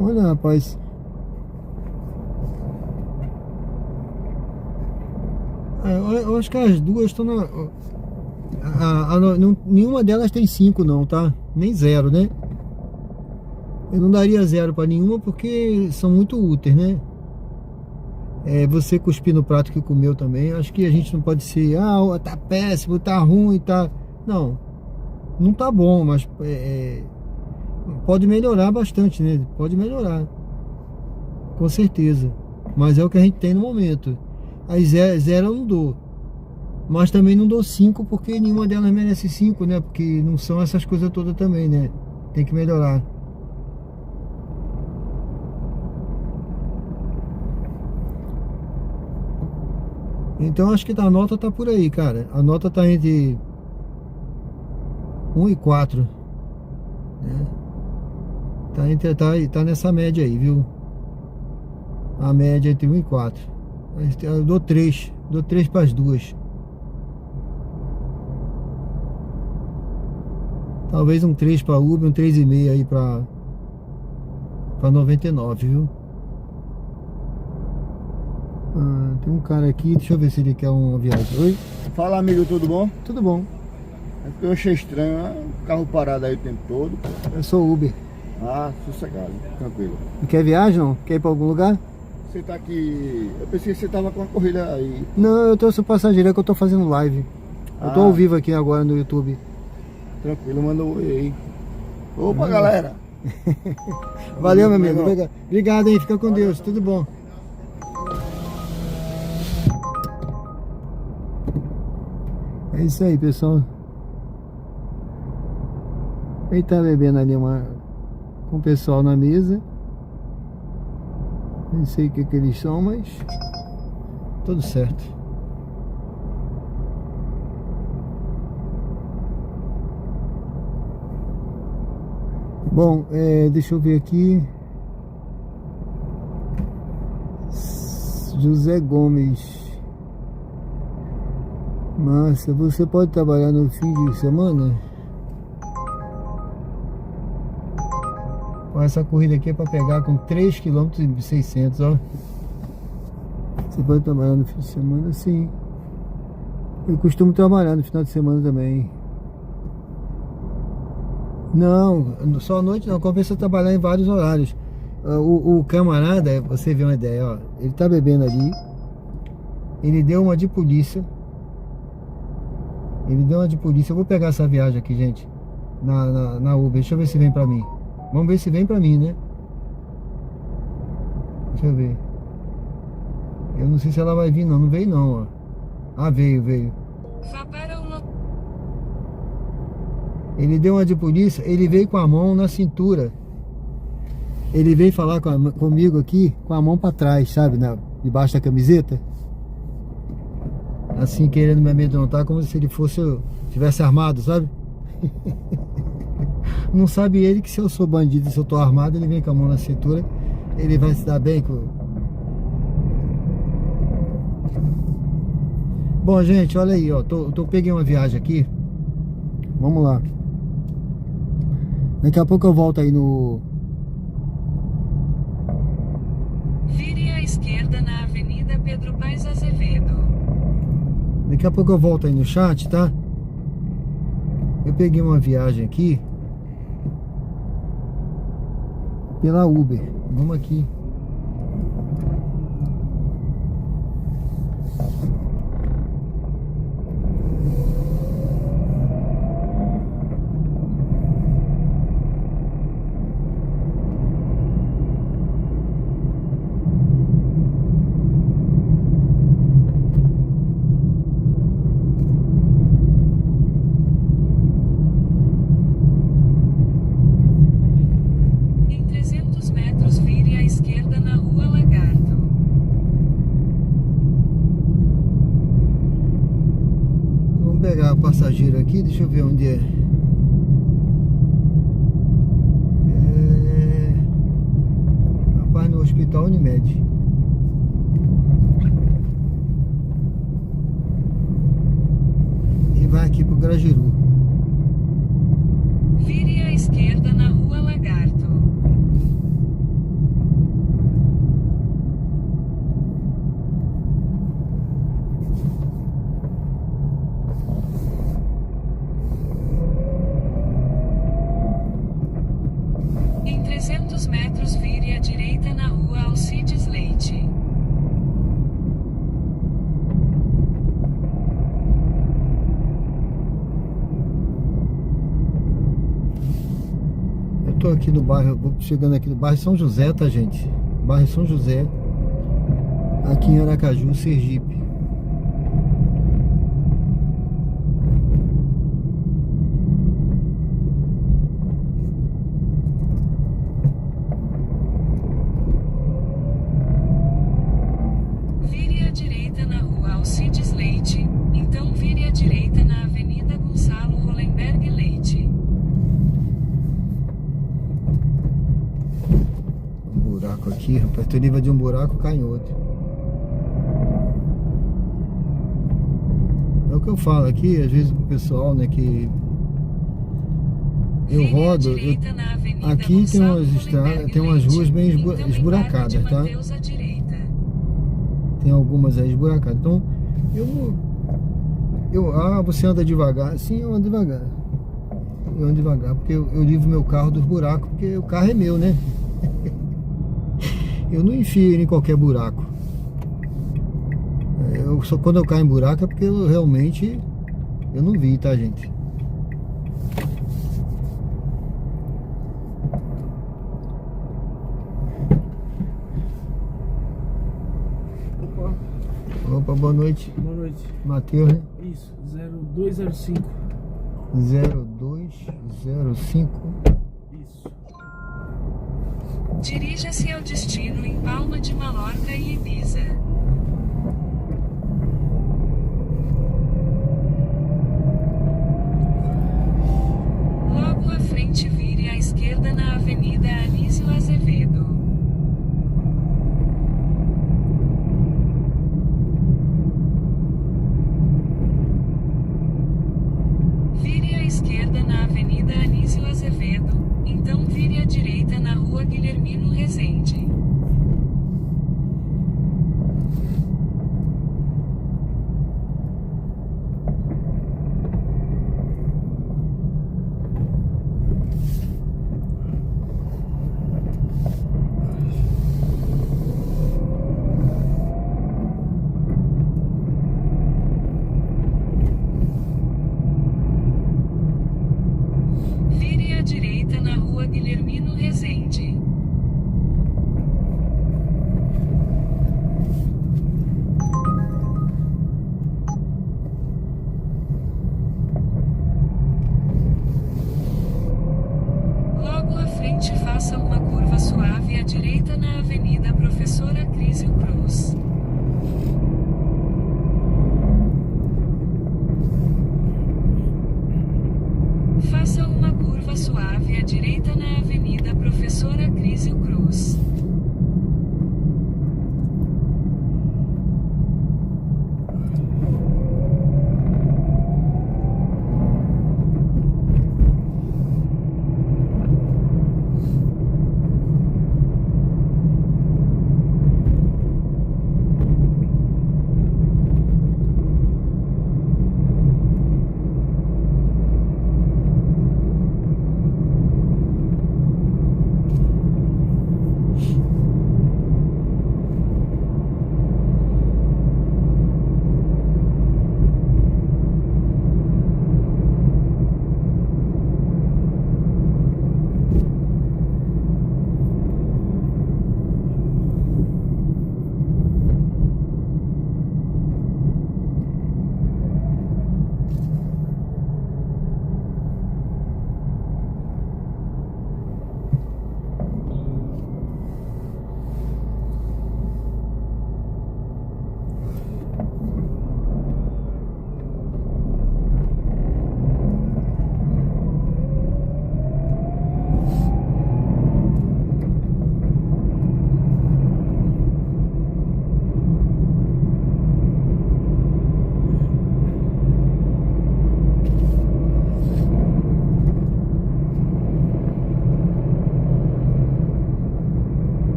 Olha, rapaz, eu acho que as duas estão nenhuma delas tem 5 não, tá? Nem 0, né? Eu não daria 0 para nenhuma porque são muito úteis, né? Você cuspir no prato que comeu também. Acho que a gente não pode ser, tá péssimo, tá ruim, tá... Não tá bom, mas pode melhorar bastante, né? Pode melhorar, com certeza. Mas é o que a gente tem no momento. Aí 0 eu não dou, mas também não dou 5 porque nenhuma delas merece 5, né? Porque não são essas coisas todas também, né? Tem que melhorar. Então acho que a nota tá por aí, cara. A nota tá entre 1 e 4, né? Tá nessa média aí, viu? A média entre 1 e 4. Eu dou 3 para as duas. Talvez um 3 para Uber, um 3,5 aí para 99, viu? Tem um cara aqui, deixa eu ver se ele quer uma viagem. Oi? Fala, amigo, tudo bom? Tudo bom. É porque eu achei estranho, né? O carro parado aí o tempo todo. Eu sou Uber. Ah, sossegado, tranquilo. Não quer viagem, não? Quer ir para algum lugar? Você tá aqui... Eu pensei que você tava com uma corrida aí. Não, eu trouxe o passageiro, é que eu tô fazendo live. Eu tô ao vivo aqui agora no YouTube. Tranquilo, manda um oi aí. Opa, galera! Valeu, meu amigo. Obrigado aí, fica com Deus. Tudo bom. É isso aí, pessoal. Ele tá bebendo ali com o pessoal na mesa. Não sei o que eles são, mas tudo certo. Bom, deixa eu ver aqui. José Gomes. Márcia, você pode trabalhar no fim de semana? Essa corrida aqui é para pegar com 3,6 km, ó. Você pode trabalhar no fim de semana? Sim. Eu costumo trabalhar no final de semana também. Não, só à noite não, compensa trabalhar em vários horários. O camarada, você vê uma ideia, ó. Ele tá bebendo ali. Ele deu uma de polícia. Eu vou pegar essa viagem aqui, gente, na Uber. Deixa eu ver se vem pra mim. Vamos ver se vem pra mim, né? Deixa eu ver. Eu não sei se ela vai vir, não. Não veio, não, ó. Ah, veio. Vá para uma... Ele deu uma de polícia. Ele veio com a mão na cintura. Ele veio falar comigo aqui com a mão pra trás, sabe? Debaixo da camiseta. Assim, querendo me amedrontar, como se ele tivesse armado, sabe? Não sabe ele que se eu sou bandido e se eu tô armado, ele vem com a mão na cintura, ele vai se dar bem com... Bom, gente, olha aí, ó, peguei uma viagem aqui. Vamos lá. Daqui a pouco eu volto aí no... Vire à esquerda na Avenida Pedro Paes Azevedo. Daqui a pouco eu volto aí no chat, tá? Eu peguei uma viagem aqui pela Uber. Vamos aqui. Em 300 metros, vire à esquerda na Rua Lagarto. Vamos pegar o passageiro aqui, deixa eu ver onde é. Rapaz, no Hospital Unimed. E vai aqui pro Grajaú. Vire à esquerda na Rua Lagarto. Em 300 metros, vire à direita na Rua Alcides Leite. Eu tô aqui no bairro, vou chegando aqui no bairro São José, tá, gente? Bairro São José, aqui em Aracaju, Sergipe. Vire à direita na Rua Alcides Leite, então vire à direita na Avenida Gonçalo Hollenberg Leite. Um buraco aqui, rapaz, tu livra de um buraco, cai em outro. É o que eu falo aqui, às vezes pro pessoal, né, que eu Vire à rodo, direita na Avenida aqui tem Gonçalo umas estradas, Hollenberg tem umas Leite, ruas bem então esburacadas, embarque de tá? Mateus à direita. Tem algumas aí esburacadas. Então, você anda devagar? Sim, eu ando devagar. Eu ando devagar, porque eu livro meu carro dos buracos, porque o carro é meu, né? Eu não enfio ele em qualquer buraco. Quando eu caio em buraco é porque eu realmente não vi, tá, gente? Opa, boa noite. Boa noite. Matheus, né? Isso, 0205. 0205. Isso. Dirija-se ao destino em Palma de Mallorca e Ibiza. Logo à frente, vire à esquerda na Avenida Anísio Azevedo. Vire à esquerda na Avenida Anísio Azevedo, então vire à direita na Rua Guilhermino Rezende. Vire à direita na Rua Guilhermino Rezende. Logo à frente, faça uma curva suave à direita na Avenida Professora Crísio Cruz. Faça uma curva suave à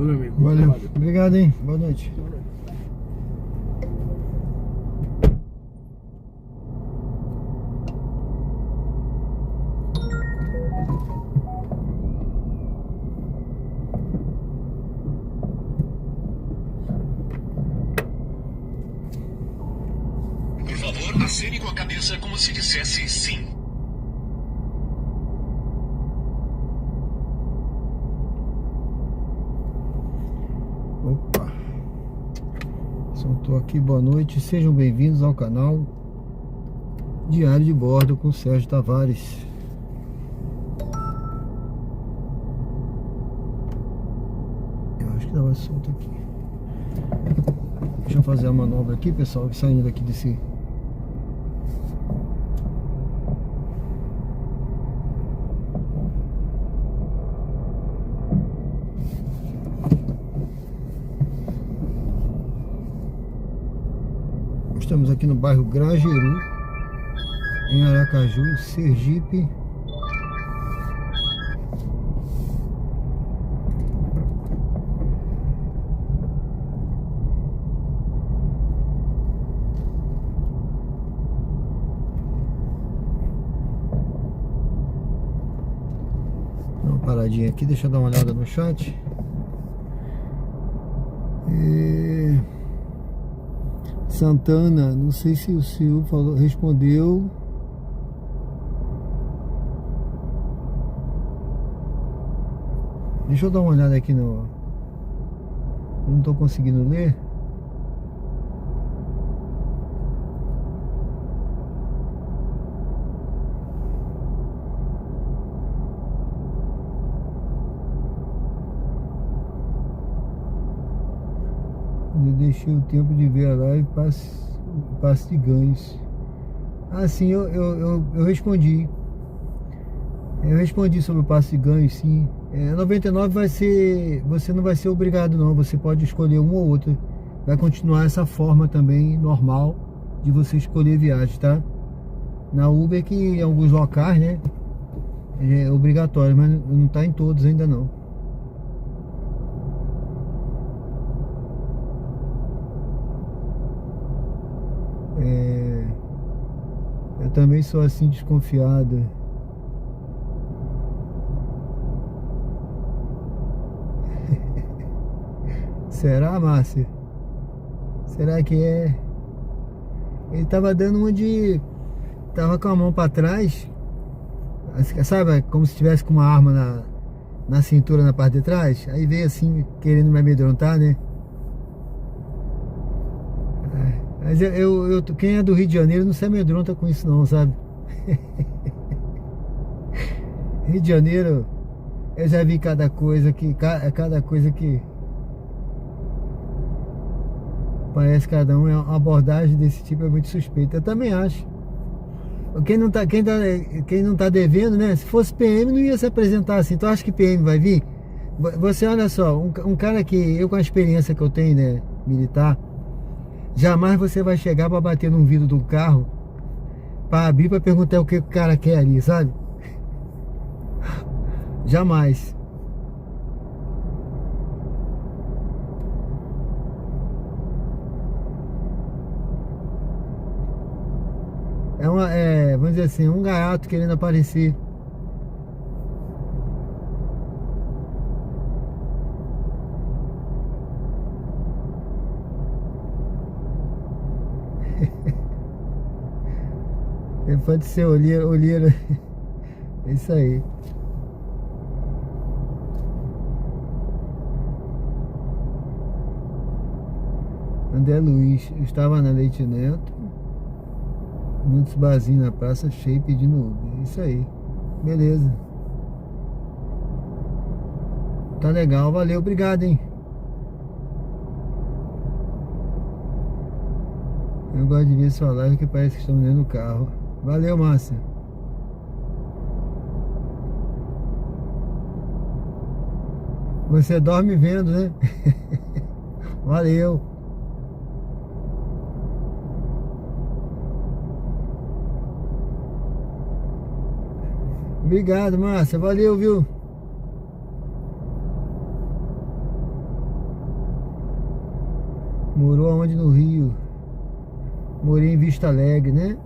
Valeu, amigo. Bom Valeu. trabalho. Obrigado, hein? Boa noite. Boa noite. Por favor, acene com a cabeça como se dissesse sim. Opa. Soltou aqui, boa noite. Sejam bem-vindos ao canal Diário de Bordo com Sérgio Tavares. Eu acho que tava solto aqui. Deixa eu fazer a manobra aqui, pessoal, saindo daqui desse. Estamos aqui no bairro Grajeru, em Aracaju, Sergipe. Dá uma paradinha aqui, deixa eu dar uma olhada no chat. Santana, não sei se o Sil falou, respondeu. Deixa eu dar uma olhada aqui no. Eu não tô conseguindo ler. Eu deixei o tempo de ver a live, passe de ganhos. Ah, sim, eu respondi. Eu respondi sobre o passe de ganhos, sim. 99 vai ser... Você não vai ser obrigado, não. Você pode escolher uma ou outra. Vai continuar essa forma também, normal, de você escolher viagem, tá? Na Uber, que em alguns locais, né, é obrigatório, mas não tá em todos ainda, não. Eu também sou assim desconfiada. Será, Márcia? Será que é? Ele tava dando uma de... Tava com a mão pra trás, sabe? Como se estivesse com uma arma na cintura, na parte de trás. Aí veio assim, querendo me amedrontar, né? Mas quem é do Rio de Janeiro não se amedronta com isso não, sabe? Rio de Janeiro, eu já vi cada coisa que parece cada um, é uma abordagem desse tipo, é muito suspeita. Eu também acho. Quem não tá devendo, né? Se fosse PM não ia se apresentar assim. Tu acha que PM vai vir? Você olha só, um cara que eu, com a experiência que eu tenho, né, militar, jamais você vai chegar para bater num vidro do carro, para abrir, para perguntar o que o cara quer ali, sabe? Jamais. Vamos dizer assim, um gaiato querendo aparecer. Pode ser olheira. É isso aí. André Luiz, eu estava na Leite Neto, muitos barzinhos na praça cheio pedindo Uber. Isso aí. Beleza. Tá legal, valeu, obrigado, hein. Eu gosto de ver sua live que parece que estamos dentro do carro. Valeu, Márcia. Você dorme vendo, né? Valeu. Obrigado, Márcia. Valeu, viu? Morou aonde no Rio? Morei em Vista Alegre, né?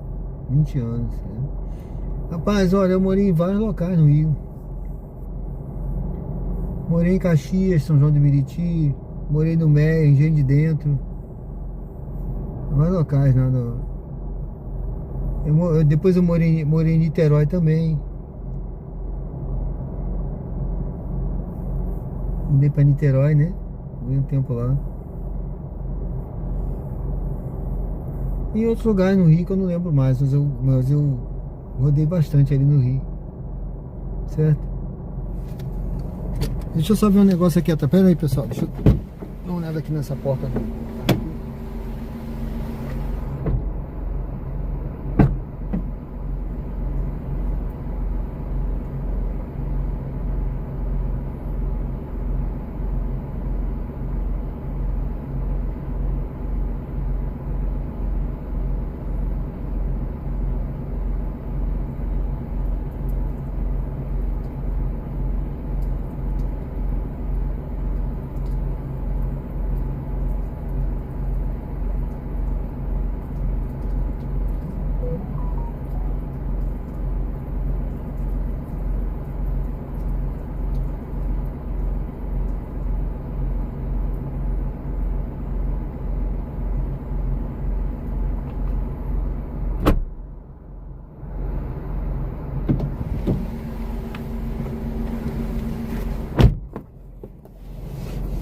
20 anos. Né? Rapaz, olha, eu morei em vários locais no Rio. Morei em Caxias, São João do Meriti. Morei no Meia, Engenho de Dentro. Vários locais, né? Depois eu morei em Niterói também. Mudei pra Niterói, né? Fui um tempo lá. E outros lugares no Rio que eu não lembro mais, mas eu rodei bastante ali no Rio. Certo? Deixa eu só ver um negócio aqui atrás. Pera aí, pessoal. Deixa eu dar uma olhada aqui nessa porta.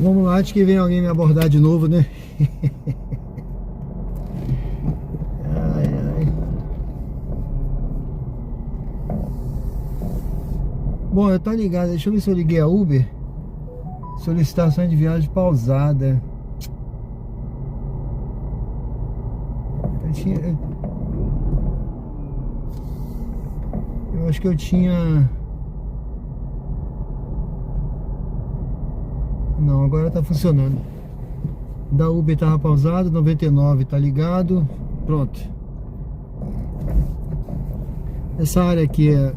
Vamos lá, antes que venha alguém me abordar de novo, né? Ai, ai. Bom, eu tô ligado, deixa eu ver se eu liguei a Uber. Solicitação de viagem pausada. Eu acho que eu tinha... Não, agora tá funcionando. Da Uber tava pausado, 99 tá ligado. Pronto. Essa área aqui é...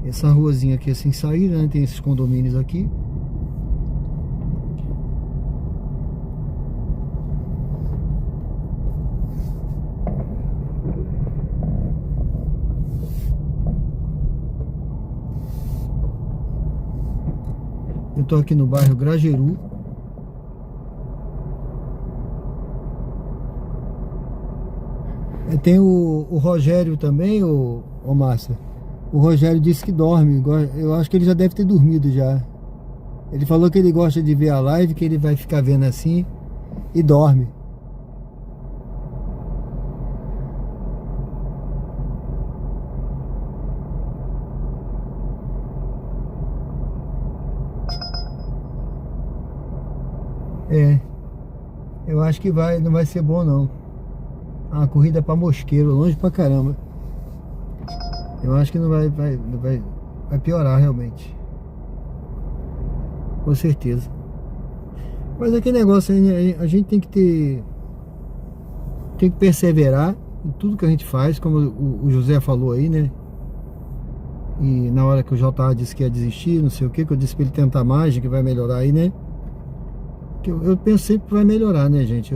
Essa ruazinha aqui é sem saída, né? Tem esses condomínios aqui. Eu tô aqui no bairro Grajeru. Tem o Rogério também, o Márcia. O Rogério disse que dorme. Eu acho que ele já deve ter dormido já. Ele falou que ele gosta de ver a live, que ele vai ficar vendo assim e dorme. É, eu acho que não vai ser bom não. A corrida pra Mosqueiro, longe pra caramba. Eu acho que não vai piorar realmente. Com certeza. Mas aquele negócio aí, a gente tem que perseverar em tudo que a gente faz, como o José falou aí, né? E na hora que o JA disse que ia desistir, não sei o que eu disse pra ele tentar mais, que vai melhorar aí, né? Eu penso sempre que vai melhorar, né, gente?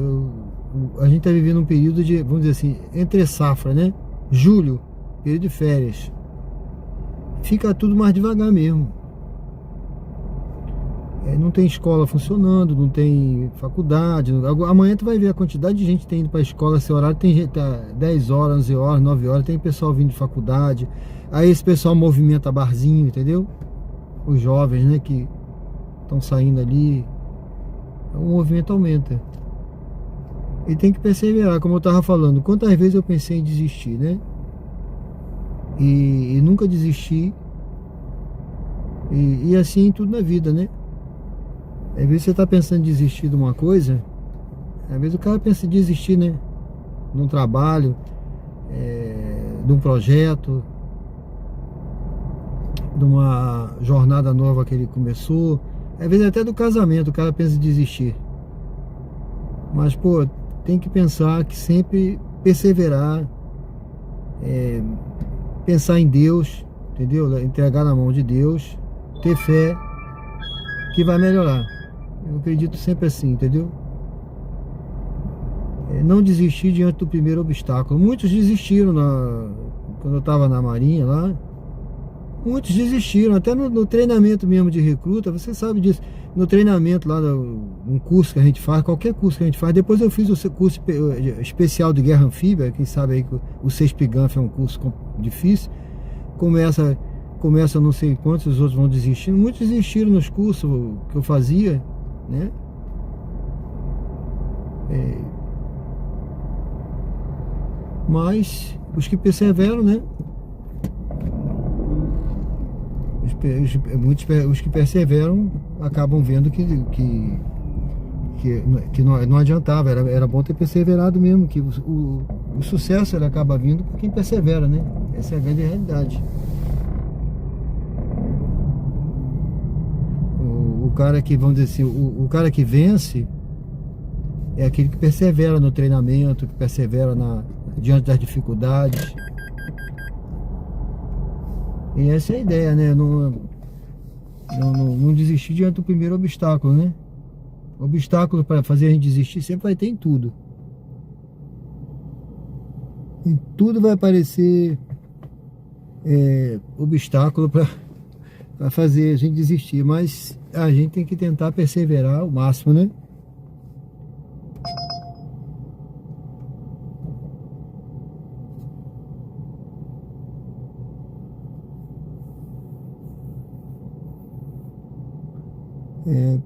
A gente tá vivendo um período de, vamos dizer assim, entre safra, né? Julho, período de férias. Fica tudo mais devagar mesmo. Não tem escola funcionando, não tem faculdade. Amanhã tu vai ver a quantidade de gente que tem indo pra escola. Esse horário tem gente, tá 10 horas, 11 horas, 9 horas. Tem pessoal vindo de faculdade. Aí esse pessoal movimenta barzinho, entendeu? Os jovens, né, que estão saindo ali. O movimento aumenta. E tem que perseverar, como eu tava falando. Quantas vezes eu pensei em desistir, né? E nunca desisti. E assim tudo na vida, né? Às vezes você tá pensando em desistir de uma coisa. Às vezes o cara pensa em desistir, né? De um trabalho, de um projeto, de uma jornada nova que ele começou. Às vezes até do casamento o cara pensa em desistir. Mas, pô, tem que pensar que sempre perseverar, pensar em Deus, entendeu? Entregar na mão de Deus, ter fé, que vai melhorar. Eu acredito sempre assim, entendeu? não desistir diante do primeiro obstáculo. Muitos desistiram quando eu estava na Marinha lá. Muitos desistiram, até no treinamento mesmo de recruta, você sabe disso. No treinamento lá, um curso que a gente faz, qualquer curso que a gente faz. Depois eu fiz o curso especial de guerra anfíbia. Quem sabe aí que o CESPGANF é um curso difícil. Começa não sei quantos, os outros vão desistindo. Muitos desistiram nos cursos que eu fazia, né? Mas os que perseveram, né? Os que perseveram acabam vendo que não adiantava, era bom ter perseverado mesmo, que o sucesso ele acaba vindo por quem persevera, né? Essa é a grande realidade. O cara que, vamos dizer assim, o cara que vence é aquele que persevera no treinamento, que persevera diante das dificuldades. E essa é a ideia, né? Não desistir diante do primeiro obstáculo, né? Obstáculo para fazer a gente desistir sempre vai ter em tudo. Em tudo vai aparecer obstáculo para fazer a gente desistir. Mas a gente tem que tentar perseverar ao máximo, né?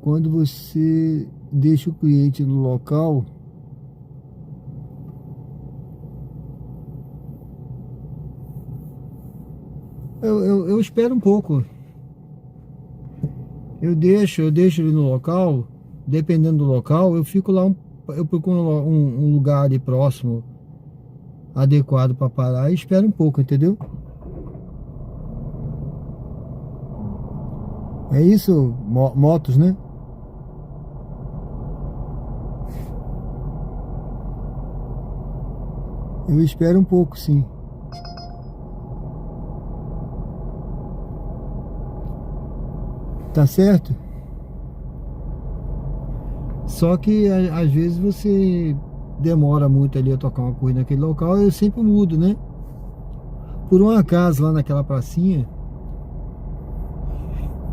Quando você deixa o cliente no local, eu espero um pouco. Eu deixo ele no local, dependendo do local, eu fico lá, eu procuro um lugar ali próximo, adequado para parar e espero um pouco, entendeu? É isso, motos, né? Eu espero um pouco, sim. Tá certo? Só que às vezes você demora muito ali a tocar uma corrida naquele local, eu sempre mudo, né? Por um acaso lá naquela pracinha,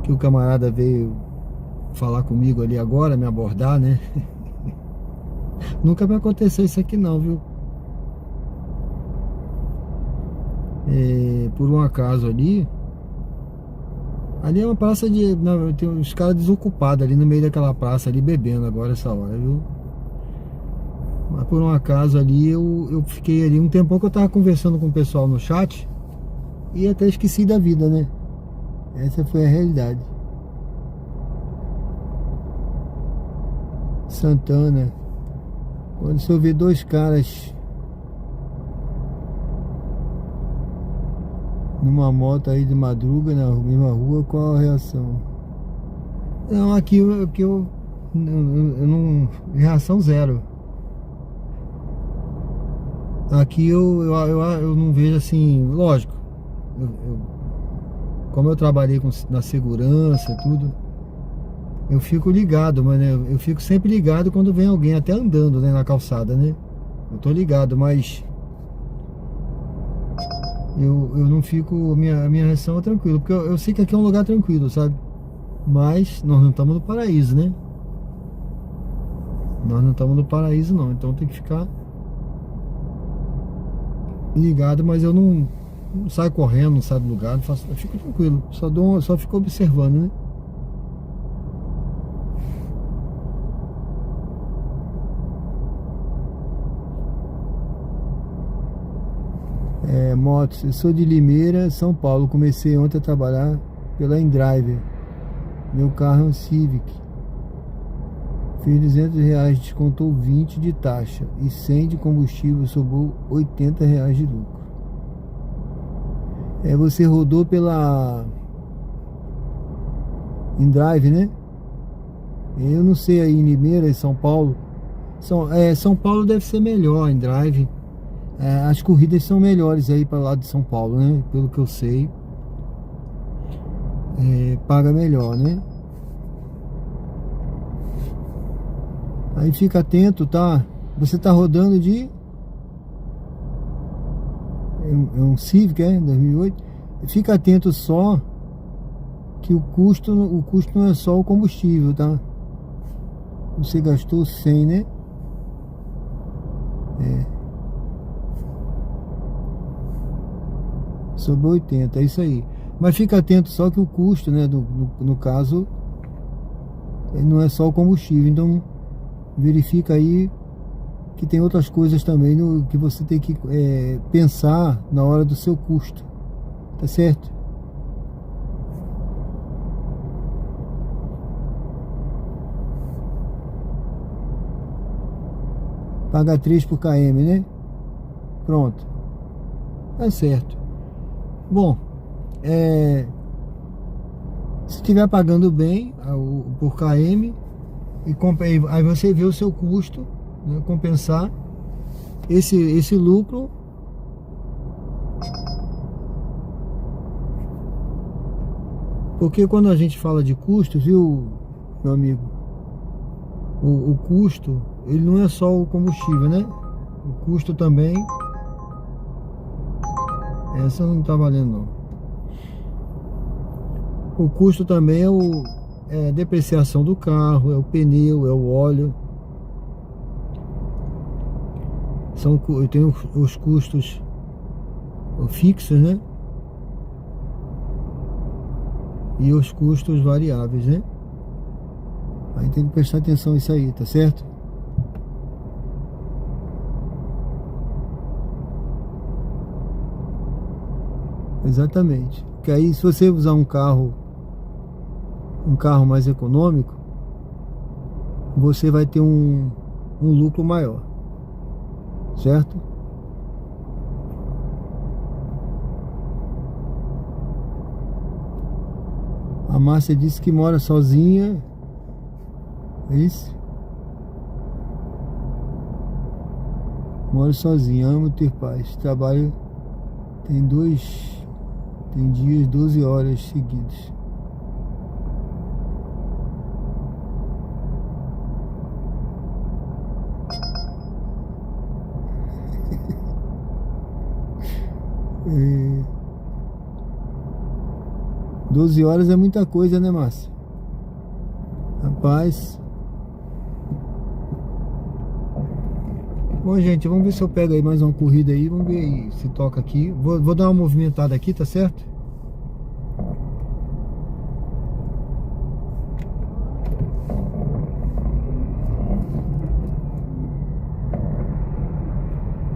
que o camarada veio falar comigo ali agora, me abordar, né? Nunca me aconteceu isso aqui não, viu? Por um acaso ali é uma praça tem uns caras desocupados ali no meio daquela praça ali bebendo agora essa hora, viu? Mas por um acaso ali eu fiquei ali um tempão que eu tava conversando com o pessoal no chat e até esqueci da vida, né? Essa foi a realidade. Santana. Quando você vê dois caras numa moto aí de madruga na mesma rua, qual a reação? Não, aqui eu não... Reação zero. Aqui eu não vejo assim... Lógico, como eu trabalhei na segurança e tudo, eu fico ligado, mas né, eu fico sempre ligado quando vem alguém, até andando, né, na calçada, né? Eu tô ligado, mas eu não fico, a minha reação é tranquila, porque eu sei que aqui é um lugar tranquilo, sabe? Mas nós não estamos no paraíso, né? Nós não estamos no paraíso não, então tem que ficar ligado, mas eu não saio correndo, não saio do lugar, eu fico tranquilo, só fico observando, né? Motos, eu sou de Limeira, São Paulo. Comecei ontem a trabalhar pela InDriver. Meu carro é um Civic. Fiz R$200, descontou 20 de taxa e 100 de combustível, sobrou R$80 de lucro. Você rodou pela InDrive, né? Eu não sei aí em Limeira, em São Paulo. São Paulo deve ser melhor InDrive. As corridas são melhores aí para lá de São Paulo, né? Pelo que eu sei, paga melhor, né? Aí fica atento, tá? Você está rodando de... É um Civic, 2008. Fica atento só que o custo não é só o combustível, tá? Você gastou 100, né? Sobre 80, é isso aí. Mas fica atento só que o custo, né? No caso, não é só o combustível. Então, verifica aí que tem outras coisas também que você tem que pensar na hora do seu custo. Tá certo? Paga 3 por km, né? Pronto. Tá certo. Bom, se estiver pagando bem por km, aí você vê o seu custo, né, compensar esse lucro. Porque quando a gente fala de custo, viu, meu amigo, o custo, ele não é só o combustível, né? O custo também... Essa não tá valendo, não. O custo também é a depreciação do carro, é o pneu, é o óleo. Eu tenho os custos fixos, né? E os custos variáveis, né? Aí tem que prestar atenção nisso aí, tá certo? Exatamente. Porque aí, se você usar um carro mais econômico, você vai ter um lucro maior, certo? A Márcia disse que mora sozinha. É isso? Moro sozinha, amo ter paz. Trabalho tem dias 12 horas seguidas. É... 12 horas é muita coisa, né, Márcia? Rapaz. Bom, gente, vamos ver se eu pego aí mais uma corrida aí. Vamos ver aí se toca aqui. Vou dar uma movimentada aqui, tá certo?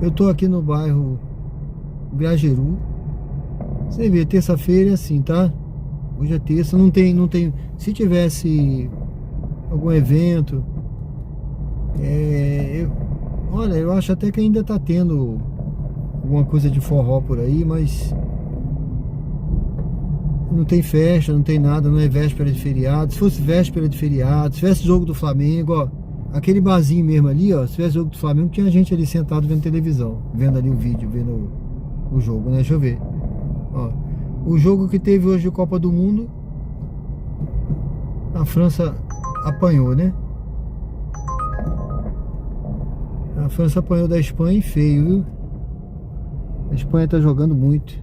Eu tô aqui no bairro Grajaru. Você vê, terça-feira é assim, tá? Hoje é terça, não tem. Se tivesse algum evento, olha, eu acho até que ainda tá tendo alguma coisa de forró por aí, mas não tem festa, não tem nada, não é véspera de feriado. Se fosse véspera de feriado, se tivesse jogo do Flamengo, ó, aquele barzinho mesmo ali, ó, se tivesse jogo do Flamengo, tinha gente ali sentado vendo televisão, vendo ali o vídeo, vendo o jogo, né? Deixa eu ver. Ó, o jogo que teve hoje de Copa do Mundo, a França apanhou, né? A França apanhou da Espanha e feio, viu? A Espanha tá jogando muito.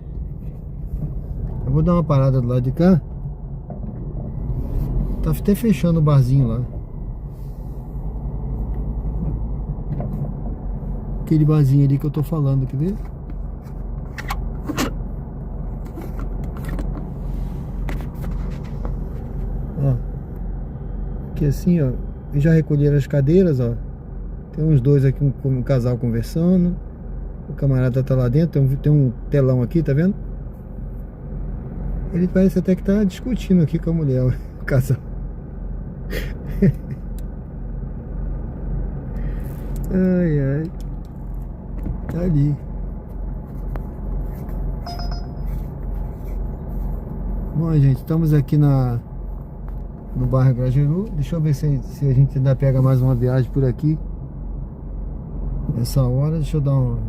Eu vou dar uma parada do lado de cá. Tá até fechando o barzinho lá. Aquele barzinho ali que eu tô falando, quer ver? Ó. Aqui assim, ó. Eles já recolheram as cadeiras, ó. Tem uns dois aqui, um casal conversando. O camarada tá lá dentro. Tem um telão aqui, tá vendo? Ele parece até que tá discutindo aqui com a mulher, o casal. Ai, ai. Tá ali. Bom, gente, estamos aqui no bairro Grajaru. Deixa eu ver se a gente ainda pega mais uma viagem por aqui. Essa hora, deixa eu dar uma...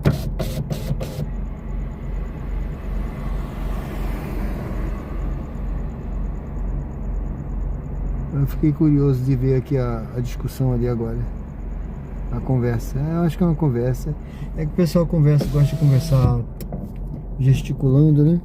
Eu fiquei curioso de ver aqui a discussão ali agora. A conversa, eu acho que é uma conversa. É que o pessoal conversa, gosta de conversar gesticulando, né?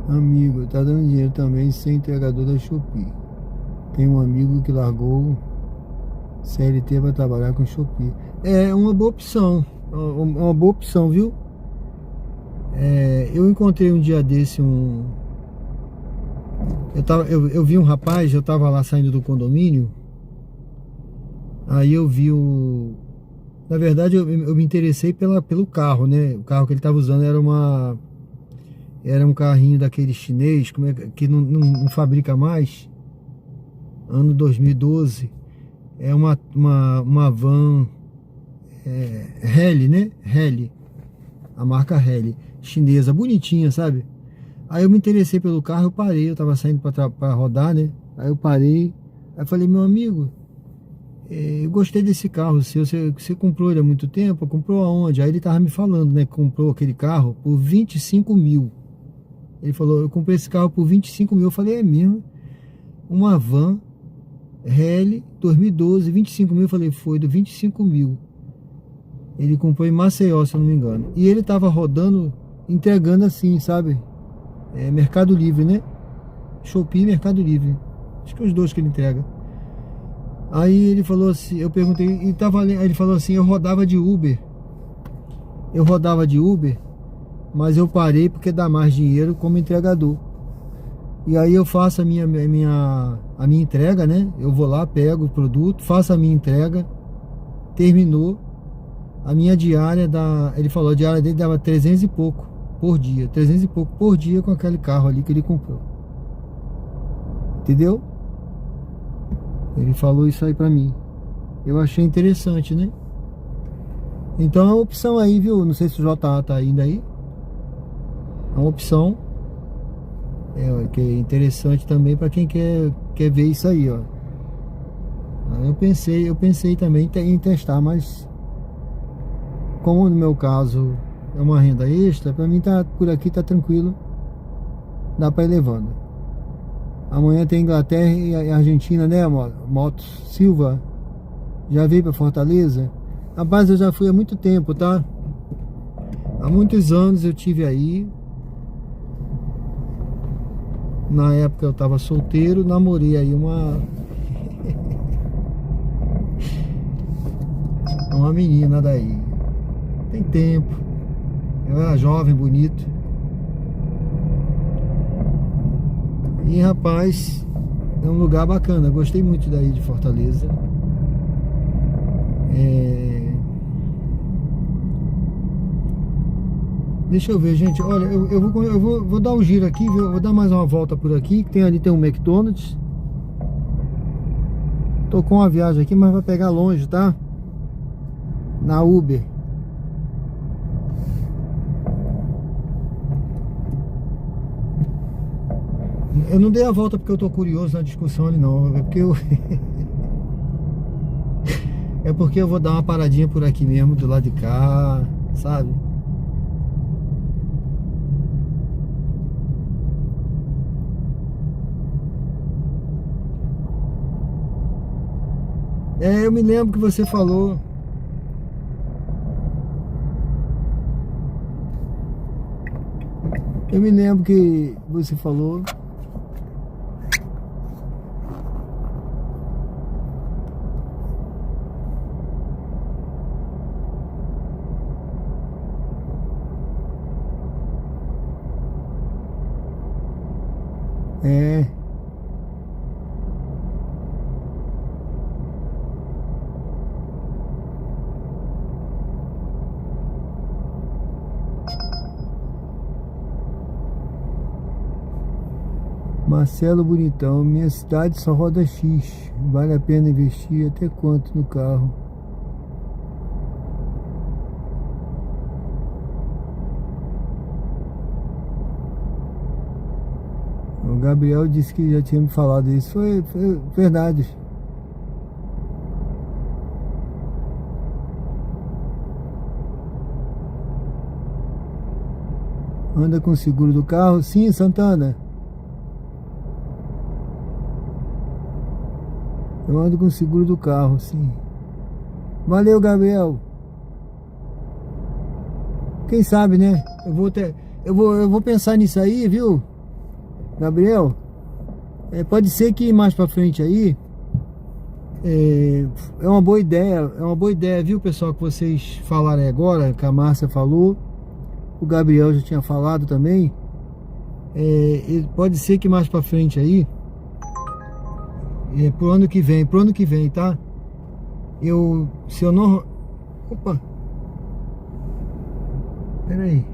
Amigo, tá dando dinheiro também sem entregador da Shopee. Tem um amigo que largou CLT para trabalhar com Shopee. É uma boa opção. Uma boa opção, viu? Eu encontrei um dia desse eu vi um rapaz, eu tava lá saindo do condomínio. Aí eu vi na verdade eu me interessei pelo carro, né? O carro que ele tava usando era um carrinho daquele chinês, que não fabrica mais. Ano 2012. É uma van Geely, né? Geely. A marca Geely, chinesa, bonitinha, sabe? Aí eu me interessei pelo carro, eu parei, eu tava saindo pra rodar, né? Aí eu parei, aí falei, meu amigo, eu gostei desse carro seu, você comprou ele há muito tempo? Comprou aonde? Aí ele tava me falando, né? Comprou aquele carro por 25 mil. Ele falou, eu comprei esse carro por 25 mil. Eu falei, é mesmo? Uma van Geely 2012, 25 mil. Eu falei, foi do 25 mil. Ele comprou em Maceió, se eu não me engano. E ele tava rodando, entregando assim, sabe? Mercado Livre, né? Shopee e Mercado Livre. Acho que é os dois que ele entrega. Aí ele falou assim, eu perguntei, aí ele falou assim, eu rodava de Uber. Mas eu parei porque dá mais dinheiro como entregador. E aí eu faço a minha entrega, né? Eu vou lá, pego o produto, faço a minha entrega. Terminou. A minha diária ele falou, a diária dele dava 300 e pouco por dia. 300 e pouco por dia com aquele carro ali que ele comprou. Entendeu? Ele falou isso aí pra mim. Eu achei interessante, né? Então é uma opção aí, viu? Não sei se o JA tá ainda aí. É uma opção que é interessante também para quem quer ver isso aí, ó. Eu pensei também em testar, mas como no meu caso é uma renda extra, para mim por aqui tá tranquilo, dá para ir levando. Amanhã tem Inglaterra e Argentina, né, Moto Silva? Já veio para Fortaleza? Rapaz, eu já fui há muito tempo, tá? Há muitos anos eu tive aí. Na época eu tava solteiro, namorei aí uma menina daí. Tem tempo. Eu era jovem, bonito. E rapaz, é um lugar bacana. Gostei muito daí de Fortaleza. Deixa eu ver, gente. Olha, eu vou dar um giro aqui, viu? Vou dar mais uma volta por aqui. Ali tem um McDonald's. Tô com uma viagem aqui, mas vai pegar longe, tá? Na Uber. Eu não dei a volta porque eu tô curioso na discussão ali, não. É porque é porque eu vou dar uma paradinha por aqui mesmo, do lado de cá, sabe? Eu me lembro que você falou. Eu me lembro que você falou. Marcelo Bonitão, minha cidade só roda X. Vale a pena investir até quanto no carro? O Gabriel disse que já tinha me falado isso. Foi verdade. Anda com o seguro do carro? Sim, Santana. Eu ando com o seguro do carro, sim. Valeu, Gabriel. Quem sabe, né? Eu vou pensar nisso aí, viu, Gabriel? Pode ser que mais pra frente aí é uma boa ideia, viu, pessoal, que vocês falaram agora, que a Márcia falou, o Gabriel já tinha falado também. Pode ser que mais pra frente aí, pro ano que vem, tá? Se eu não... Opa! Pera aí.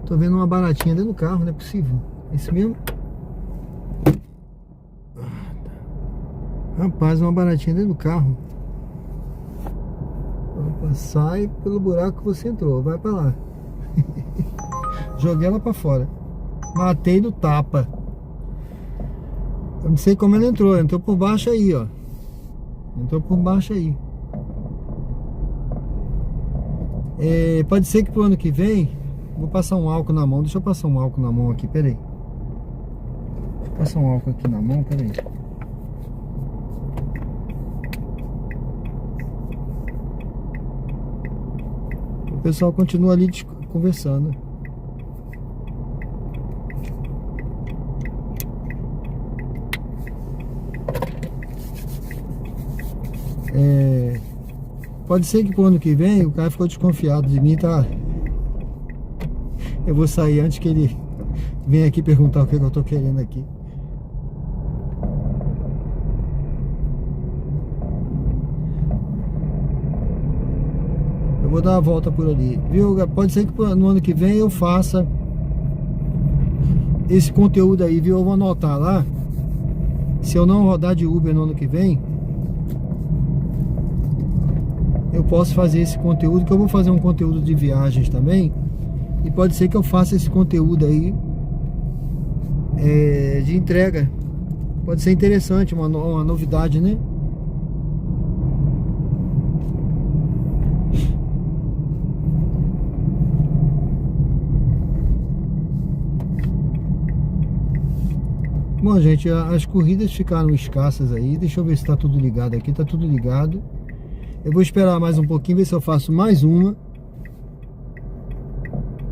Tô vendo uma baratinha dentro do carro, não é possível. É isso mesmo? Rapaz, uma baratinha dentro do carro. Opa, sai pelo buraco que você entrou, vai pra lá. Joguei ela pra fora. Matei no tapa. Eu não sei como ela entrou por baixo aí, ó. Entrou por baixo aí. Pode ser que pro ano que vem, vou passar um álcool na mão. Deixa eu passar um álcool na mão aqui, peraí. Vou passar um álcool aqui na mão, peraí. O pessoal continua ali conversando. Pode ser que pro ano que vem o cara ficou desconfiado de mim, tá? Eu vou sair antes que ele venha aqui perguntar o que eu tô querendo aqui. Eu vou dar uma volta por ali, viu? Pode ser que no ano que vem eu faça esse conteúdo aí, viu? Eu vou anotar lá. Se eu não rodar de Uber no ano que vem, eu posso fazer esse conteúdo, que eu vou fazer um conteúdo de viagens também. E pode ser que eu faça esse conteúdo aí de entrega. Pode ser interessante, uma novidade, né? Bom, gente, as corridas ficaram escassas aí. Deixa eu ver se tá tudo ligado aqui. Tá tudo ligado. Eu vou esperar mais um pouquinho, ver se eu faço mais uma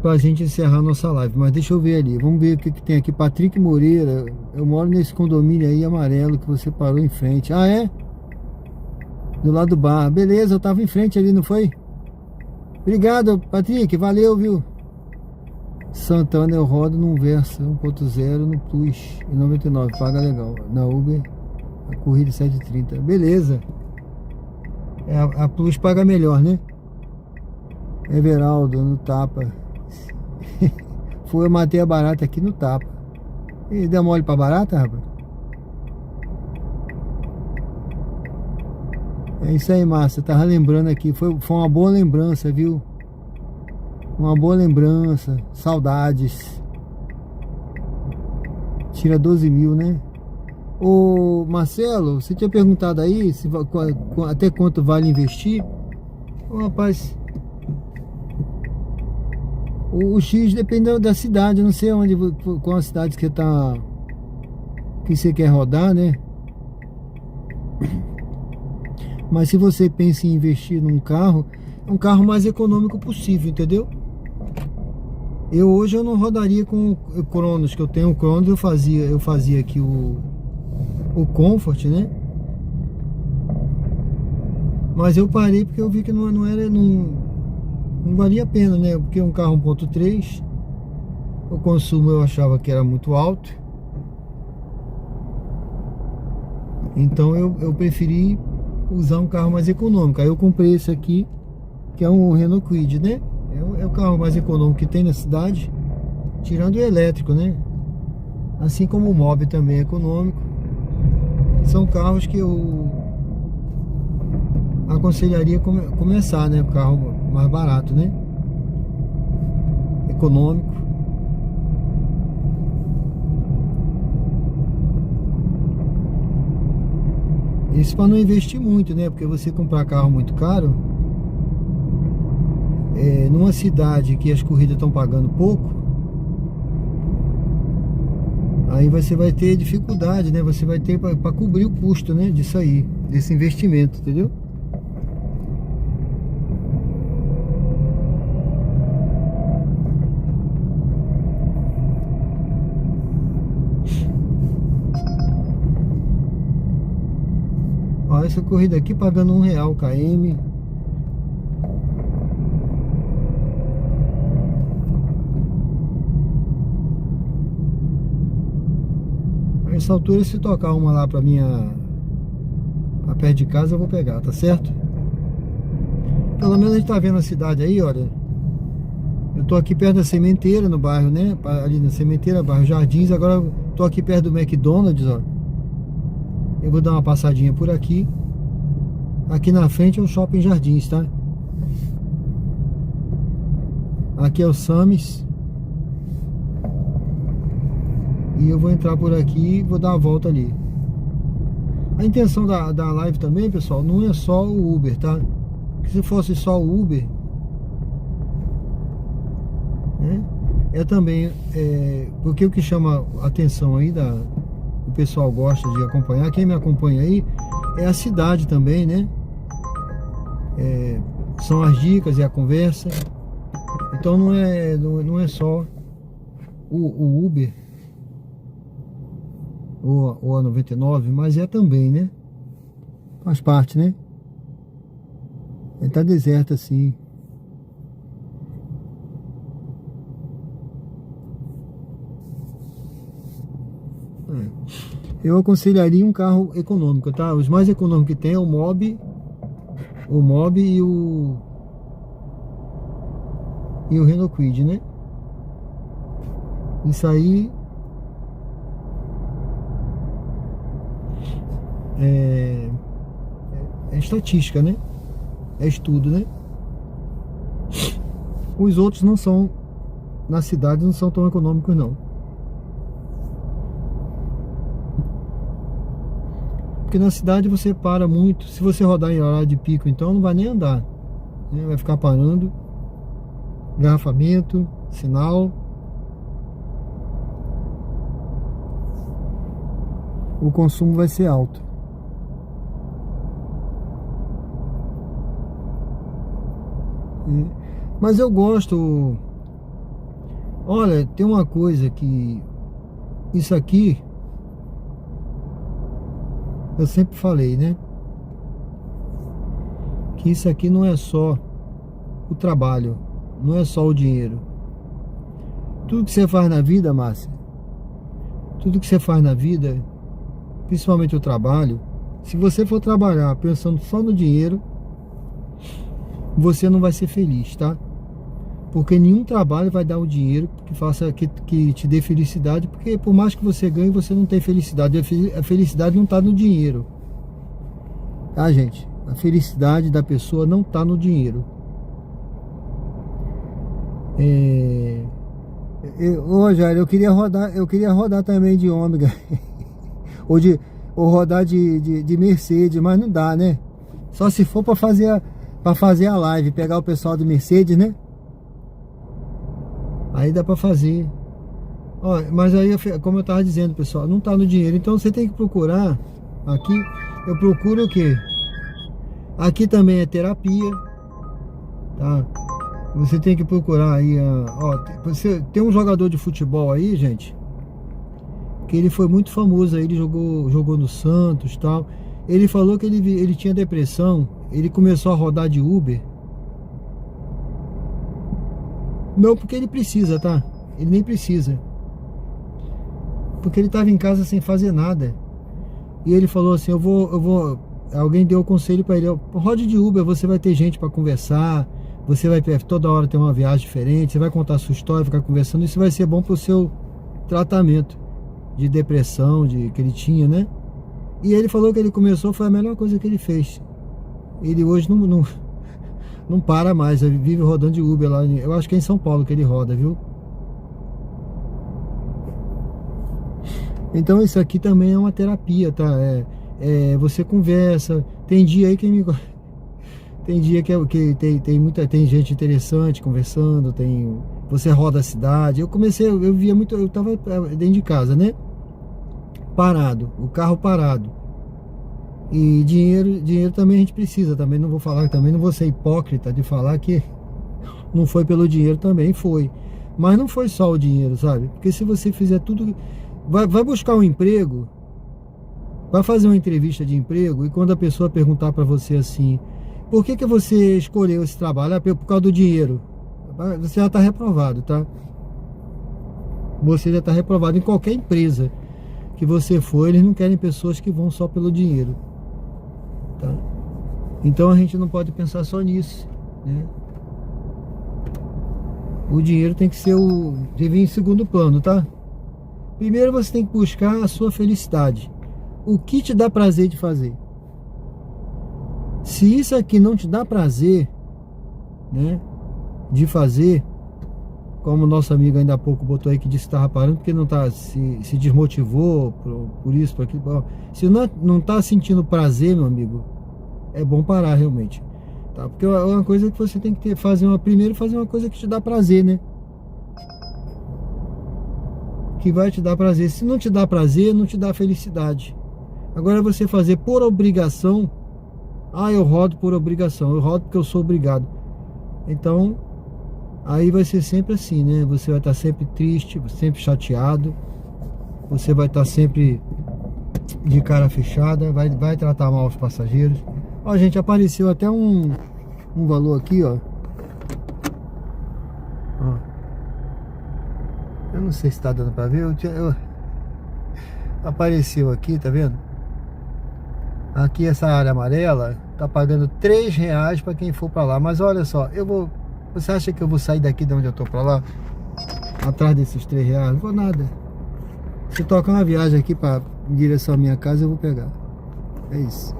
pra gente encerrar a nossa live. Mas deixa eu ver ali, vamos ver o que tem aqui. Patrick Moreira, eu moro nesse condomínio aí amarelo que você parou em frente. Ah, é? Do lado do bar. Beleza, eu tava em frente ali, não foi? Obrigado, Patrick, valeu, viu? Santana, eu rodo num Versa 1.0 no Plus em 99, paga legal. Na Uber, a corrida 7,30. Beleza. A Plus paga melhor, né? Everaldo, no tapa. Foi, eu matei a barata aqui no tapa. E deu mole pra barata, rapaz? É isso aí, Márcia. Tava lembrando aqui. Foi uma boa lembrança, viu? Uma boa lembrança. Saudades. Tira 12 mil, né? Ô Marcelo, você tinha perguntado aí até quanto vale investir? Ô, rapaz, o X depende da cidade. Eu não sei qual a cidade que você quer rodar, né? Mas se você pensa em investir num carro, é um carro mais econômico possível, entendeu? Hoje eu não rodaria com o Cronos, que eu tenho o Cronos. Eu fazia aqui o Comfort, né? Mas eu parei porque eu vi que não valia a pena, né? Porque um carro 1.3, o consumo eu achava que era muito alto. Então eu preferi usar um carro mais econômico. Aí eu comprei esse aqui, que é um Renault Kwid, né? É o carro mais econômico que tem na cidade, tirando o elétrico, né? Assim como o Mobi também é econômico. São carros que eu aconselharia começar, né? O carro mais barato, né? Econômico. Isso para não investir muito, né? Porque você comprar carro muito caro, numa cidade que as corridas estão pagando pouco, Aí você vai ter dificuldade, né? Você vai ter para cobrir o custo, né? Disso aí, desse investimento, entendeu? Ó, essa corrida aqui pagando R$1 km. Nessa altura, se tocar uma lá pra perto de casa, eu vou pegar, tá certo? Pelo menos a gente tá vendo a cidade aí, olha. Eu tô aqui perto da Sementeira, no bairro, né? Ali na Sementeira, bairro Jardins. Agora eu tô aqui perto do McDonald's, ó. Eu vou dar uma passadinha por aqui. Aqui na frente é o Shopping Jardins, tá? Aqui é o Sam's. E eu vou entrar por aqui e vou dar uma volta ali. A intenção da live também, pessoal, não é só o Uber, tá? Porque se fosse só o Uber, né? É também, porque o que chama a atenção aí, o pessoal gosta de acompanhar, quem me acompanha aí, é a cidade também, né? São as dicas e a conversa. Então não é só o Uber ou a 99, mas é também, né? Faz parte, né? Ele tá deserto assim. Eu aconselharia um carro econômico, tá? Os mais econômicos que tem é o Mobi e o Renault Kwid, né? Isso aí é estatística, né? É estudo, né? Os outros não são, na cidade não são tão econômicos não. Porque na cidade você para muito. Se você rodar em horário de pico, então não vai nem andar, né? Vai ficar parando. Engarrafamento, sinal. O consumo vai ser alto. Mas eu gosto. Olha, tem uma coisa que isso aqui eu sempre falei, né? Que isso aqui não é só o trabalho, não é só o dinheiro. Tudo que você faz na vida, Márcia, tudo que você faz na vida, principalmente o trabalho, se você for trabalhar pensando só no dinheiro, você não vai ser feliz, tá? Porque nenhum trabalho vai dar o dinheiro que te dê felicidade, porque por mais que você ganhe, você não tem felicidade. A felicidade não está no dinheiro, tá, gente? A felicidade da pessoa não está no dinheiro. Rogério, eu queria rodar também de Ômega ou rodar de Mercedes, mas não dá, né? Só se for para fazer a live, pegar o pessoal de Mercedes, né? Aí dá pra fazer. Ó, mas aí, como eu tava dizendo, pessoal, não tá no dinheiro. Então você tem que procurar. Aqui, eu procuro o quê? Aqui também é terapia, tá? Você tem que procurar aí, ó, você tem um jogador de futebol aí, gente, que ele foi muito famoso aí, ele jogou no Santos e tal. Ele falou que ele tinha depressão. Ele começou a rodar de Uber. Não porque ele precisa, tá? Ele nem precisa. Porque ele estava em casa sem fazer nada. E ele falou assim, eu vou... Alguém deu o conselho para ele, rode de Uber, você vai ter gente para conversar, você vai toda hora ter uma viagem diferente, você vai contar a sua história, ficar conversando, isso vai ser bom pro seu tratamento de depressão que ele tinha, né? E ele falou que ele começou, foi a melhor coisa que ele fez. Ele hoje não para mais, ele vive rodando de Uber lá. Eu acho que é em São Paulo que ele roda, viu? Então isso aqui também é uma terapia, tá? Você conversa. Tem dia aí que tem dia que tem gente interessante conversando. Você roda a cidade. Eu via muito, eu tava dentro de casa, né? parado, o carro parado. E dinheiro também a gente precisa, também não vou falar, também não vou ser hipócrita de falar que não foi pelo dinheiro, também foi. Mas não foi só o dinheiro, sabe? Porque se você fizer tudo, vai buscar um emprego, vai fazer uma entrevista de emprego, e quando a pessoa perguntar para você assim, por que você escolheu esse trabalho? Ah, por causa do dinheiro. Você já está reprovado, tá? Você já está reprovado em qualquer empresa que você for, eles não querem pessoas que vão só pelo dinheiro, tá? Então a gente não pode pensar só nisso, né? O dinheiro tem que ser deve vir em segundo plano, tá? Primeiro você tem que buscar a sua felicidade. O que te dá prazer de fazer? Se isso aqui não te dá prazer, né, de fazer, como o nosso amigo ainda há pouco botou aí que disse que estava parando porque não tá, se desmotivou por isso, por aquilo. Se não tá sentindo prazer, meu amigo, é bom parar realmente, tá? Porque é uma coisa que você tem que primeiro fazer uma coisa que te dá prazer, né? Que vai te dar prazer. Se não te dá prazer, não te dá felicidade. Agora você fazer por obrigação, eu rodo por obrigação, eu rodo porque eu sou obrigado. Então, aí vai ser sempre assim, né? Você vai estar sempre triste, sempre chateado, você vai estar sempre de cara fechada, vai tratar mal os passageiros. Ó, gente, apareceu até um valor aqui, ó. Eu não sei se tá dando pra ver. Apareceu aqui, tá vendo? Aqui essa área amarela tá pagando R$3 para quem for pra lá. Mas olha só, você acha que eu vou sair daqui de onde eu tô pra lá? Atrás desses R$3? Não vou nada. Se tocar uma viagem aqui em direção à minha casa, eu vou pegar. É isso.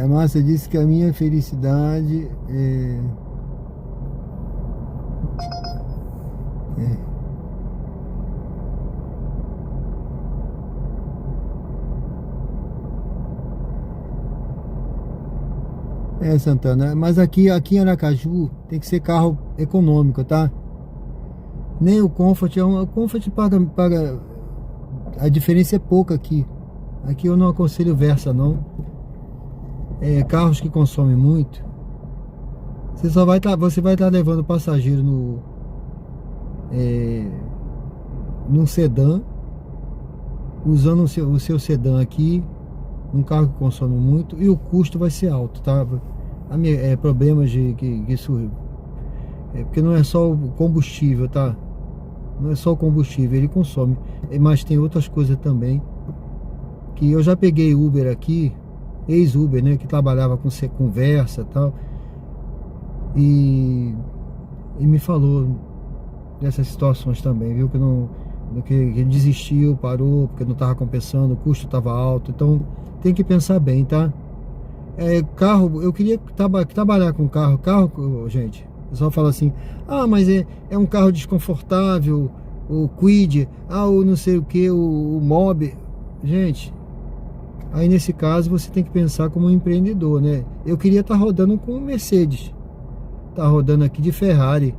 A Márcia disse que a minha felicidade Santana, mas aqui em Aracaju tem que ser carro econômico, tá? Nem o Comfort, o Comfort paga, a diferença é pouca aqui. Aqui eu não aconselho Versa, não. Carros que consomem muito, você vai estar levando passageiro num sedã, usando o seu sedã aqui, um carro que consome muito, e o custo vai ser alto, tá? Problemas que isso porque não é só o combustível, tá? Não é só o combustível, ele consome, mas tem outras coisas também. Que eu já peguei Uber aqui, ex-Uber, né, que trabalhava com Versa e tal, e me falou dessas situações também, viu, que ele desistiu, parou, porque não estava compensando, o custo estava alto. Então tem que pensar bem, tá? Carro, eu queria trabalhar com carro, gente, o pessoal fala assim, mas é um carro desconfortável, o Kwid, o não sei o que, o Mob. Gente, aí nesse caso você tem que pensar como um empreendedor, né? Eu queria estar rodando com Mercedes, tá rodando aqui de Ferrari,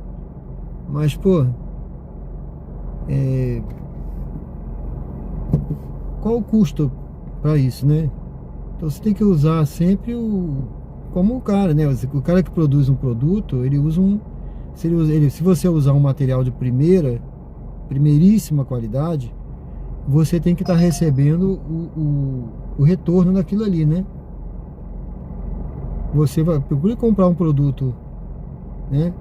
mas pô, qual o custo para isso, né? Então você tem que usar sempre como o cara, né? O cara que produz um produto, ele usa se você usar um material de primeiríssima qualidade, você tem que estar recebendo o retorno daquilo ali, né? Você procure comprar um produto, né?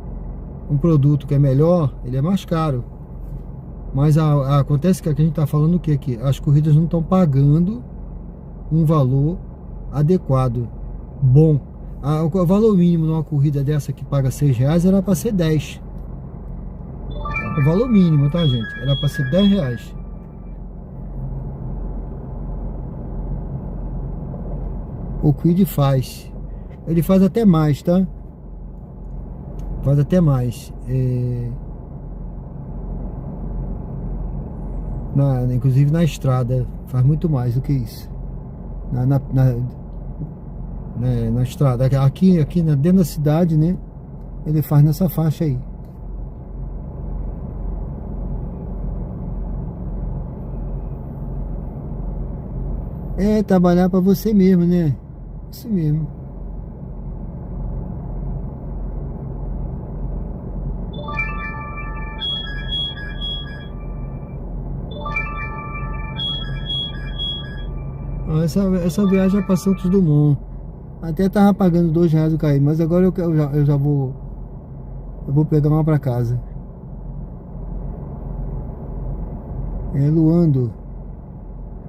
Um produto que é melhor, ele é mais caro. Mas acontece que a gente está falando o que aqui? As corridas não estão pagando um valor adequado, bom. O valor mínimo numa corrida dessa que paga R$6 era para ser 10. O valor mínimo, tá, gente? Era para ser R$10. O Kwid faz. Ele faz até mais, tá? Faz até mais. Inclusive na estrada. Faz muito mais do que isso. Na estrada. Aqui dentro da cidade, né? Ele faz nessa faixa aí. É, trabalhar pra você mesmo, né? Isso mesmo. Ó, essa viagem é pra Santos Dumont. Até tava pagando R$2 o cair, mas agora eu já vou. Eu vou pegar uma pra casa. É, Luando.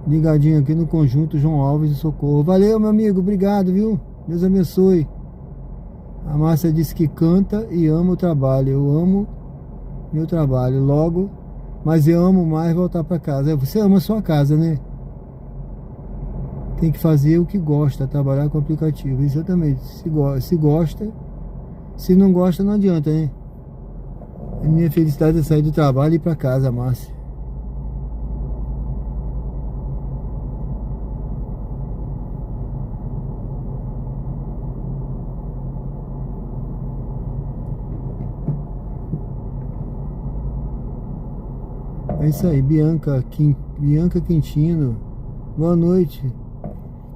Ligadinho aqui no conjunto João Alves e Socorro. Valeu, meu amigo, obrigado, viu? Deus abençoe. A Márcia disse que canta e ama o trabalho. Eu amo meu trabalho, logo, mas eu amo mais voltar pra casa. Você ama a sua casa, né? Tem que fazer o que gosta, trabalhar com o aplicativo. Exatamente. Se gosta, se não gosta, não adianta, né? A minha felicidade é sair do trabalho e ir pra casa, Márcia. É isso aí, Bianca Quintino. Boa noite.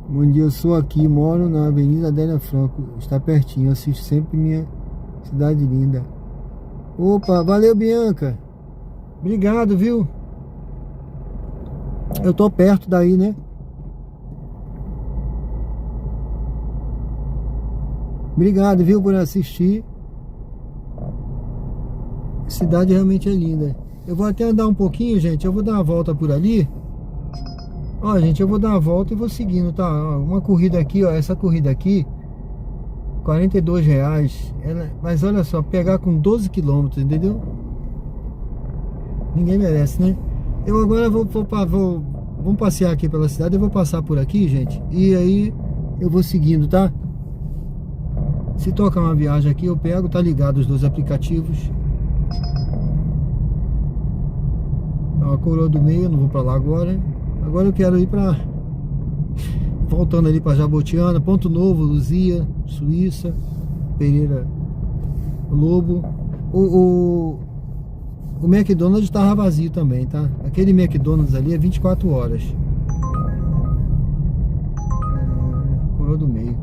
Bom dia, eu sou aqui, moro na Avenida Adélia Franco. Está pertinho, assisto sempre minha cidade linda. Opa, valeu, Bianca. Obrigado, viu? Eu tô perto daí, né? Obrigado, viu, por assistir. A cidade realmente é linda. Eu vou até andar um pouquinho, gente. Eu vou dar uma volta por ali. Ó, gente, eu vou dar uma volta e vou seguindo, tá? Ó, uma corrida aqui, ó. Essa corrida aqui, R$42. Mas olha só, pegar com 12 km, entendeu? Ninguém merece, né? Eu agora vamos passear aqui pela cidade. Eu vou passar por aqui, gente. E aí eu vou seguindo, tá? Se tocar uma viagem aqui, eu pego. Tá ligado os dois aplicativos. A Coroa do Meio, não vou pra lá agora. Agora eu quero ir pra... Voltando ali pra Jabotiana, Ponto Novo, Luzia, Suíça, Pereira Lobo. O McDonald's tava vazio também, tá? Aquele McDonald's ali é 24 horas. Coroa do Meio.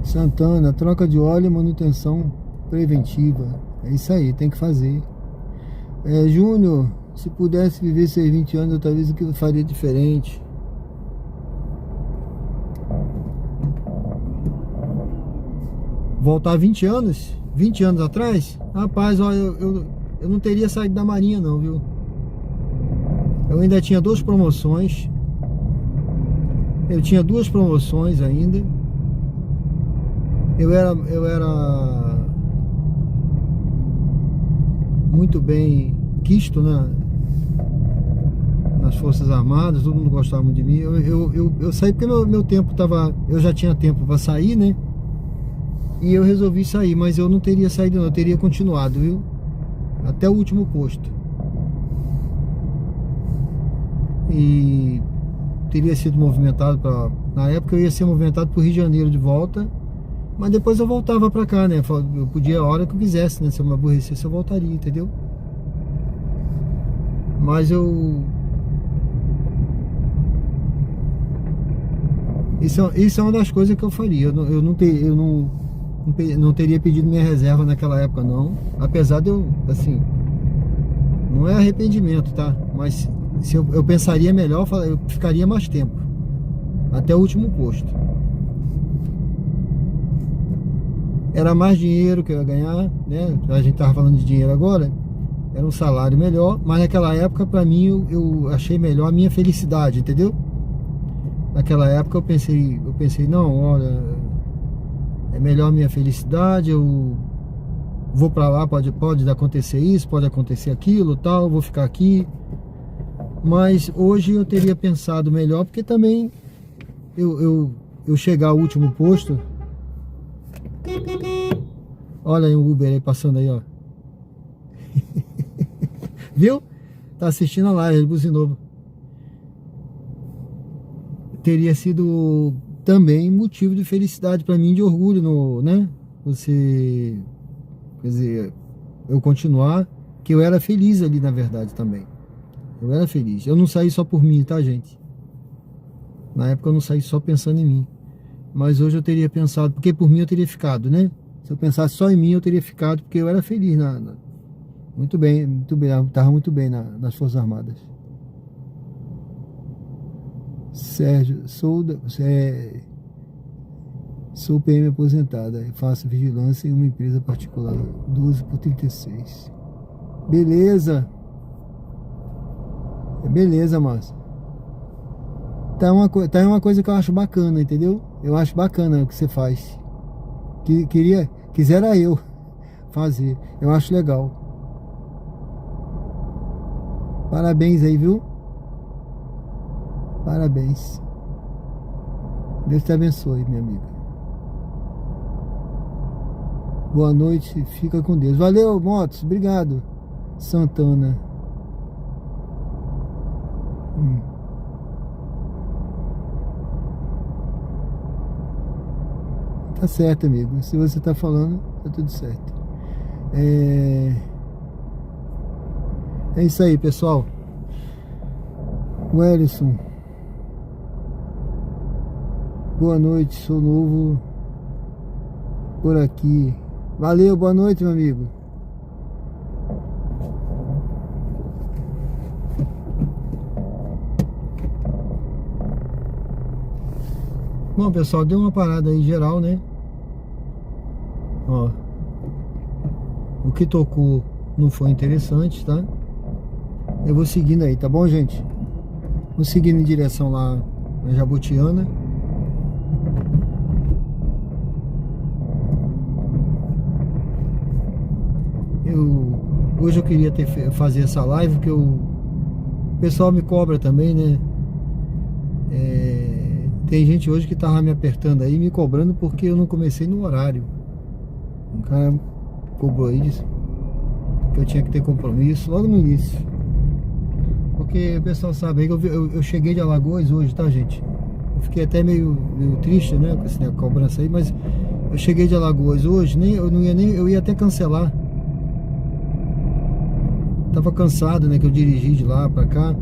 Santana, troca de óleo e manutenção preventiva. É isso aí, tem que fazer. Júnior, se pudesse viver esses 20 anos, talvez o que eu faria diferente. Voltar 20 anos? 20 anos atrás? Rapaz, ó, eu não teria saído da Marinha não, viu? Eu ainda tinha duas promoções. Eu tinha duas promoções ainda. Eu era muito bem quisto, né? Nas Forças Armadas, todo mundo gostava muito de mim. Eu saí porque meu tempo tava... Eu já tinha tempo para sair, né? E eu resolvi sair, mas eu não teria saído não, eu teria continuado, viu? Até o último posto. E teria sido movimentado para... Na época eu ia ser movimentado para o Rio de Janeiro de volta. Mas depois eu voltava pra cá, né? Eu podia a hora que eu quisesse, né? Se eu me aborrecesse, eu voltaria, entendeu? Mas eu... Isso é uma das coisas que eu faria. Eu não teria pedido minha reserva naquela época, não. Apesar de eu, assim... Não é arrependimento, tá? Mas se eu pensaria melhor, eu ficaria mais tempo. Até o último posto. Era mais dinheiro que eu ia ganhar, né? A gente tava falando de dinheiro agora. Era um salário melhor, mas naquela época pra mim eu achei melhor a minha felicidade, entendeu? Naquela época eu pensei, não, olha, é melhor a minha felicidade, eu vou pra lá, pode acontecer isso, pode acontecer aquilo, tal, vou ficar aqui. Mas hoje eu teria pensado melhor, porque também eu chegar ao último posto. Olha aí o Uber aí passando aí, ó. Viu? Tá assistindo a live, ele buzinou. Teria sido também motivo de felicidade para mim, de orgulho, né? Você, quer dizer, eu continuar, que eu era feliz ali, na verdade, também. Eu era feliz. Eu não saí só por mim, tá, gente? Na época eu não saí só pensando em mim. Mas hoje eu teria pensado, porque por mim eu teria ficado, né? Se eu pensasse só em mim, eu teria ficado, porque eu era feliz. Muito bem, estava muito bem nas Forças Armadas. Sérgio, sou PM aposentada, faço vigilância em uma empresa particular, 12 por 36. Beleza. Beleza, Márcio. Tá uma coisa que eu acho bacana, entendeu? Eu acho bacana o que você faz. Quisera eu fazer. Eu acho legal. Parabéns aí, viu? Parabéns. Deus te abençoe, minha amiga. Boa noite, fica com Deus. Valeu, Motos, obrigado. Santana. Tá certo, amigo. Se você tá falando, tá tudo certo. É isso aí, pessoal. Wellison. Boa noite, sou novo por aqui. Valeu, boa noite, meu amigo. Bom, pessoal, deu uma parada aí geral, né? Ó, o que tocou não foi interessante, tá? Eu vou seguindo aí, tá bom, gente? Vou seguindo em direção lá na Jabutiana. Hoje eu queria fazer essa live, porque o pessoal me cobra também, né? Tem gente hoje que tava me apertando aí, me cobrando porque eu não comecei no horário. Um cara cobrou aí, disse que eu tinha que ter compromisso logo no início. Porque o pessoal sabe aí que eu cheguei de Alagoas hoje, tá, gente? Eu fiquei até meio triste, né, com essa cobrança aí, mas eu cheguei de Alagoas hoje, eu ia até cancelar. Tava cansado, né, que eu dirigi de lá pra cá.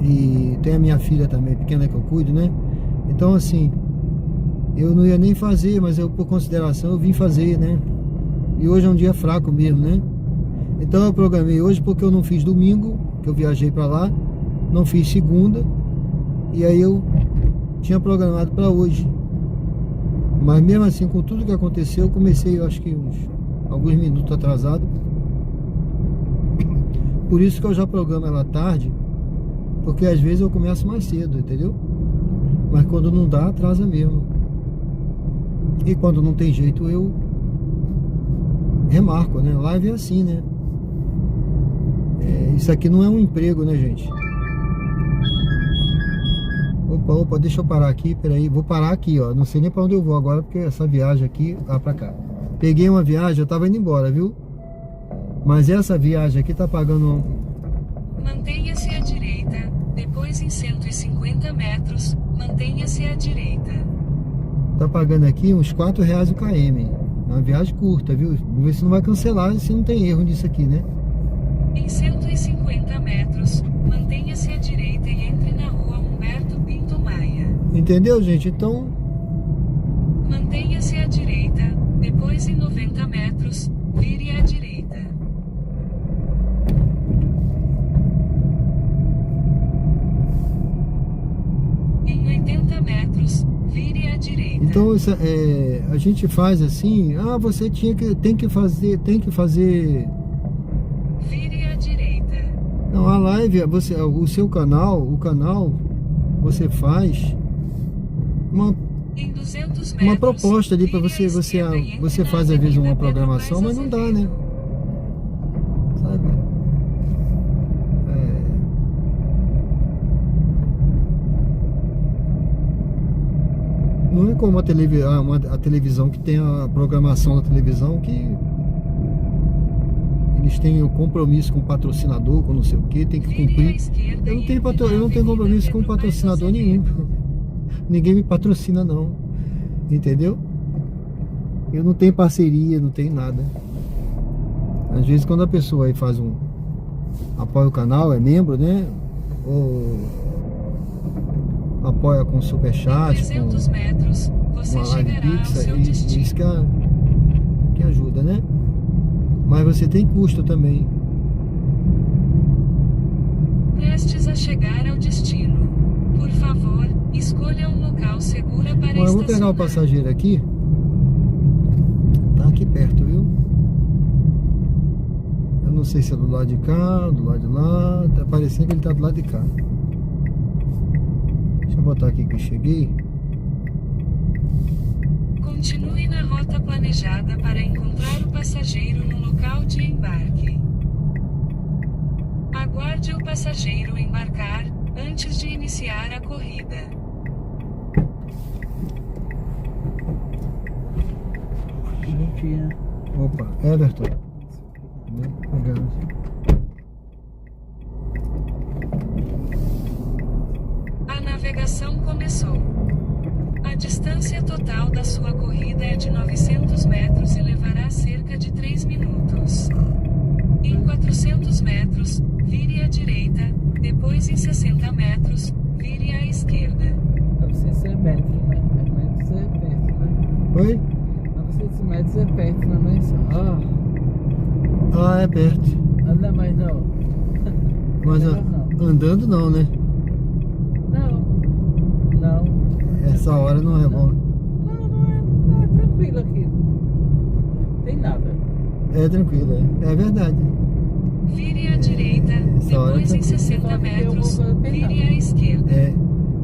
E tem a minha filha também, pequena, que eu cuido, né? Então, assim, eu não ia nem fazer, mas eu, por consideração, eu vim fazer, né? E hoje é um dia fraco mesmo, né? Então eu programei hoje porque eu não fiz domingo, que eu viajei pra lá, não fiz segunda, e aí eu tinha programado pra hoje. Mas mesmo assim, com tudo que aconteceu, eu comecei, eu acho que alguns minutos atrasado. Por isso que eu já programo ela tarde, porque às vezes eu começo mais cedo, entendeu? Mas quando não dá, atrasa mesmo. E quando não tem jeito, eu remarco, né? Live é assim, né? Isso aqui não é um emprego, né, gente? Opa, deixa eu parar aqui, peraí. Vou parar aqui, ó. Não sei nem pra onde eu vou agora, porque essa viagem aqui, pra cá. Peguei uma viagem, eu tava indo embora, viu? Mas essa viagem aqui tá pagando... Mantenha-se à direita, depois em 150 metros, mantenha-se à direita. Tá pagando aqui uns R$4 o km. É uma viagem curta, viu? Vamos ver se não vai cancelar, se não tem erro nisso aqui, né? Em 150 metros, mantenha-se à direita e entre na rua Humberto Pinto Maia. Entendeu, gente? Então... Mantenha-se à direita, depois em 90 metros, vire à direita. Em 80 metros, vire à direita. Então a gente faz assim, você tem que fazer. Vire à direita. Não, a live, o seu canal, você faz Em 200 metros, uma proposta ali para vire à esquerda e entre você na faz às vezes uma Avenida programação, Pedro mas não Reis dá, né? Sabe? Não é como a televisão que tem a programação da televisão que Eles têm o compromisso com o patrocinador, com não sei o que, tem que Vire à cumprir. esquerda Eu não e tenho, entre na eu não tenho Avenida compromisso com Pedro patrocinador Paes nenhum. Azevedo. Ninguém me patrocina não. Entendeu? Eu não tenho parceria, não tenho nada. Às vezes quando a pessoa aí faz apoia o canal, é membro, né? Ou apoia com Em superchat, 300 metros, com você uma live chegará ao pix, seu isso destino. que ajuda, né? Mas você tem custo também. Prestes a chegar ao destino. Por favor, escolha um local seguro para Bom, eu vou estacionar. pegar o passageiro aqui. Tá aqui perto, viu? Eu não sei se é do lado de cá, do lado de lá. Tá parecendo que ele tá do lado de cá. Deixa eu botar aqui que eu cheguei. Continue na rota planejada para encontrar o passageiro no local de embarque. Aguarde o passageiro embarcar antes de iniciar a corrida. Bom dia. Opa, Everton. Obrigado. A navegação começou. A distância total da sua corrida é de 900 metros e levará cerca de 3 minutos. Em 400 metros, vire à direita, depois em 60 metros, vire à esquerda. 900 metros, né? 900 é perto, né? Oi? 900 metros é perto, não é isso? Ah, é perto. Anda mais não. Mas Melhor não. andando não, né? Não. Essa hora não é bom. Não é tranquilo aqui. Tem nada. É tranquilo, é verdade. Vire à direita, Essa hora depois tá em 60 metros, vire à esquerda. É.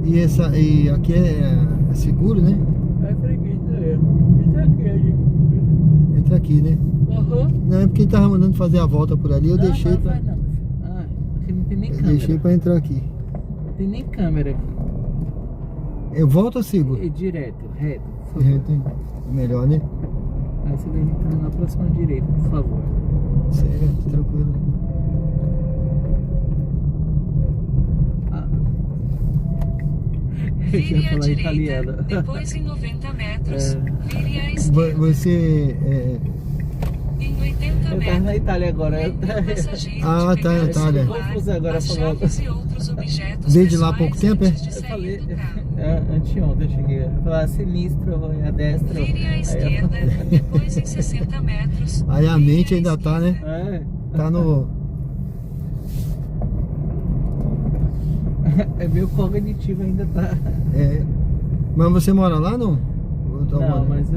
E aqui é seguro, né? É preguiça, é. Isso aqui, Entra aqui, né? Aham. Não, é porque ele tava mandando fazer a volta por ali, eu deixei não, pra. faz não, meu filho. Aqui não tem nem Eu câmera. deixei pra entrar aqui. Não tem nem câmera aqui. Eu volto ou sigo? E direto, reto, por favor. Melhor, né? Aí você vai entrar na próxima direita, por favor. Certo, tranquilo. Eu Vire ia à falar direita, italiano. depois em 90 metros, É. vire à esquerda. Você. Em 80 Eu tava na metros, Itália agora. lembre o passageiro Ah, de tá, pegar na o Itália. celular, Confuso agora as falando. chaves e outros objetos Veio de lá há pessoais pouco tempo, é? antes de Eu sair falei, do carro. anteontem eu cheguei. Eu falava sinistro, a destra. Vire à Aí eu- esquerda, depois em 60 metros. Aí a vire mente à ainda tá, né? esquerda. Tá no. É meio cognitivo ainda, tá? É. Mas você mora lá, não? Ou tá Não, morando? mas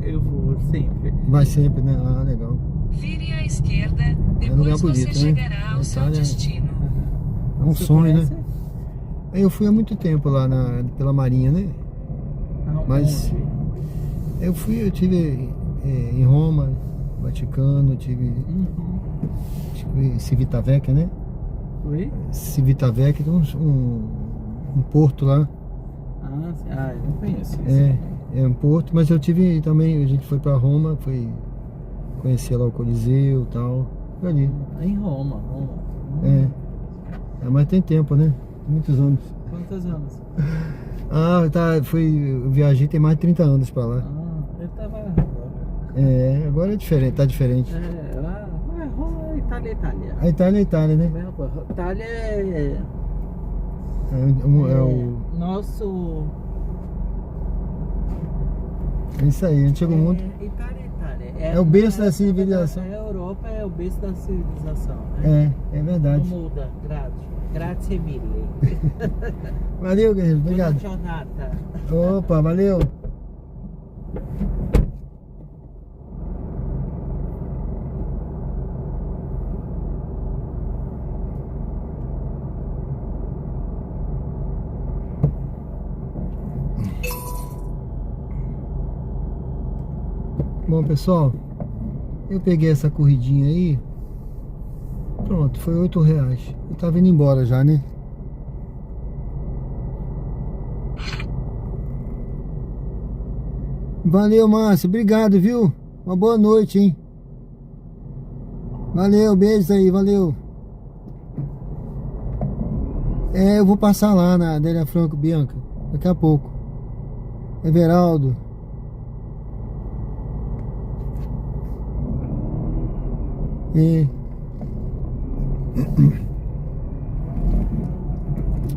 eu vou sempre. Vai sempre, né? Ah, legal. Vire à esquerda, É um lugar depois você bonito, né? chegará ao seu Itália. destino. É um Você sonho, conhece? né? Eu fui há muito tempo lá pela Marinha, né? Mas- Onde? Eu tive em Roma, Vaticano, tive Civitavecchia, né? Oi? Civitavecchia, tem um porto lá. Eu não conheço. É um porto, mas eu tive também, a gente foi pra Roma, foi conhecer lá o Coliseu e tal. Foi ali. Em Roma. Mas tem tempo, né? Tem muitos anos. Quantos anos? Eu viajei tem mais de 30 anos pra lá. Eu tava agora. Agora é diferente, tá diferente. Roma, Itália. A Itália é Itália, né? Itália é nosso. É isso aí, antigo mundo. Itália. É o berço da civilização. A Europa é o berço da civilização, né? É Não verdade. muda. Grazie mille. Valeu, guerreiro, Buona obrigado. giornata. Opa, valeu. Bom, pessoal, eu peguei essa corridinha aí. Pronto, foi R$8. Eu tava indo embora já, né? Valeu, Márcio. Obrigado, viu? Uma boa noite, hein? Valeu, beijos aí, valeu. Eu vou passar lá na Adélia Franco, Bianca, daqui a pouco. Everaldo.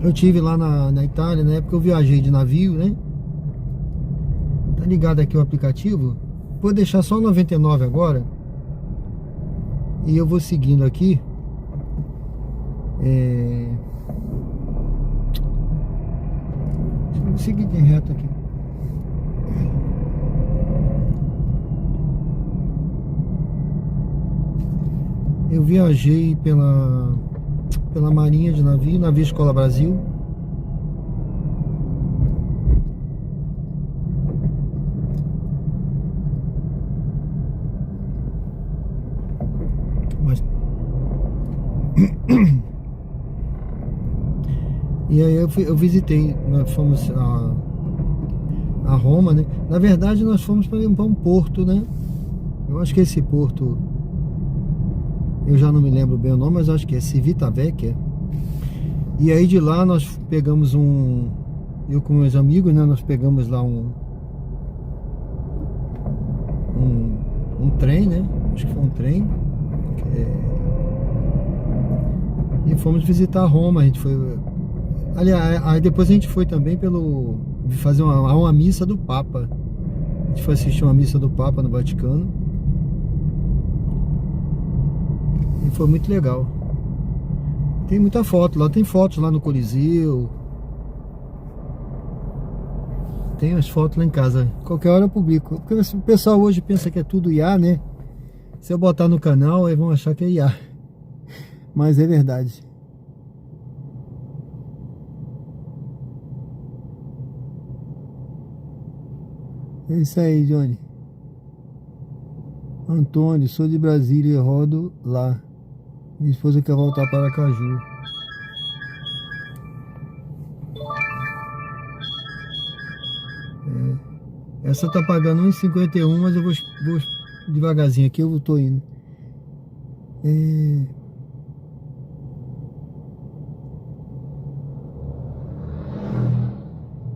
Eu tive lá na Itália, na época eu viajei de navio, né? Tá ligado aqui o aplicativo? Vou deixar só 99 agora. E eu vou seguindo aqui. Vou seguir de reto aqui. Eu viajei pela Marinha de navio Escola Brasil. E aí eu visitei, nós fomos a Roma, né? Na verdade nós fomos para um porto, né? Eu acho que esse porto, eu já não me lembro bem o nome, mas acho que é Civitavecchia. E aí de lá nós pegamos eu com meus amigos, né? Nós pegamos lá um trem, né? Acho que foi um trem. E fomos visitar Roma. A gente foi. Aliás, aí depois a gente foi também fazer uma missa do Papa. A gente foi assistir uma missa do Papa no Vaticano. E foi muito legal. Tem muita foto lá, tem fotos lá no Coliseu. Tem as fotos lá em casa. Qualquer hora eu publico. Porque o pessoal hoje pensa que é tudo IA, né? Se eu botar no canal, aí vão achar que é IA. Mas é verdade. É isso aí, Johnny. Antônio, sou de Brasília e rodo lá. Minha esposa quer voltar para Aracaju. Essa tá pagando 1,51, mas eu vou devagarzinho aqui, eu tô indo.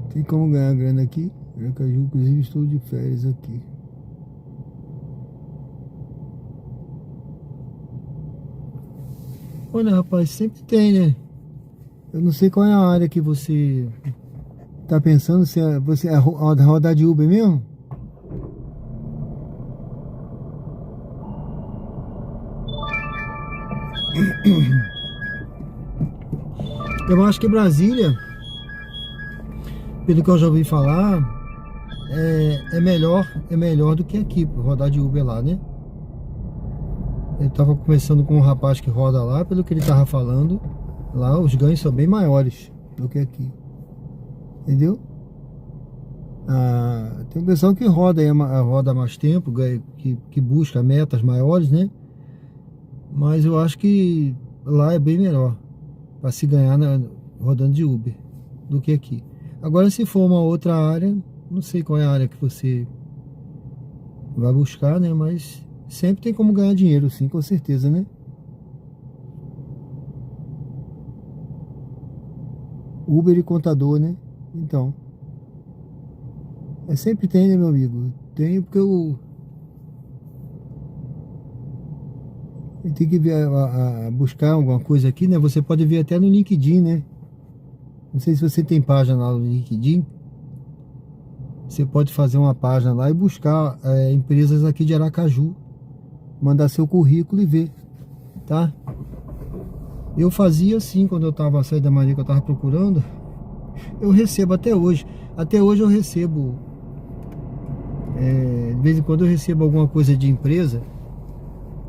Tem como ganhar grana aqui? Aracaju, inclusive estou de férias aqui. Olha, rapaz, sempre tem, né? Eu não sei qual é a área que você tá pensando, se você é rodar de Uber mesmo? Eu acho que Brasília, pelo que eu já ouvi falar, é melhor do que aqui, rodar de Uber lá, né? Eu tava conversando com um rapaz que roda lá, pelo que ele tava falando, lá os ganhos são bem maiores do que aqui. Entendeu? Tem um pessoal que roda há mais tempo, que busca metas maiores, né? Mas eu acho que lá é bem melhor para se ganhar rodando de Uber do que aqui. Agora, se for uma outra área, não sei qual é a área que você vai buscar, né? Mas sempre tem como ganhar dinheiro, sim, com certeza, né? Uber e contador, né? Então, sempre tem, né, meu amigo? Tem, porque eu tenho que ver, buscar alguma coisa aqui, né? Você pode ver até no LinkedIn, né? Não sei se você tem página lá no LinkedIn. Você pode fazer uma página lá e buscar empresas aqui de Aracaju, mandar seu currículo e ver, tá? Eu fazia assim quando eu tava saindo da Maria, que eu tava procurando. Eu recebo até hoje. Até hoje eu recebo. De vez em quando eu recebo alguma coisa de empresa.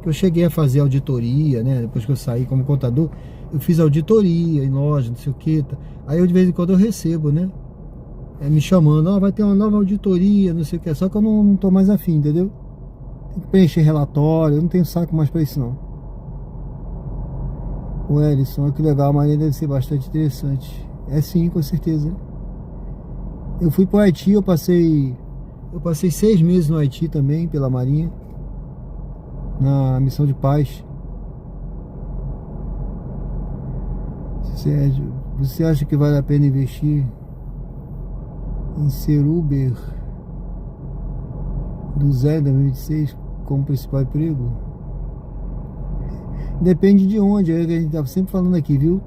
Que eu cheguei a fazer auditoria, né? Depois que eu saí como contador, eu fiz auditoria em loja, não sei o que. Aí eu de vez em quando eu recebo, né? Me chamando, vai ter uma nova auditoria, não sei o que. Só que eu não tô mais afim, entendeu? Tem que preencher relatório, eu não tenho saco mais pra isso não. O Ellison, que legal, a Maria deve ser bastante interessante. É sim, com certeza. Eu fui pro Haiti, eu passei 6 meses no Haiti também, pela Marinha, na missão de paz. Sérgio, você acha que vale a pena investir em ser Uber do zero 2026 como principal emprego? Depende de onde, é o que a gente tá sempre falando aqui, viu?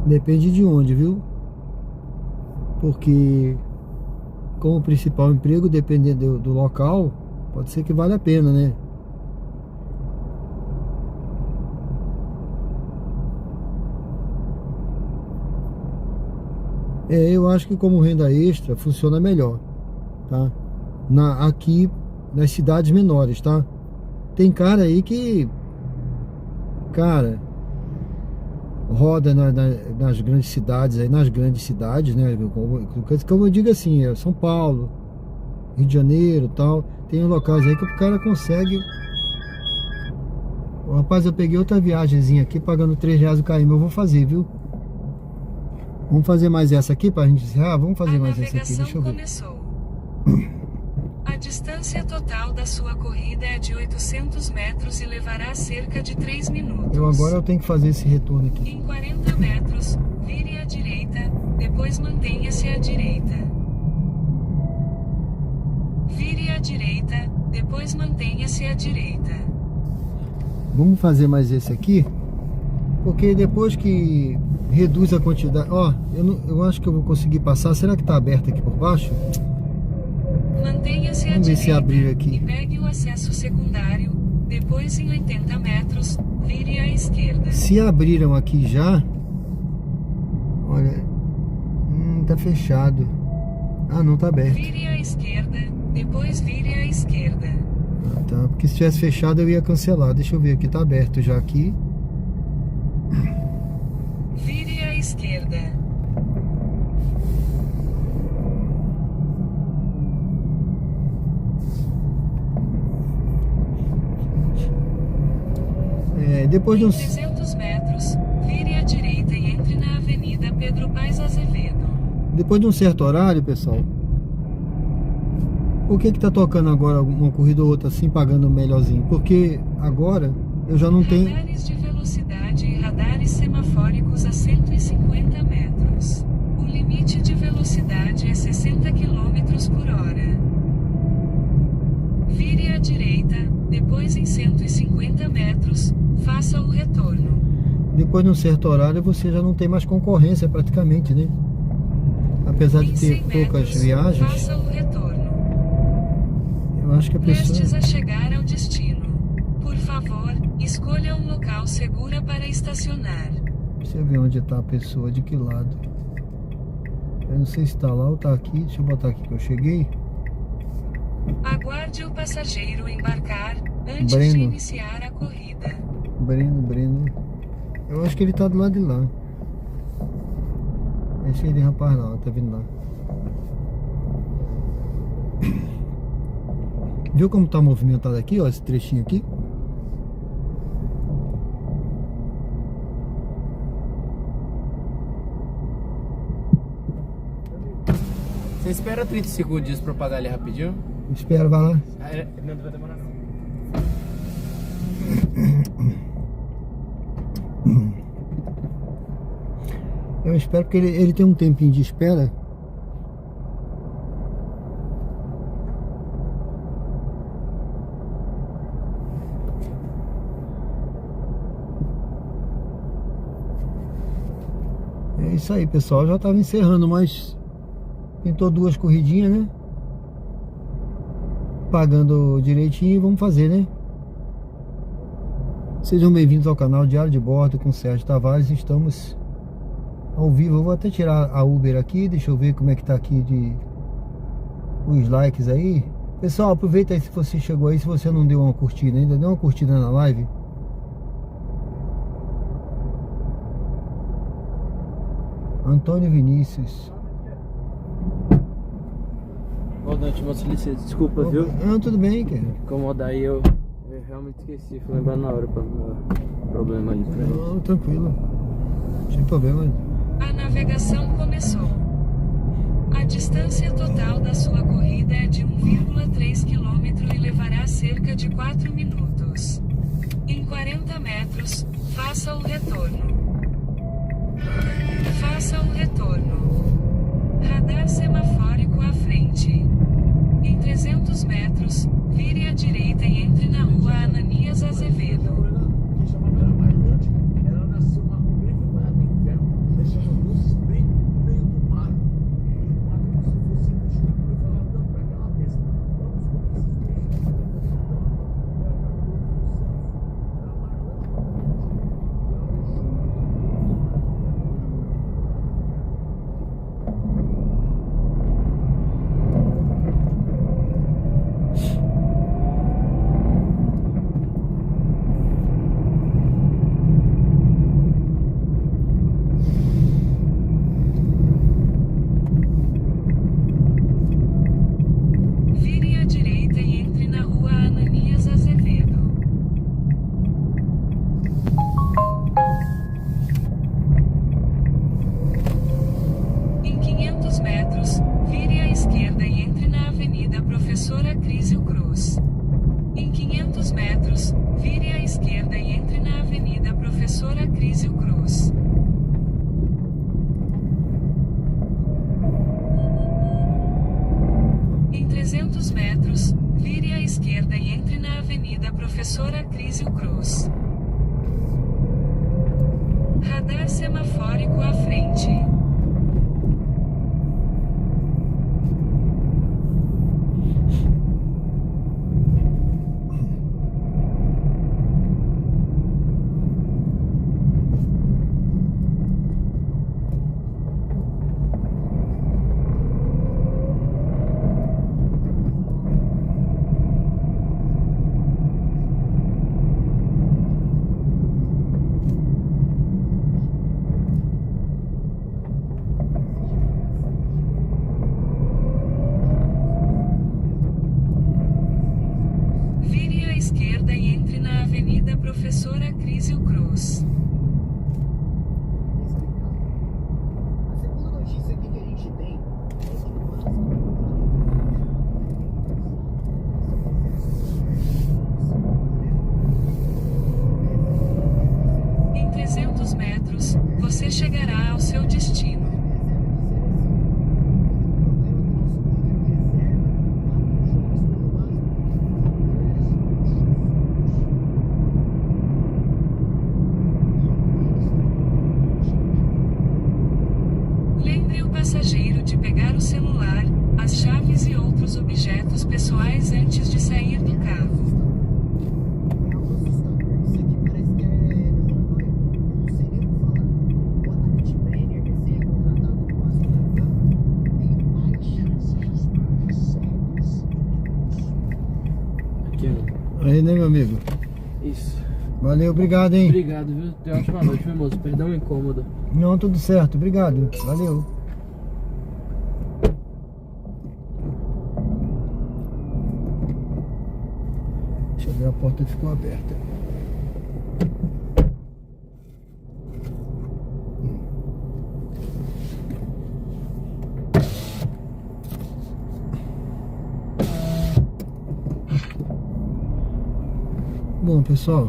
Depende de onde, viu? Porque como principal emprego, dependendo do local, pode ser que vale a pena, né? Eu acho que como renda extra funciona melhor, tá? Aqui nas cidades menores, tá? Tem cara aí que, cara, roda nas grandes cidades, aí nas grandes cidades, né? Como eu digo assim, São Paulo, Rio de Janeiro, tal. Tem locais aí que o cara consegue. Rapaz, eu peguei outra viagemzinha aqui pagando R$3 o km, eu vou fazer, viu? Vamos fazer mais essa aqui pra gente encerrar? Vamos fazer mais essa aqui, deixa eu ver. Começou. A distância total da sua corrida é de 800 metros e levará cerca de 3 minutos. Agora eu tenho que fazer esse retorno aqui. Em 40 metros, vire à direita, depois mantenha-se à direita. Vire à direita, depois mantenha-se à direita. Vamos fazer mais esse aqui, porque depois que reduz a quantidade... Ó, eu acho que eu vou conseguir passar. Será que tá aberto aqui por baixo? Mantenha-se à Vamos ver direita se abrir aqui. e pegue o acesso secundário. Depois, em 80 metros, vire à esquerda. Se abriram aqui já... Olha... tá fechado. Ah, não, tá aberto. Vire à esquerda, depois vire à esquerda. Ah, tá, porque se tivesse fechado eu ia cancelar. Deixa eu ver aqui, tá aberto já aqui. Vire à esquerda. Depois de Em uns... 300 metros, vire à direita e entre na Avenida Pedro Paes Azevedo. Depois de um certo horário, pessoal, por que tá tocando agora uma corrida ou outra assim, pagando melhorzinho? Porque agora eu já não tenho... Radares de velocidade e radares semafóricos a 150 metros. O limite de velocidade é 60 km por hora. Vire à direita, depois em 150 metros, faça o retorno. Depois de um certo horário você já não tem mais concorrência praticamente, né? Apesar de ter poucas viagens, faça o retorno. eu acho que a pessoa... Prestes a chegar ao destino. Por favor, escolha um local seguro para estacionar. Deixa eu ver onde está a pessoa, de que lado. Eu não sei se está lá ou está aqui. Deixa eu botar aqui que eu cheguei. Aguarde o passageiro embarcar antes Breno. de iniciar a corrida. Breno. Eu acho que ele está do lado de lá. Esse aí de rapaz lá, tá vindo lá. Viu como tá movimentado aqui, ó, esse trechinho aqui? Você espera 30 segundos pra eu pagar ali rapidinho? Espera, vai lá. Não vai demorar não. Eu espero porque ele tem um tempinho de espera. É isso aí, pessoal. Já estava encerrando, mas pintou 2 corridinhas, né? Pagando direitinho, vamos fazer, né? Sejam bem-vindos ao canal Diário de Bordo com Sérgio Tavares. Estamos ao vivo. Eu vou até tirar a Uber aqui. Deixa eu ver como é que tá aqui de os likes aí. Pessoal, aproveita aí se você chegou aí. Se você não deu uma curtida ainda, dê uma curtida na live. Antônio Vinícius. Boa noite, moço, licença, desculpa, viu? Não, tudo bem, cara. Incomodar aí, eu realmente esqueci, fui lembrar na hora pra não dar problema ali pra gente. Não, tranquilo. Sem problema. A navegação começou. A distância total da sua corrida é de 1,3 km e levará cerca de 4 minutos. Em 40 metros, Faça o retorno. Faça o retorno. Radar semafórico à frente. Em 300 metros, vire à direita e entre na rua Ananias Azevedo. Ela nasceu uma mulher que vai no inferno, deixando luzes bem no meio do mar. No mar como se fosse lixo. Eu falava tanto para aquela peça. Vamos com esses peixes. Vire à direita e entre na rua Ananias Azevedo. Em 500 metros, vire à esquerda e entre na Avenida Professora Crísio Cruz. Em 500 metros, vire à esquerda e entre na Avenida Professora Crísio Cruz. Em 300 metros, vire à esquerda e entre na Avenida Professora Crísio Cruz. Radar semafórico à frente. Vire à esquerda e entre na Avenida Professora Crísio Cruz. A segunda notícia aqui que a gente tem Em 300 metros, você chegará ao seu destino. Lembre o passageiro de pegar o celular, as chaves e outros objetos pessoais antes de sair do carro. é algo assustador. Isso aqui parece que eu não sei nem o que falar. O atacante Brenner, recém-contratado do Vasco da Gama, tem mais chances. Aqui, ó. Aí, né, meu amigo? Isso. Valeu, obrigado, hein? Obrigado, viu? Tenha uma ótima noite, meu moço. Perdão o incômodo. Não, tudo certo, obrigado. Valeu. Deixa eu ver, a porta ficou aberta. Bom, pessoal,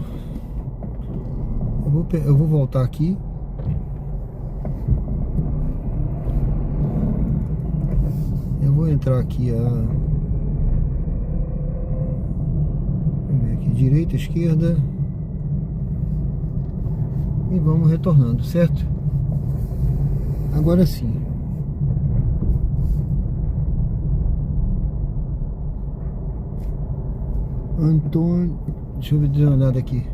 eu vou voltar aqui. Eu vou entrar aqui Vamos ver aqui, direita, esquerda. E vamos retornando, certo? Agora sim. Antônio, deixa eu dar uma olhada aqui.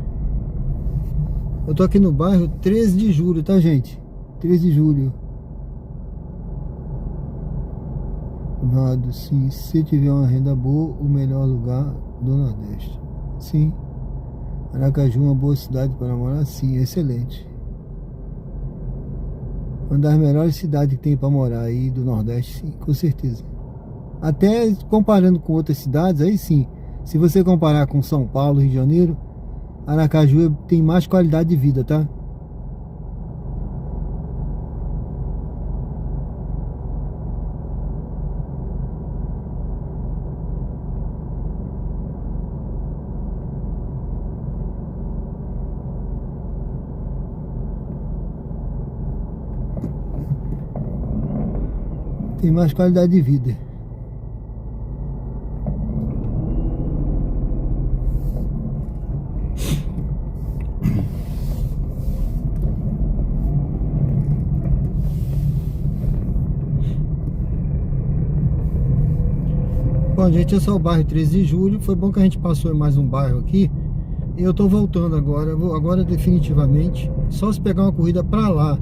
Eu tô aqui no bairro 13 de julho, tá, gente? 13 de julho. Vado, sim. Se tiver uma renda boa, o melhor lugar do Nordeste. Sim. Aracaju é uma boa cidade para morar? Sim, excelente. Uma das melhores cidades que tem para morar aí do Nordeste, sim, com certeza. Até comparando com outras cidades, aí sim. Se você comparar com São Paulo, Rio de Janeiro, Aracaju tem mais qualidade de vida, tá? tem mais qualidade de vida. Bom, gente, esse é o bairro 13 de Julho. Foi bom que a gente passou em mais um bairro aqui. E eu tô voltando agora. Agora definitivamente. Só se pegar uma corrida pra lá.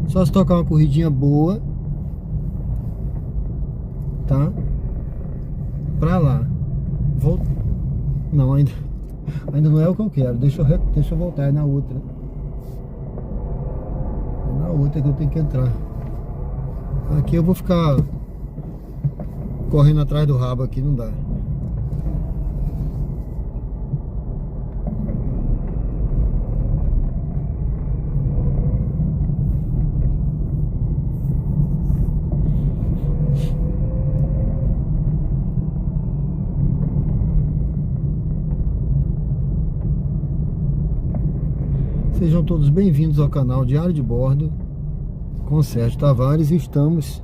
Só se tocar uma corridinha boa. Tá? Pra lá. Não, ainda não é o que eu quero. Deixa eu voltar. É na outra. É na outra que eu tenho que entrar. Aqui eu vou ficar correndo atrás do rabo aqui, não dá. Sejam todos bem-vindos ao canal Diário de Bordo com Sérgio Tavares. Estamos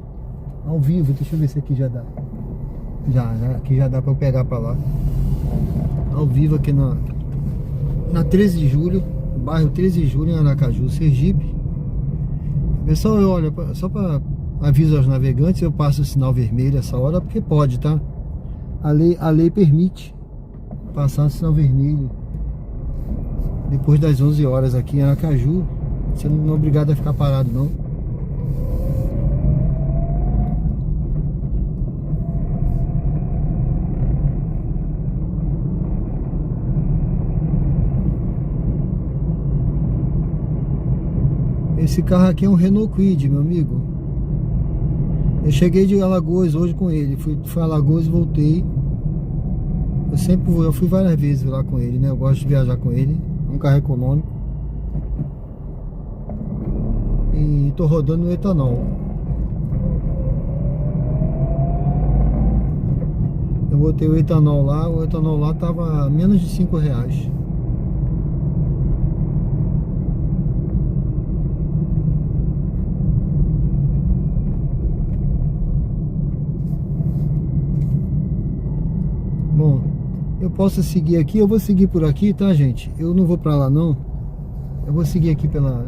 ao vivo. Deixa eu ver se aqui já dá. Aqui já dá para eu pegar para lá. Ao vivo aqui na 13 de julho, bairro 13 de julho, em Aracaju, Sergipe. Pessoal, olha, só para aviso aos navegantes, eu passo o sinal vermelho essa hora porque pode, tá? A lei permite passar o sinal vermelho depois das 11 horas aqui em Aracaju. Você não é obrigado a ficar parado, não. Esse carro aqui é um Renault Kwid, meu amigo. Eu cheguei de Alagoas hoje com ele. Fui a Alagoas e voltei. Eu sempre vou, eu fui várias vezes lá com ele, né? Eu gosto de viajar com ele. É um carro econômico. E tô rodando no etanol. Eu botei o etanol lá tava a menos de R$5. Bom, eu posso seguir aqui, eu vou seguir por aqui, tá, gente? Eu não vou pra lá, não. Eu vou seguir aqui pela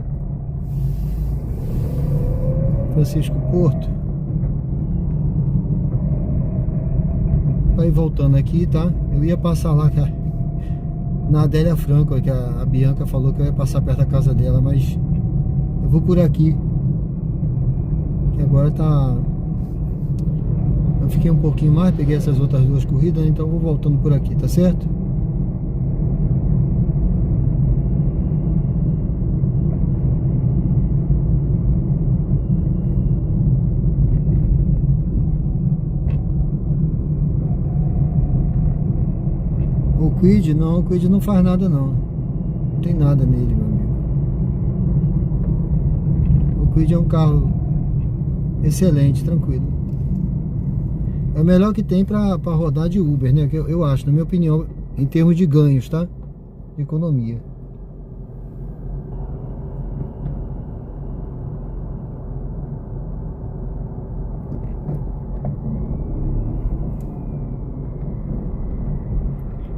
Francisco Porto. Vai ir voltando aqui, tá? Eu ia passar lá na Adélia Franco, que a Bianca falou que eu ia passar perto da casa dela, mas eu vou por aqui. Que agora tá... Eu fiquei um pouquinho mais, peguei essas outras duas corridas, então eu vou voltando por aqui, tá certo? O Kwid não faz nada não. Não tem nada nele, meu amigo. O Kwid é um carro excelente, tranquilo. É o melhor que tem pra rodar de Uber, né? Eu acho, na minha opinião, em termos de ganhos, tá? De economia.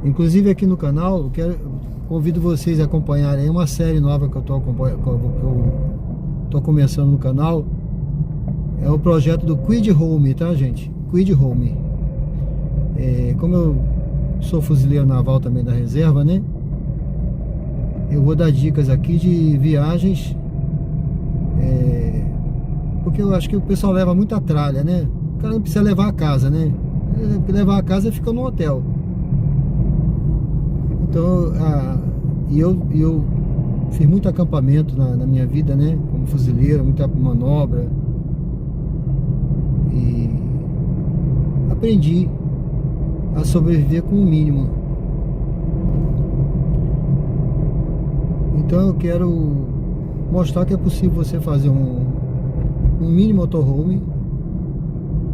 Inclusive aqui no canal, convido vocês a acompanharem uma série nova que eu tô começando no canal. É o projeto do Kwid Home, tá, gente? Kwid Home. Como eu sou fuzileiro naval também da reserva, né? Eu vou dar dicas aqui de viagens. Porque eu acho que o pessoal leva muita tralha, né? O cara não precisa levar a casa, né? Levar a casa fica no hotel. Então, eu fiz muito acampamento na minha vida, né? Como fuzileiro, muita manobra. E aprendi a sobreviver com o mínimo. Então eu quero mostrar que é possível você fazer um mini motorhome,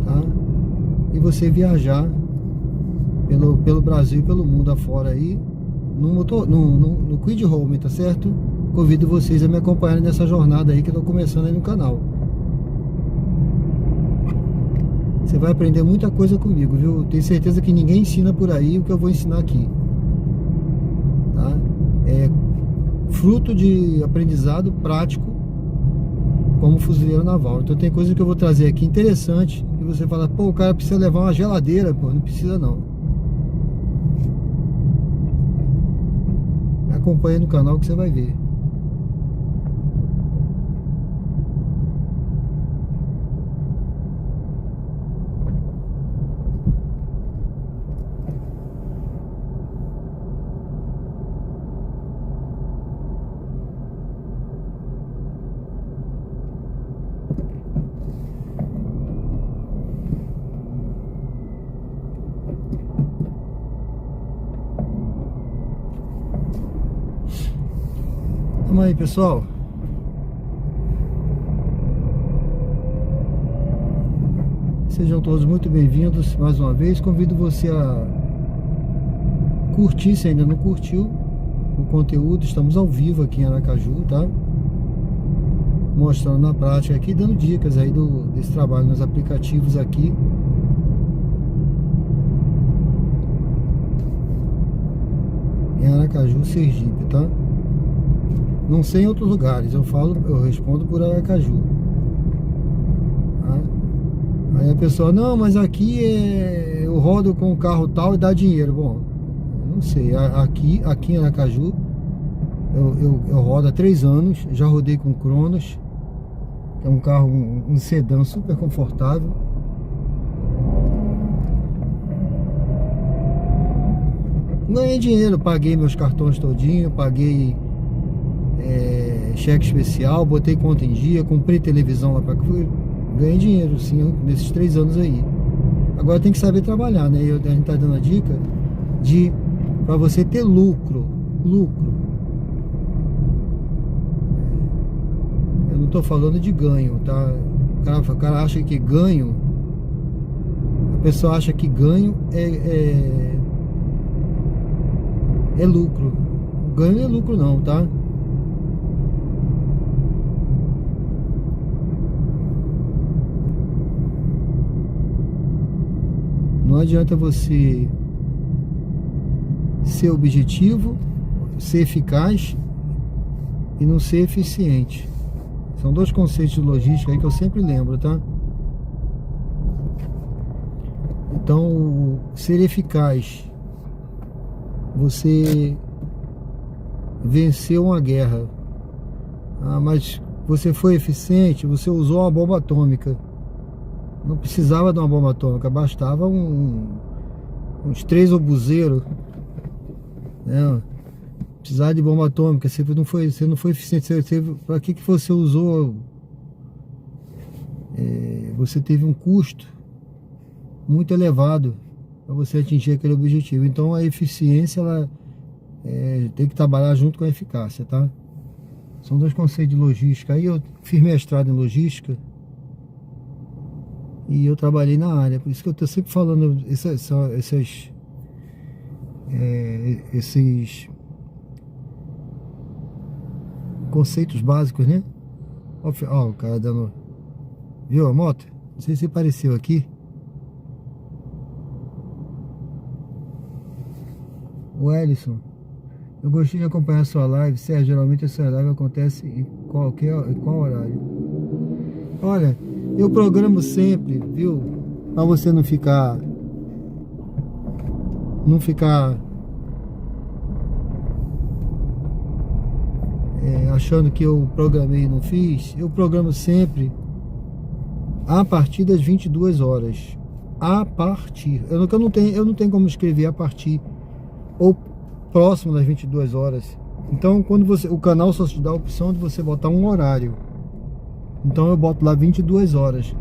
tá? E você viajar pelo Brasil e pelo mundo afora aí no Kwid Home, tá certo? Convido vocês a me acompanharem nessa jornada aí que eu tô começando aí no canal. Você vai aprender muita coisa comigo, viu? Tenho certeza que ninguém ensina por aí o que eu vou ensinar aqui. Tá? É fruto de aprendizado prático como fuzileiro naval. Então tem coisa que eu vou trazer aqui interessante, que você fala, pô, o cara precisa levar uma geladeira. Pô, não precisa não. Acompanha no canal que você vai ver. Vamos aí, pessoal. Sejam todos muito bem-vindos mais uma vez. Convido você a curtir, se ainda não curtiu o conteúdo. Estamos ao vivo aqui em Aracaju, tá? Mostrando na prática aqui, dando dicas aí desse trabalho nos aplicativos aqui. Em Aracaju, Sergipe, tá? Não sei em outros lugares, eu respondo por Aracaju. Tá? Aí a pessoa, não, mas aqui eu rodo com o carro tal e dá dinheiro. Bom, não sei, aqui em Aracaju eu rodo há 3 anos, já rodei com o Cronos, que é um carro, um sedã super confortável. Ganhei dinheiro, paguei meus cartões todinho, paguei cheque especial, botei conta em dia, comprei televisão lá pra cá, ganhei dinheiro sim, nesses 3 anos aí. Agora tem que saber trabalhar, né? A gente tá dando a dica pra você ter lucro. Eu não tô falando de ganho, tá? O cara acha que ganho, a pessoa acha que ganho é lucro. Ganho não é lucro não, tá? Não adianta você ser objetivo, ser eficaz e não ser eficiente. São 2 conceitos de logística aí que eu sempre lembro, tá? Então, ser eficaz, você venceu uma guerra. Ah, mas você foi eficiente, você usou uma bomba atômica. Não precisava de uma bomba atômica, bastava uns 3 obuseiros, né? Precisava de bomba atômica, você não foi eficiente. Para que você usou? Você teve um custo muito elevado para você atingir aquele objetivo. Então a eficiência ela tem que trabalhar junto com a eficácia, tá? São 2 conceitos de logística. Aí eu fiz mestrado em logística e eu trabalhei na área, por isso que eu estou sempre falando esses conceitos básicos, né? Ó, o cara dando... Viu a moto? Não sei se apareceu aqui. O Ellison, eu gostei de acompanhar a sua live. Sérgio, geralmente a sua live acontece em qual horário? Olha, eu programo sempre, viu? Pra você não ficar achando que eu programei e não fiz. Eu programo sempre a partir das 22 horas. A partir. Eu não tenho como escrever a partir ou próximo das 22 horas. Então, o canal só te dá a opção de você botar um horário. Então eu boto lá 22 horas.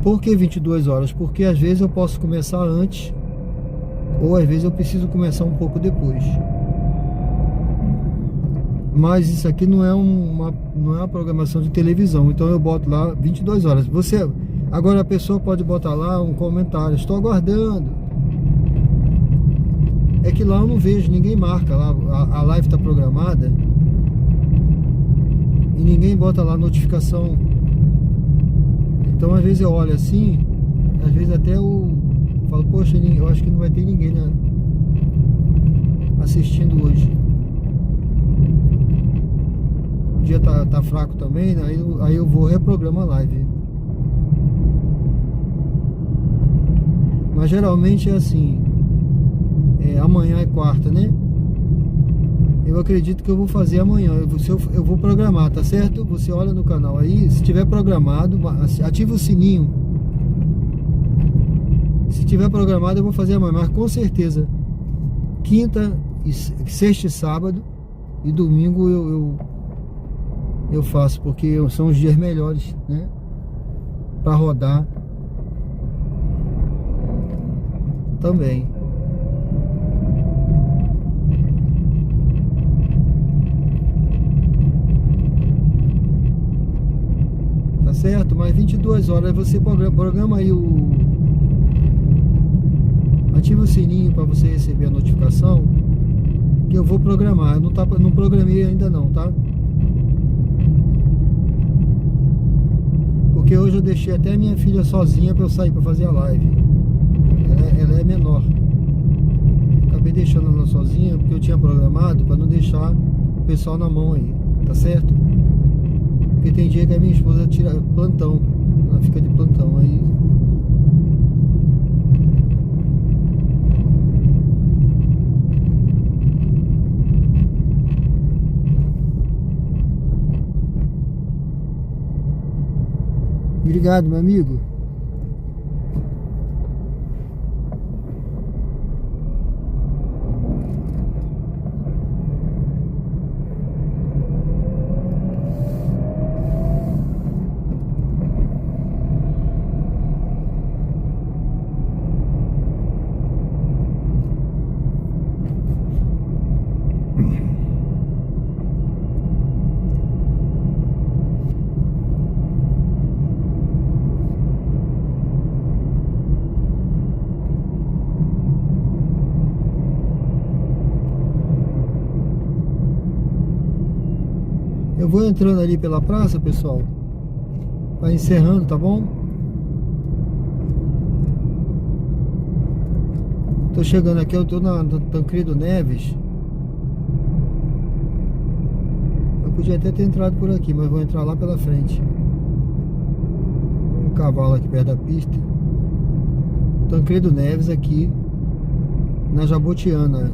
Por que 22 horas? Porque às vezes eu posso começar antes, ou às vezes eu preciso começar um pouco depois. Mas isso aqui não é uma programação de televisão. Então eu boto lá 22 horas. Agora a pessoa pode botar lá um comentário: estou aguardando. É que lá eu não vejo, ninguém marca lá. A live está programada e ninguém bota lá notificação. Então às vezes eu olho assim, às vezes até eu falo, poxa, eu acho que não vai ter ninguém, né, assistindo hoje. O dia tá fraco também, né? Aí eu vou reprogramar a live. Mas geralmente é assim, amanhã é quarta, né? Eu acredito que eu vou fazer amanhã. Eu vou programar, tá certo? Você olha no canal aí, se tiver programado, ativa o sininho. Se tiver programado, eu vou fazer amanhã, mas com certeza quinta, sexta e sábado e domingo eu faço, porque são os dias melhores, né, para rodar também. Tá certo? Mas 22 horas você programa aí ativa o sininho para você receber a notificação, que eu vou programar. Eu não programei ainda não, tá? Porque hoje eu deixei até a minha filha sozinha para eu sair para fazer a live. Ela é menor. Eu acabei deixando ela sozinha porque eu tinha programado para não deixar o pessoal na mão aí, tá certo? Porque tem dia que a minha esposa tira plantão, ela fica de plantão aí. Obrigado, meu amigo. Eu vou entrando ali pela praça, pessoal. Vai encerrando, tá bom? Tô chegando aqui, eu tô na Tancredo Neves. Eu podia até ter entrado por aqui, mas vou entrar lá pela frente. Um cavalo aqui perto da pista. Tancredo Neves aqui na Jabotiana.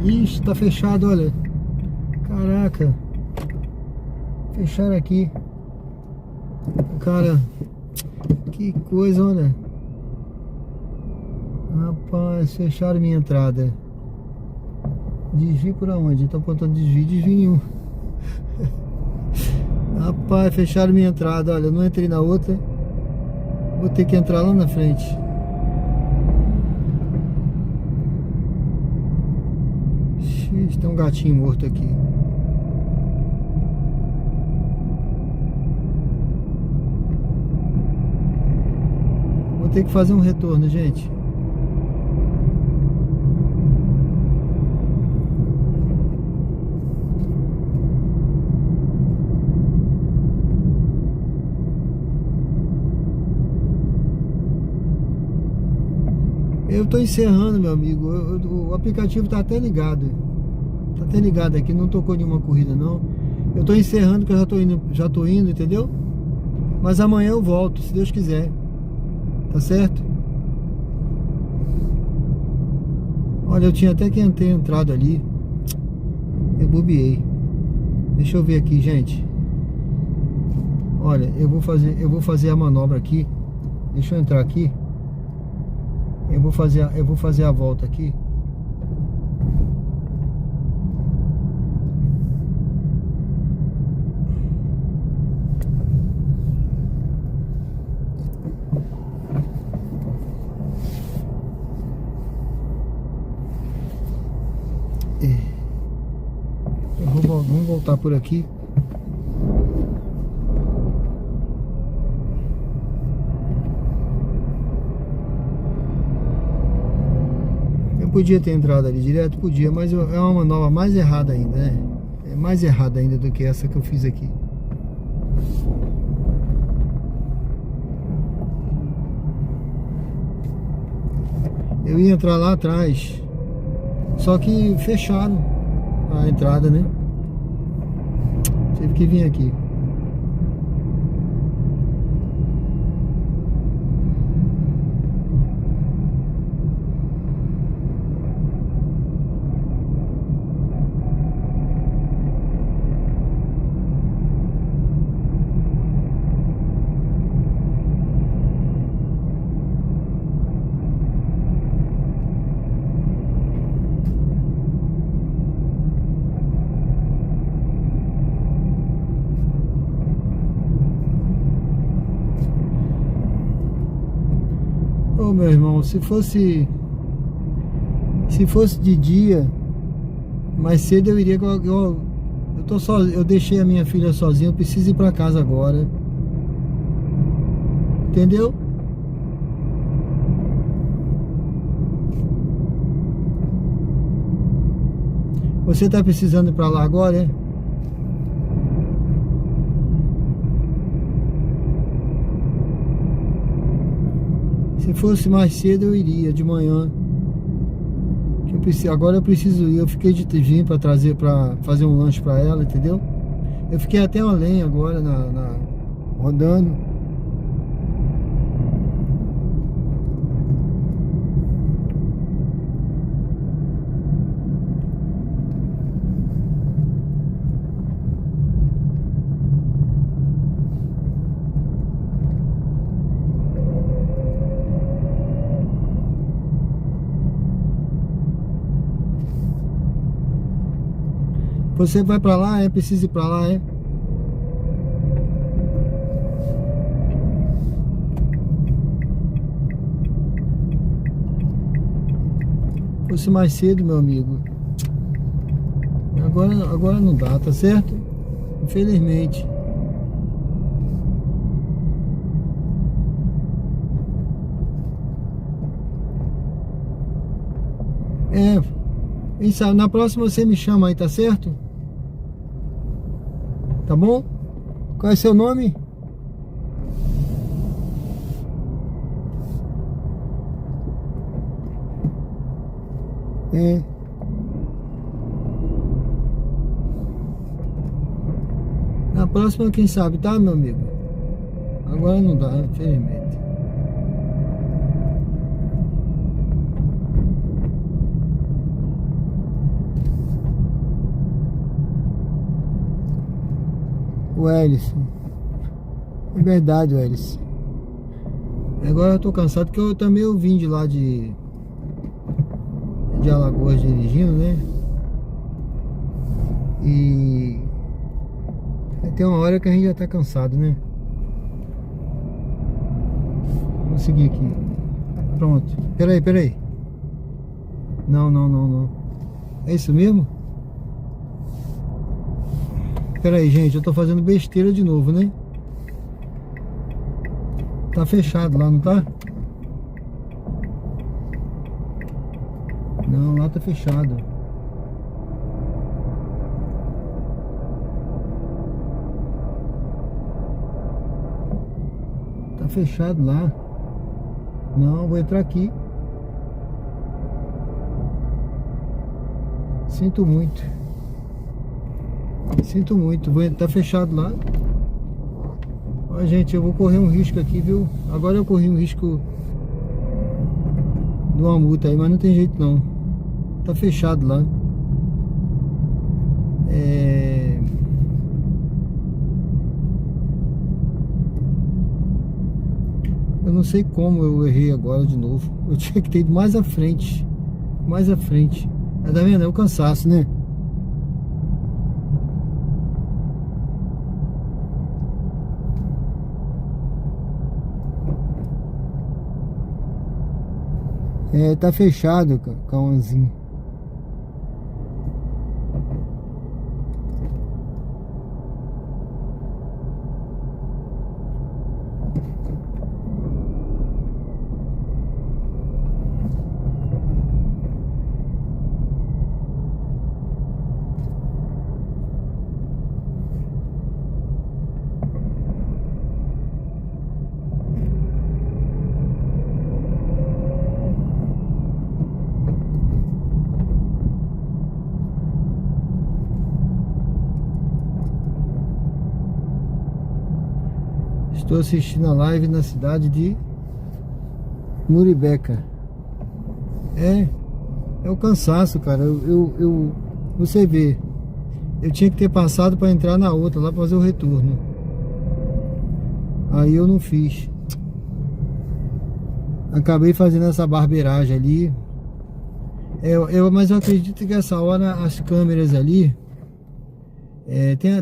Ixi, tá fechado, olha. Caraca. Fecharam aqui. Cara, que coisa, olha. Rapaz, fecharam minha entrada. Desvio por onde? Tá apontando desvio. Rapaz, fecharam minha entrada, olha. Eu não entrei na outra. Vou ter que entrar lá na frente. Tem um gatinho morto aqui. Vou ter que fazer um retorno, gente. Eu tô encerrando, meu amigo. O aplicativo tá até ligado. Tá até ligado aqui, não tocou nenhuma corrida não. Eu tô encerrando que eu já tô indo, entendeu? Mas amanhã eu volto, se Deus quiser. Tá certo? Olha, eu tinha até que ter entrado ali. Eu bobeei. Deixa eu ver aqui, gente. Olha, eu vou fazer a manobra aqui. Deixa eu entrar aqui. Eu vou fazer a volta aqui. voltar por aqui. Eu podia ter entrado ali direto, podia, mas é uma manobra mais errada ainda, né? É mais errada ainda do que essa que eu fiz aqui. Eu ia entrar lá atrás, só que fecharam a entrada, né? Tive que vir aqui. Ô meu irmão, se fosse de dia, mais cedo eu iria. Eu tô só, eu deixei a minha filha sozinha, eu preciso ir pra casa agora. Entendeu? Você tá precisando ir pra lá agora, é? Se fosse mais cedo eu iria, de manhã. Agora eu preciso ir. Eu fiquei de vir para trazer, para fazer um lanche para ela, entendeu? Eu fiquei até além agora, rodando. Você vai pra lá, é? Precisa ir pra lá, é? Fosse mais cedo, meu amigo. Agora não dá, tá certo? Infelizmente. Quem sabe, na próxima você me chama aí, tá certo? Tá bom? Qual é seu nome? Na próxima, quem sabe, tá, meu amigo? Agora não dá, infelizmente. O Hélice. É verdade, o Hélice. Agora eu tô cansado porque eu também vim de lá de Alagoas dirigindo, né? E tem uma hora que a gente já tá cansado, né? Vou seguir aqui. Pronto. Peraí. Não. É isso mesmo? Peraí, gente, eu tô fazendo besteira de novo, né? Tá fechado lá, não tá? Não, lá tá fechado. Tá fechado lá. Não, vou entrar aqui. Sinto muito, tá fechado lá. Ó, gente, eu vou correr um risco aqui, viu? Agora eu corri um risco de uma multa aí, mas não tem jeito não. Tá fechado lá. Eu não sei como eu errei agora de novo. Eu tinha que ter ido mais à frente. Tá vendo? É o cansaço, né? Tá fechado, Cauãzinho. Estou assistindo a live na cidade de Muribeca. É o cansaço, cara. Você vê, eu tinha que ter passado para entrar na outra lá para fazer o retorno. Aí eu não fiz. Acabei fazendo essa barbeiragem ali. Mas eu acredito que essa hora as câmeras ali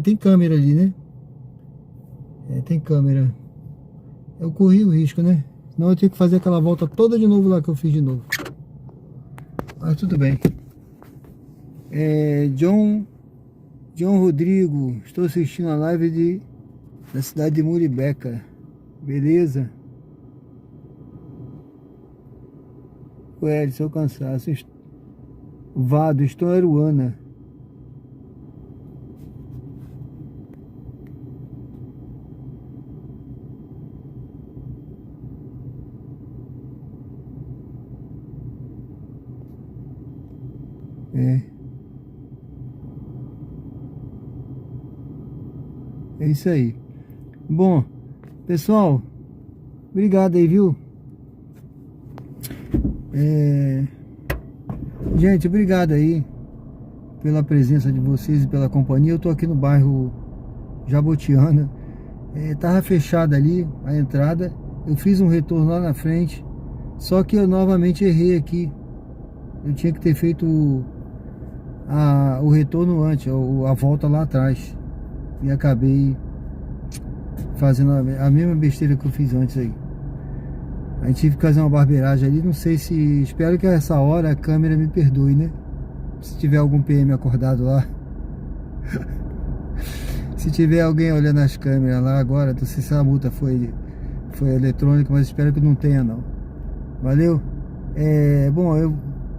tem câmera ali, né? Tem câmera. Eu corri o risco, né? Senão eu tinha que fazer aquela volta toda de novo lá que eu fiz de novo. Mas tudo bem. John Rodrigo, estou assistindo a live da cidade de Muribeca. Beleza? Seu cansaço. Vado, estou em Aruana. É isso aí. Bom, pessoal, obrigado aí, viu? Gente, obrigado aí pela presença de vocês e pela companhia. Eu tô aqui no bairro Jabotiana. Tava fechada ali a entrada. Eu fiz um retorno lá na frente, só que eu novamente errei aqui. Eu tinha que ter feito o retorno antes, a volta lá atrás, e acabei fazendo a mesma besteira que eu fiz antes aí. Aí tive que fazer uma barbeiragem ali. Não sei se... Espero que a essa hora a câmera me perdoe, né? Se tiver algum PM acordado lá. Se tiver alguém olhando as câmeras lá agora, não sei se a multa foi eletrônica, mas espero que não tenha não. Valeu? Bom, eu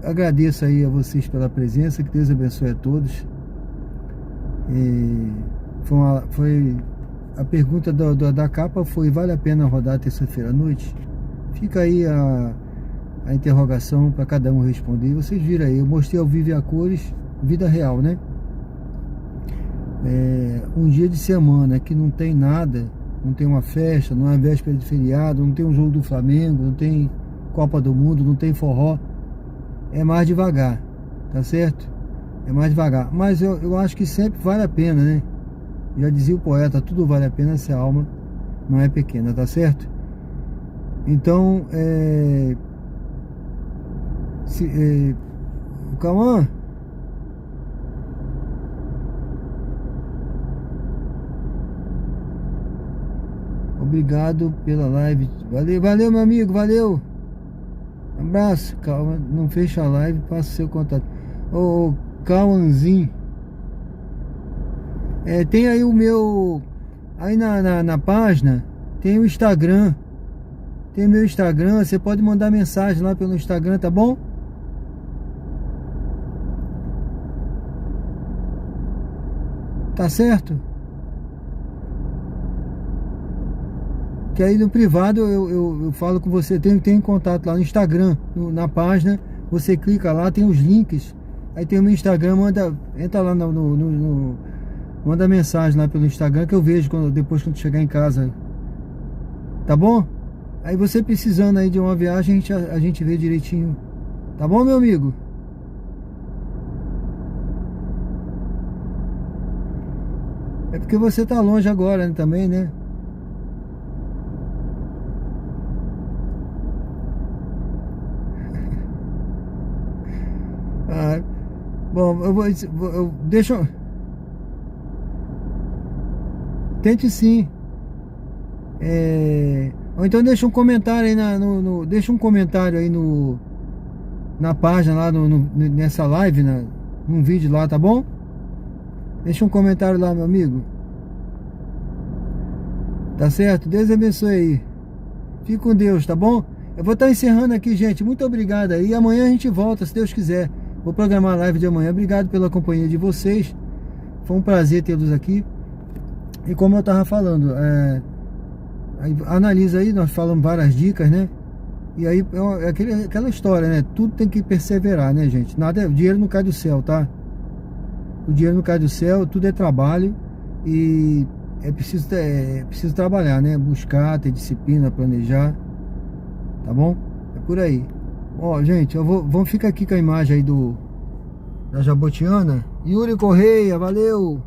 agradeço aí a vocês pela presença. Que Deus abençoe a todos. Foi a pergunta da capa foi: vale a pena rodar terça-feira à noite? Fica aí a interrogação para cada um responder. Vocês viram aí, eu mostrei ao vivo e a cores, vida real, né? Um dia de semana que não tem nada, não tem uma festa, não é véspera de feriado, não tem um jogo do Flamengo, não tem Copa do Mundo, não tem forró. É mais devagar, tá certo? É mais devagar, mas eu acho que sempre vale a pena, né? Já dizia o poeta, tudo vale a pena se a alma não é pequena, tá certo? Então, Cauã, obrigado pela live. Valeu meu amigo, valeu. Abraço. Calma, não fecha a live, passa o seu contato. Ô Cauãzinho, tem aí o meu, aí na página tem o Instagram. Tem meu Instagram, você pode mandar mensagem lá pelo Instagram, tá bom? Tá certo? Que aí no privado eu falo com você, tem contato lá no Instagram, na página, você clica lá, tem os links, aí tem o meu Instagram, entra lá manda mensagem lá pelo Instagram que eu vejo depois quando chegar em casa, tá bom? Aí você precisando aí de uma viagem, a gente vê direitinho. Tá bom, meu amigo? É porque você tá longe agora, né, também, né? Bom, deixa... Tente sim. Ou então deixa um comentário aí deixa um comentário aí na página lá nessa live, num vídeo lá, tá bom? Deixa um comentário lá, meu amigo. Tá certo? Deus abençoe aí. Fique com Deus, tá bom? Eu vou estar encerrando aqui, gente. Muito obrigado aí. Amanhã a gente volta, se Deus quiser. Vou programar a live de amanhã. Obrigado pela companhia de vocês. Foi um prazer tê-los aqui. E como eu tava falando, analisa aí, nós falamos várias dicas, né? E aí aquela história, né? Tudo tem que perseverar, né, gente? O dinheiro não cai do céu, tá? O dinheiro não cai do céu, tudo é trabalho. E é preciso trabalhar, né? Buscar, ter disciplina, planejar. Tá bom? É por aí. Ó, gente, vamos ficar aqui com a imagem aí da Jabotiana. Yuri Correia, valeu!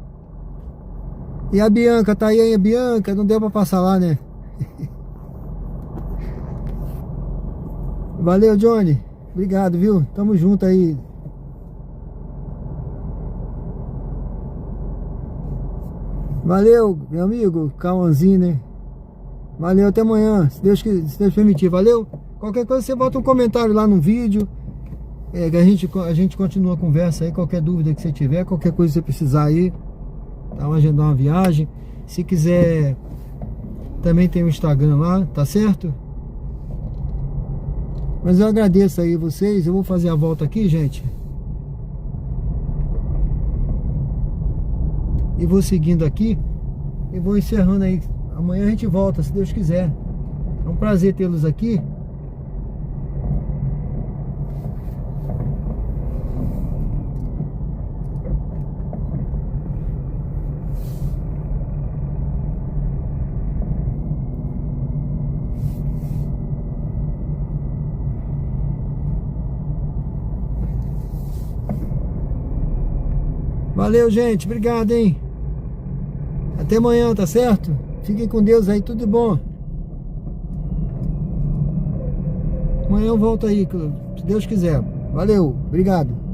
E a Bianca, tá aí a Bianca? Não deu pra passar lá, né? Valeu, Johnny. Obrigado, viu? Tamo junto aí. Valeu, meu amigo Cauãzinho, né? Valeu, até amanhã, se Deus permitir. Valeu? Qualquer coisa você bota um comentário lá no vídeo, que a gente continua a conversa aí. Qualquer dúvida que você tiver, qualquer coisa que você precisar aí, tá? Agendar uma viagem. Se quiser, também tem o Instagram lá, tá certo? Mas eu agradeço aí vocês. Eu vou fazer a volta aqui, gente, e vou seguindo aqui e vou encerrando aí. Amanhã a gente volta, se Deus quiser. É um prazer tê-los aqui. Valeu, gente. Obrigado, hein? Até amanhã, tá certo? Fiquem com Deus aí, tudo de bom. Amanhã eu volto aí, se Deus quiser. Valeu, obrigado.